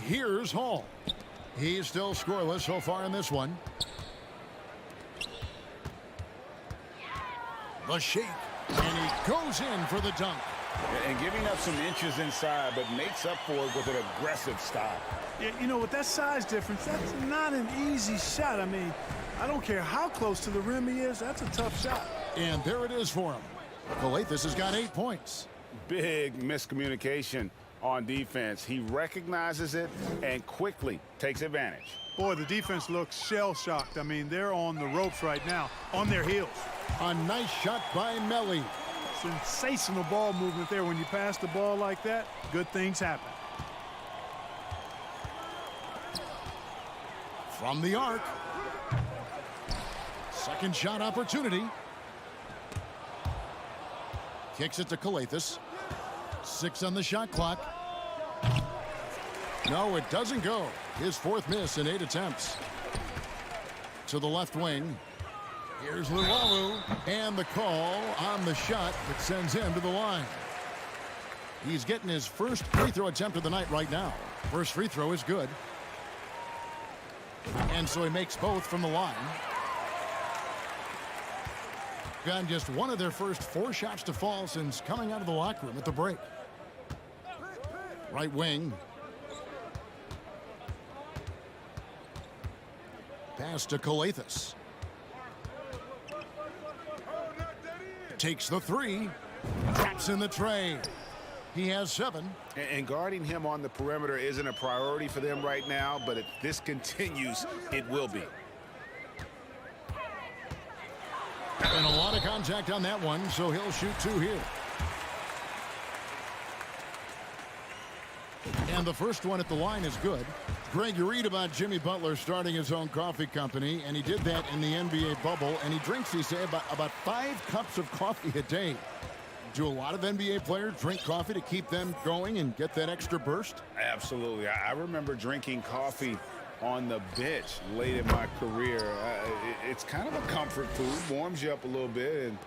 Here's Hall. He's still scoreless so far in this one. The shake. And he goes in for the dunk. And giving up some inches inside, but makes up for it with an aggressive style. Yeah, you know, with that size difference, that's not an easy shot. I mean, I don't care how close to the rim he is. That's a tough shot. And there it is for him. Calathes has got 8 points. Big miscommunication on defense. He recognizes it and quickly takes advantage. Boy, the defense looks shell-shocked. I mean, they're on the ropes right now, on their heels. A nice shot by Melly. Sensational ball movement there. When you pass the ball like that, good things happen. From the arc. Second shot opportunity. Kicks it to Skijesss. 6 on the shot clock. No, it doesn't go. His 4th miss in 8 attempts. To the left wing. Here's Luwawu. And the call on the shot that sends him to the line. He's getting his first free throw attempt of the night right now. First free throw is good. And so he makes both from the line. Gotten just one of their first 4 shots to fall since coming out of the locker room at the break. Right wing. Pass to Skijesss. Takes the 3. Traps in the tray. He has 7. And guarding him on the perimeter isn't a priority for them right now, but if this continues, it will be. And a lot of contact on that one, so he'll shoot 2 here. And the first one at the line is good. Greg, you read about Jimmy Butler starting his own coffee company, and he did that in the NBA bubble, and he drinks, he said, about 5 cups of coffee a day. Do a lot of NBA players drink coffee to keep them going and get that extra burst? Absolutely. I remember drinking coffee on the bench late in my career. It's kind of a comfort food, warms you up a little bit, and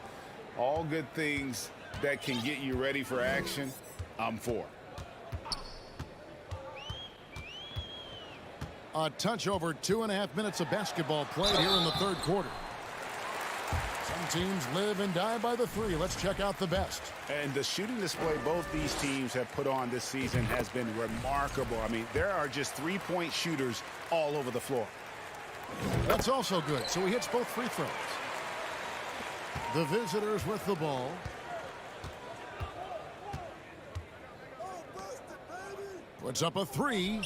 all good things that can get you ready for action, I'm for. A touch over 2.5 minutes of basketball played here in the 3rd quarter. Some teams live and die by the 3. Let's check out the best. And the shooting display both these teams have put on this season has been remarkable. I mean, there are just 3-point shooters all over the floor. That's also good. So he hits both free throws. The visitors with the ball. Puts up a 3.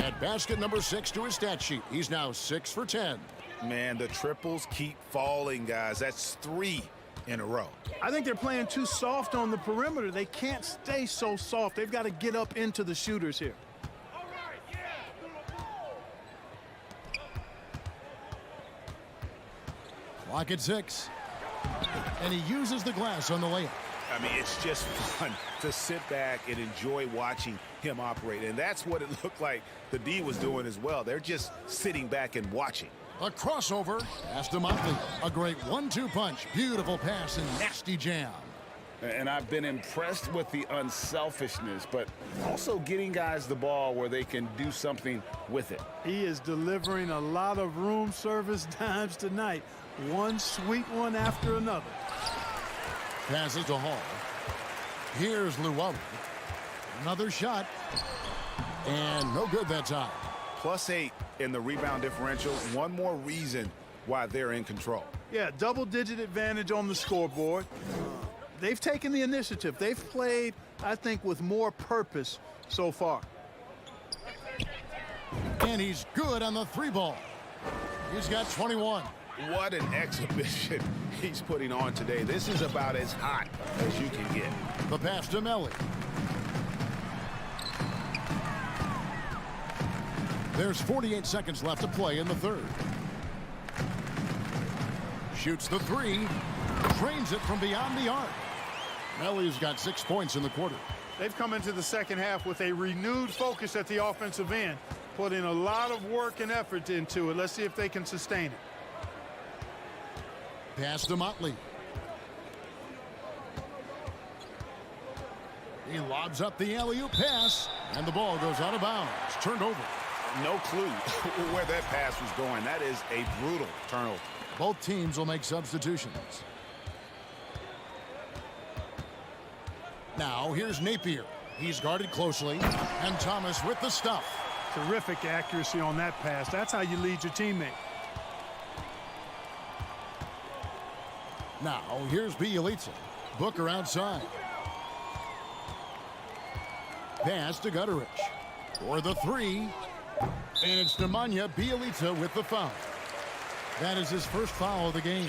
At basket number 6 to his stat sheet. He's now 6 for 10. Man, the triples keep falling, guys. That's 3 in a row. I think they're playing too soft on the perimeter. They can't stay so soft. They've got to get up into the shooters here. Clock at 6. And he uses the glass on the layup. I mean, it's just fun to sit back and enjoy watching him operate. And that's what it looked like the D was doing as well. They're just sitting back and watching. A crossover. Pass to Motley. A great 1-2 punch. Beautiful pass and nasty jam. And I've been impressed with the unselfishness, but also getting guys the ball where they can do something with it. He is delivering a lot of room service dimes tonight. One sweet one after another. Passes to Hall. Here's Luwawu. Another shot. And no good that time. +8 in the rebound differential. One more reason why they're in control. Yeah, double-digit advantage on the scoreboard. They've taken the initiative. They've played, I think, with more purpose so far. And he's good on the 3 ball. He's got 21. What an exhibition he's putting on today. This is about as hot as you can get. The pass to Melly. There's 48 seconds left to play in the 3rd. Shoots the 3. Drains it from beyond the arc. Melly's got 6 points in the quarter. They've come into the second half with a renewed focus at the offensive end. Put in a lot of work and effort into it. Let's see if they can sustain it. Pass to Motley. He lobs up the alley-oop pass, and the ball goes out of bounds. Turned over. No clue where that pass was going. That is a brutal turnover. Both teams will make substitutions. Now here's Napier. He's guarded closely, and Thomas with the stuff. Terrific accuracy on that pass. That's how you lead your teammate. Now here's Bielitsa. Booker outside. Pass to Gutterich. For the 3. And it's Nemanja Bjelica with the foul. That is his first foul of the game.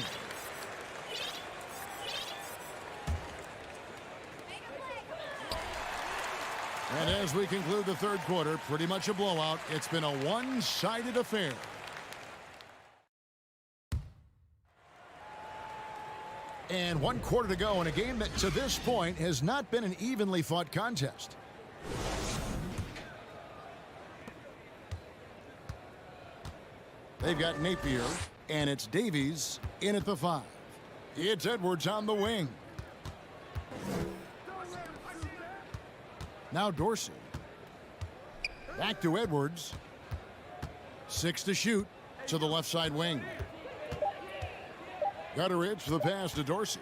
And as we conclude the 3rd quarter, pretty much a blowout. It's been a one-sided affair. And 1 quarter to go in a game that to this point has not been an evenly fought contest. They've got Napier, and it's Davies in at the 5. It's Edwards on the wing. Now Dorsey. Back to Edwards. 6 to shoot to the left side wing. Gutteridge for the pass to Dorsey.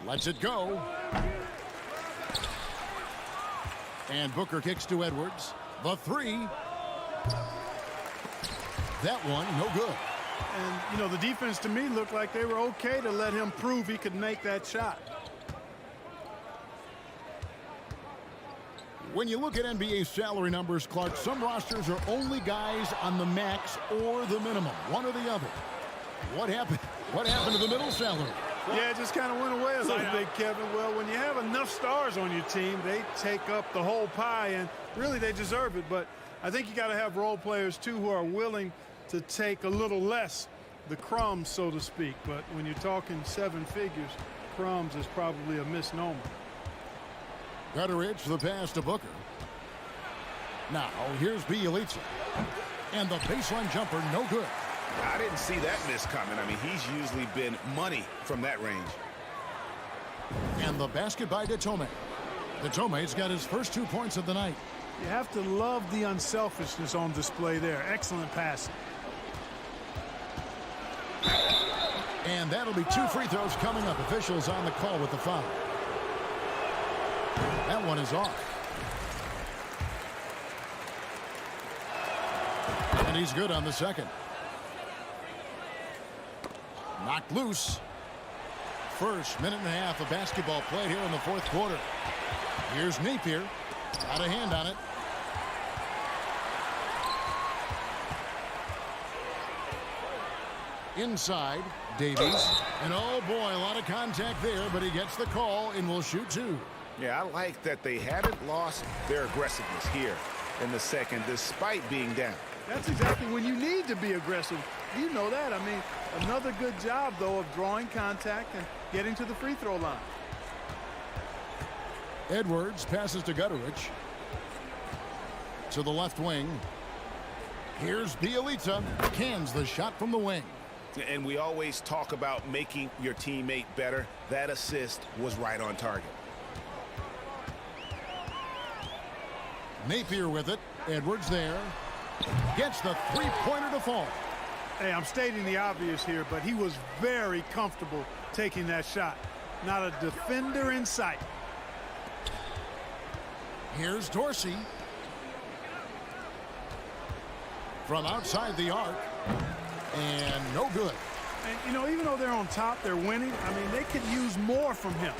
Lets it go. And Booker kicks to Edwards. The 3. That one, no good. And, you know, the defense to me looked like they were okay to let him prove he could make that shot. When you look at NBA salary numbers, Clark, some rosters are only guys on the max or the minimum, one or the other. What happened? What happened to the middle salary? Yeah, it just kind of went away a little bit, Kevin. Well, when you have enough stars on your team, they take up the whole pie, and really they deserve it. But I think you got to have role players, too, who are willing to take a little less, the crumbs, so to speak. But when you're talking 7 figures, crumbs is probably a misnomer. Gutteridge for the pass to Booker. Now, here's Bielitsa. And the baseline jumper, no good. I didn't see that miss coming. I mean, he's usually been money from that range. And the basket by Detome. Detome's got his first 2 points of the night. You have to love the unselfishness on display there. Excellent passing. And that'll be 2 free throws coming up. Officials on the call with the foul. That one is off. And he's good on the second. Knocked loose. First minute and a half of basketball played here in the 4th quarter. Here's Napier. Got a hand on it. Inside, Davies. And oh boy, a lot of contact there, but he gets the call and will shoot 2. Yeah, I like that they haven't lost their aggressiveness here in the second, despite being down. That's exactly when you need to be aggressive. You know that. I mean, another good job, though, of drawing contact and getting to the free throw line. Edwards passes to Gutteridge. To the left wing. Here's Bielitsa. Cans the shot from the wing. And we always talk about making your teammate better. That assist was right on target. Napier with it. Edwards there. Gets the 3-pointer to fall. Hey, I'm stating the obvious here, but he was very comfortable taking that shot. Not a defender in sight. Here's Dorsey. From outside the arc. And no good. And, you know, even though they're on top, they're winning. I mean, they could use more from him.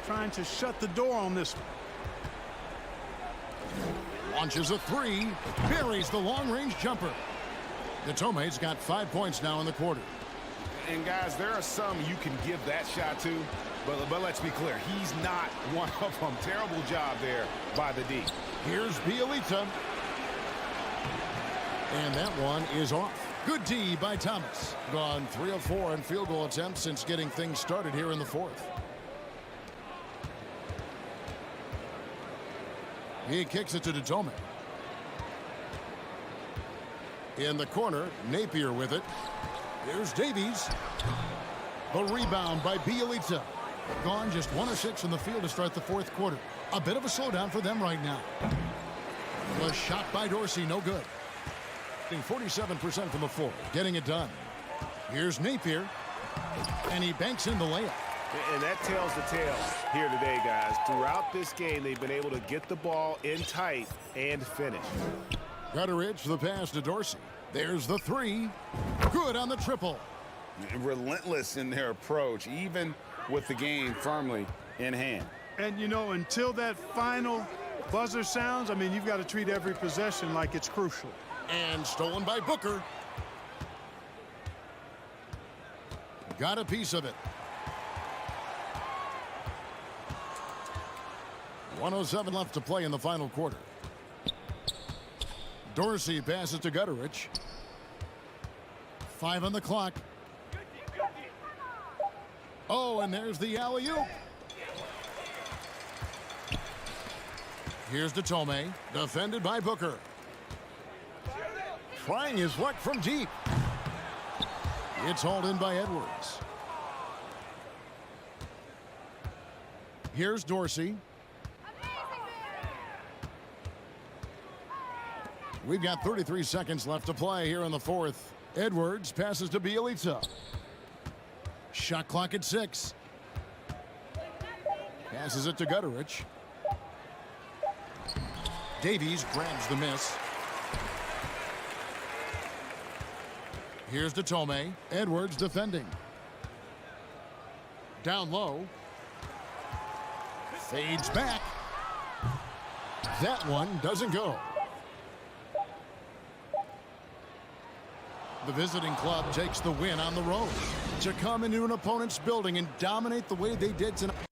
Trying to shut the door on this one. Launches a 3. Buries the long-range jumper. Detome's got 5 points now in the quarter. And, guys, there are some you can give that shot to. But let's be clear, he's not one of them. Terrible job there by the D. Here's Bielitsa. And that one is off. Good D by Thomas. Gone 3 of 4 in field goal attempts since getting things started here in the 4th. He kicks it to Detome. In the corner, Napier with it. Here's Davies. The rebound by Bielitsa. Gone just 1 of 6 from the field to start the 4th quarter. A bit of a slowdown for them right now. The shot by Dorsey, no good. 47% from the floor, getting it done. Here's Napier. And he banks in the layup. And that tells the tale here today, guys. Throughout this game, they've been able to get the ball in tight and finish. Gutteridge for the pass to Dorsey. There's the 3. Good on the triple. Relentless in their approach, even with the game firmly in hand. And, you know, until that final buzzer sounds, I mean, you've got to treat every possession like it's crucial. And stolen by Booker. Got a piece of it. 1:07 left to play in the final quarter. Dorsey passes to Oh, and there's the alley-oop. Here's Tome, defended by Booker. Trying his luck from deep. It's hauled in by Edwards. Here's Dorsey. We've got 33 seconds left to play here in the fourth. Edwards passes to Bielitsa. Shot clock at 6. Passes it to Gutterich. Davies grabs the miss. Here's Tome. Edwards defending. Down low. Fades back. That one doesn't go. The visiting club takes the win on the road. To come into an opponent's building and dominate the way they did tonight.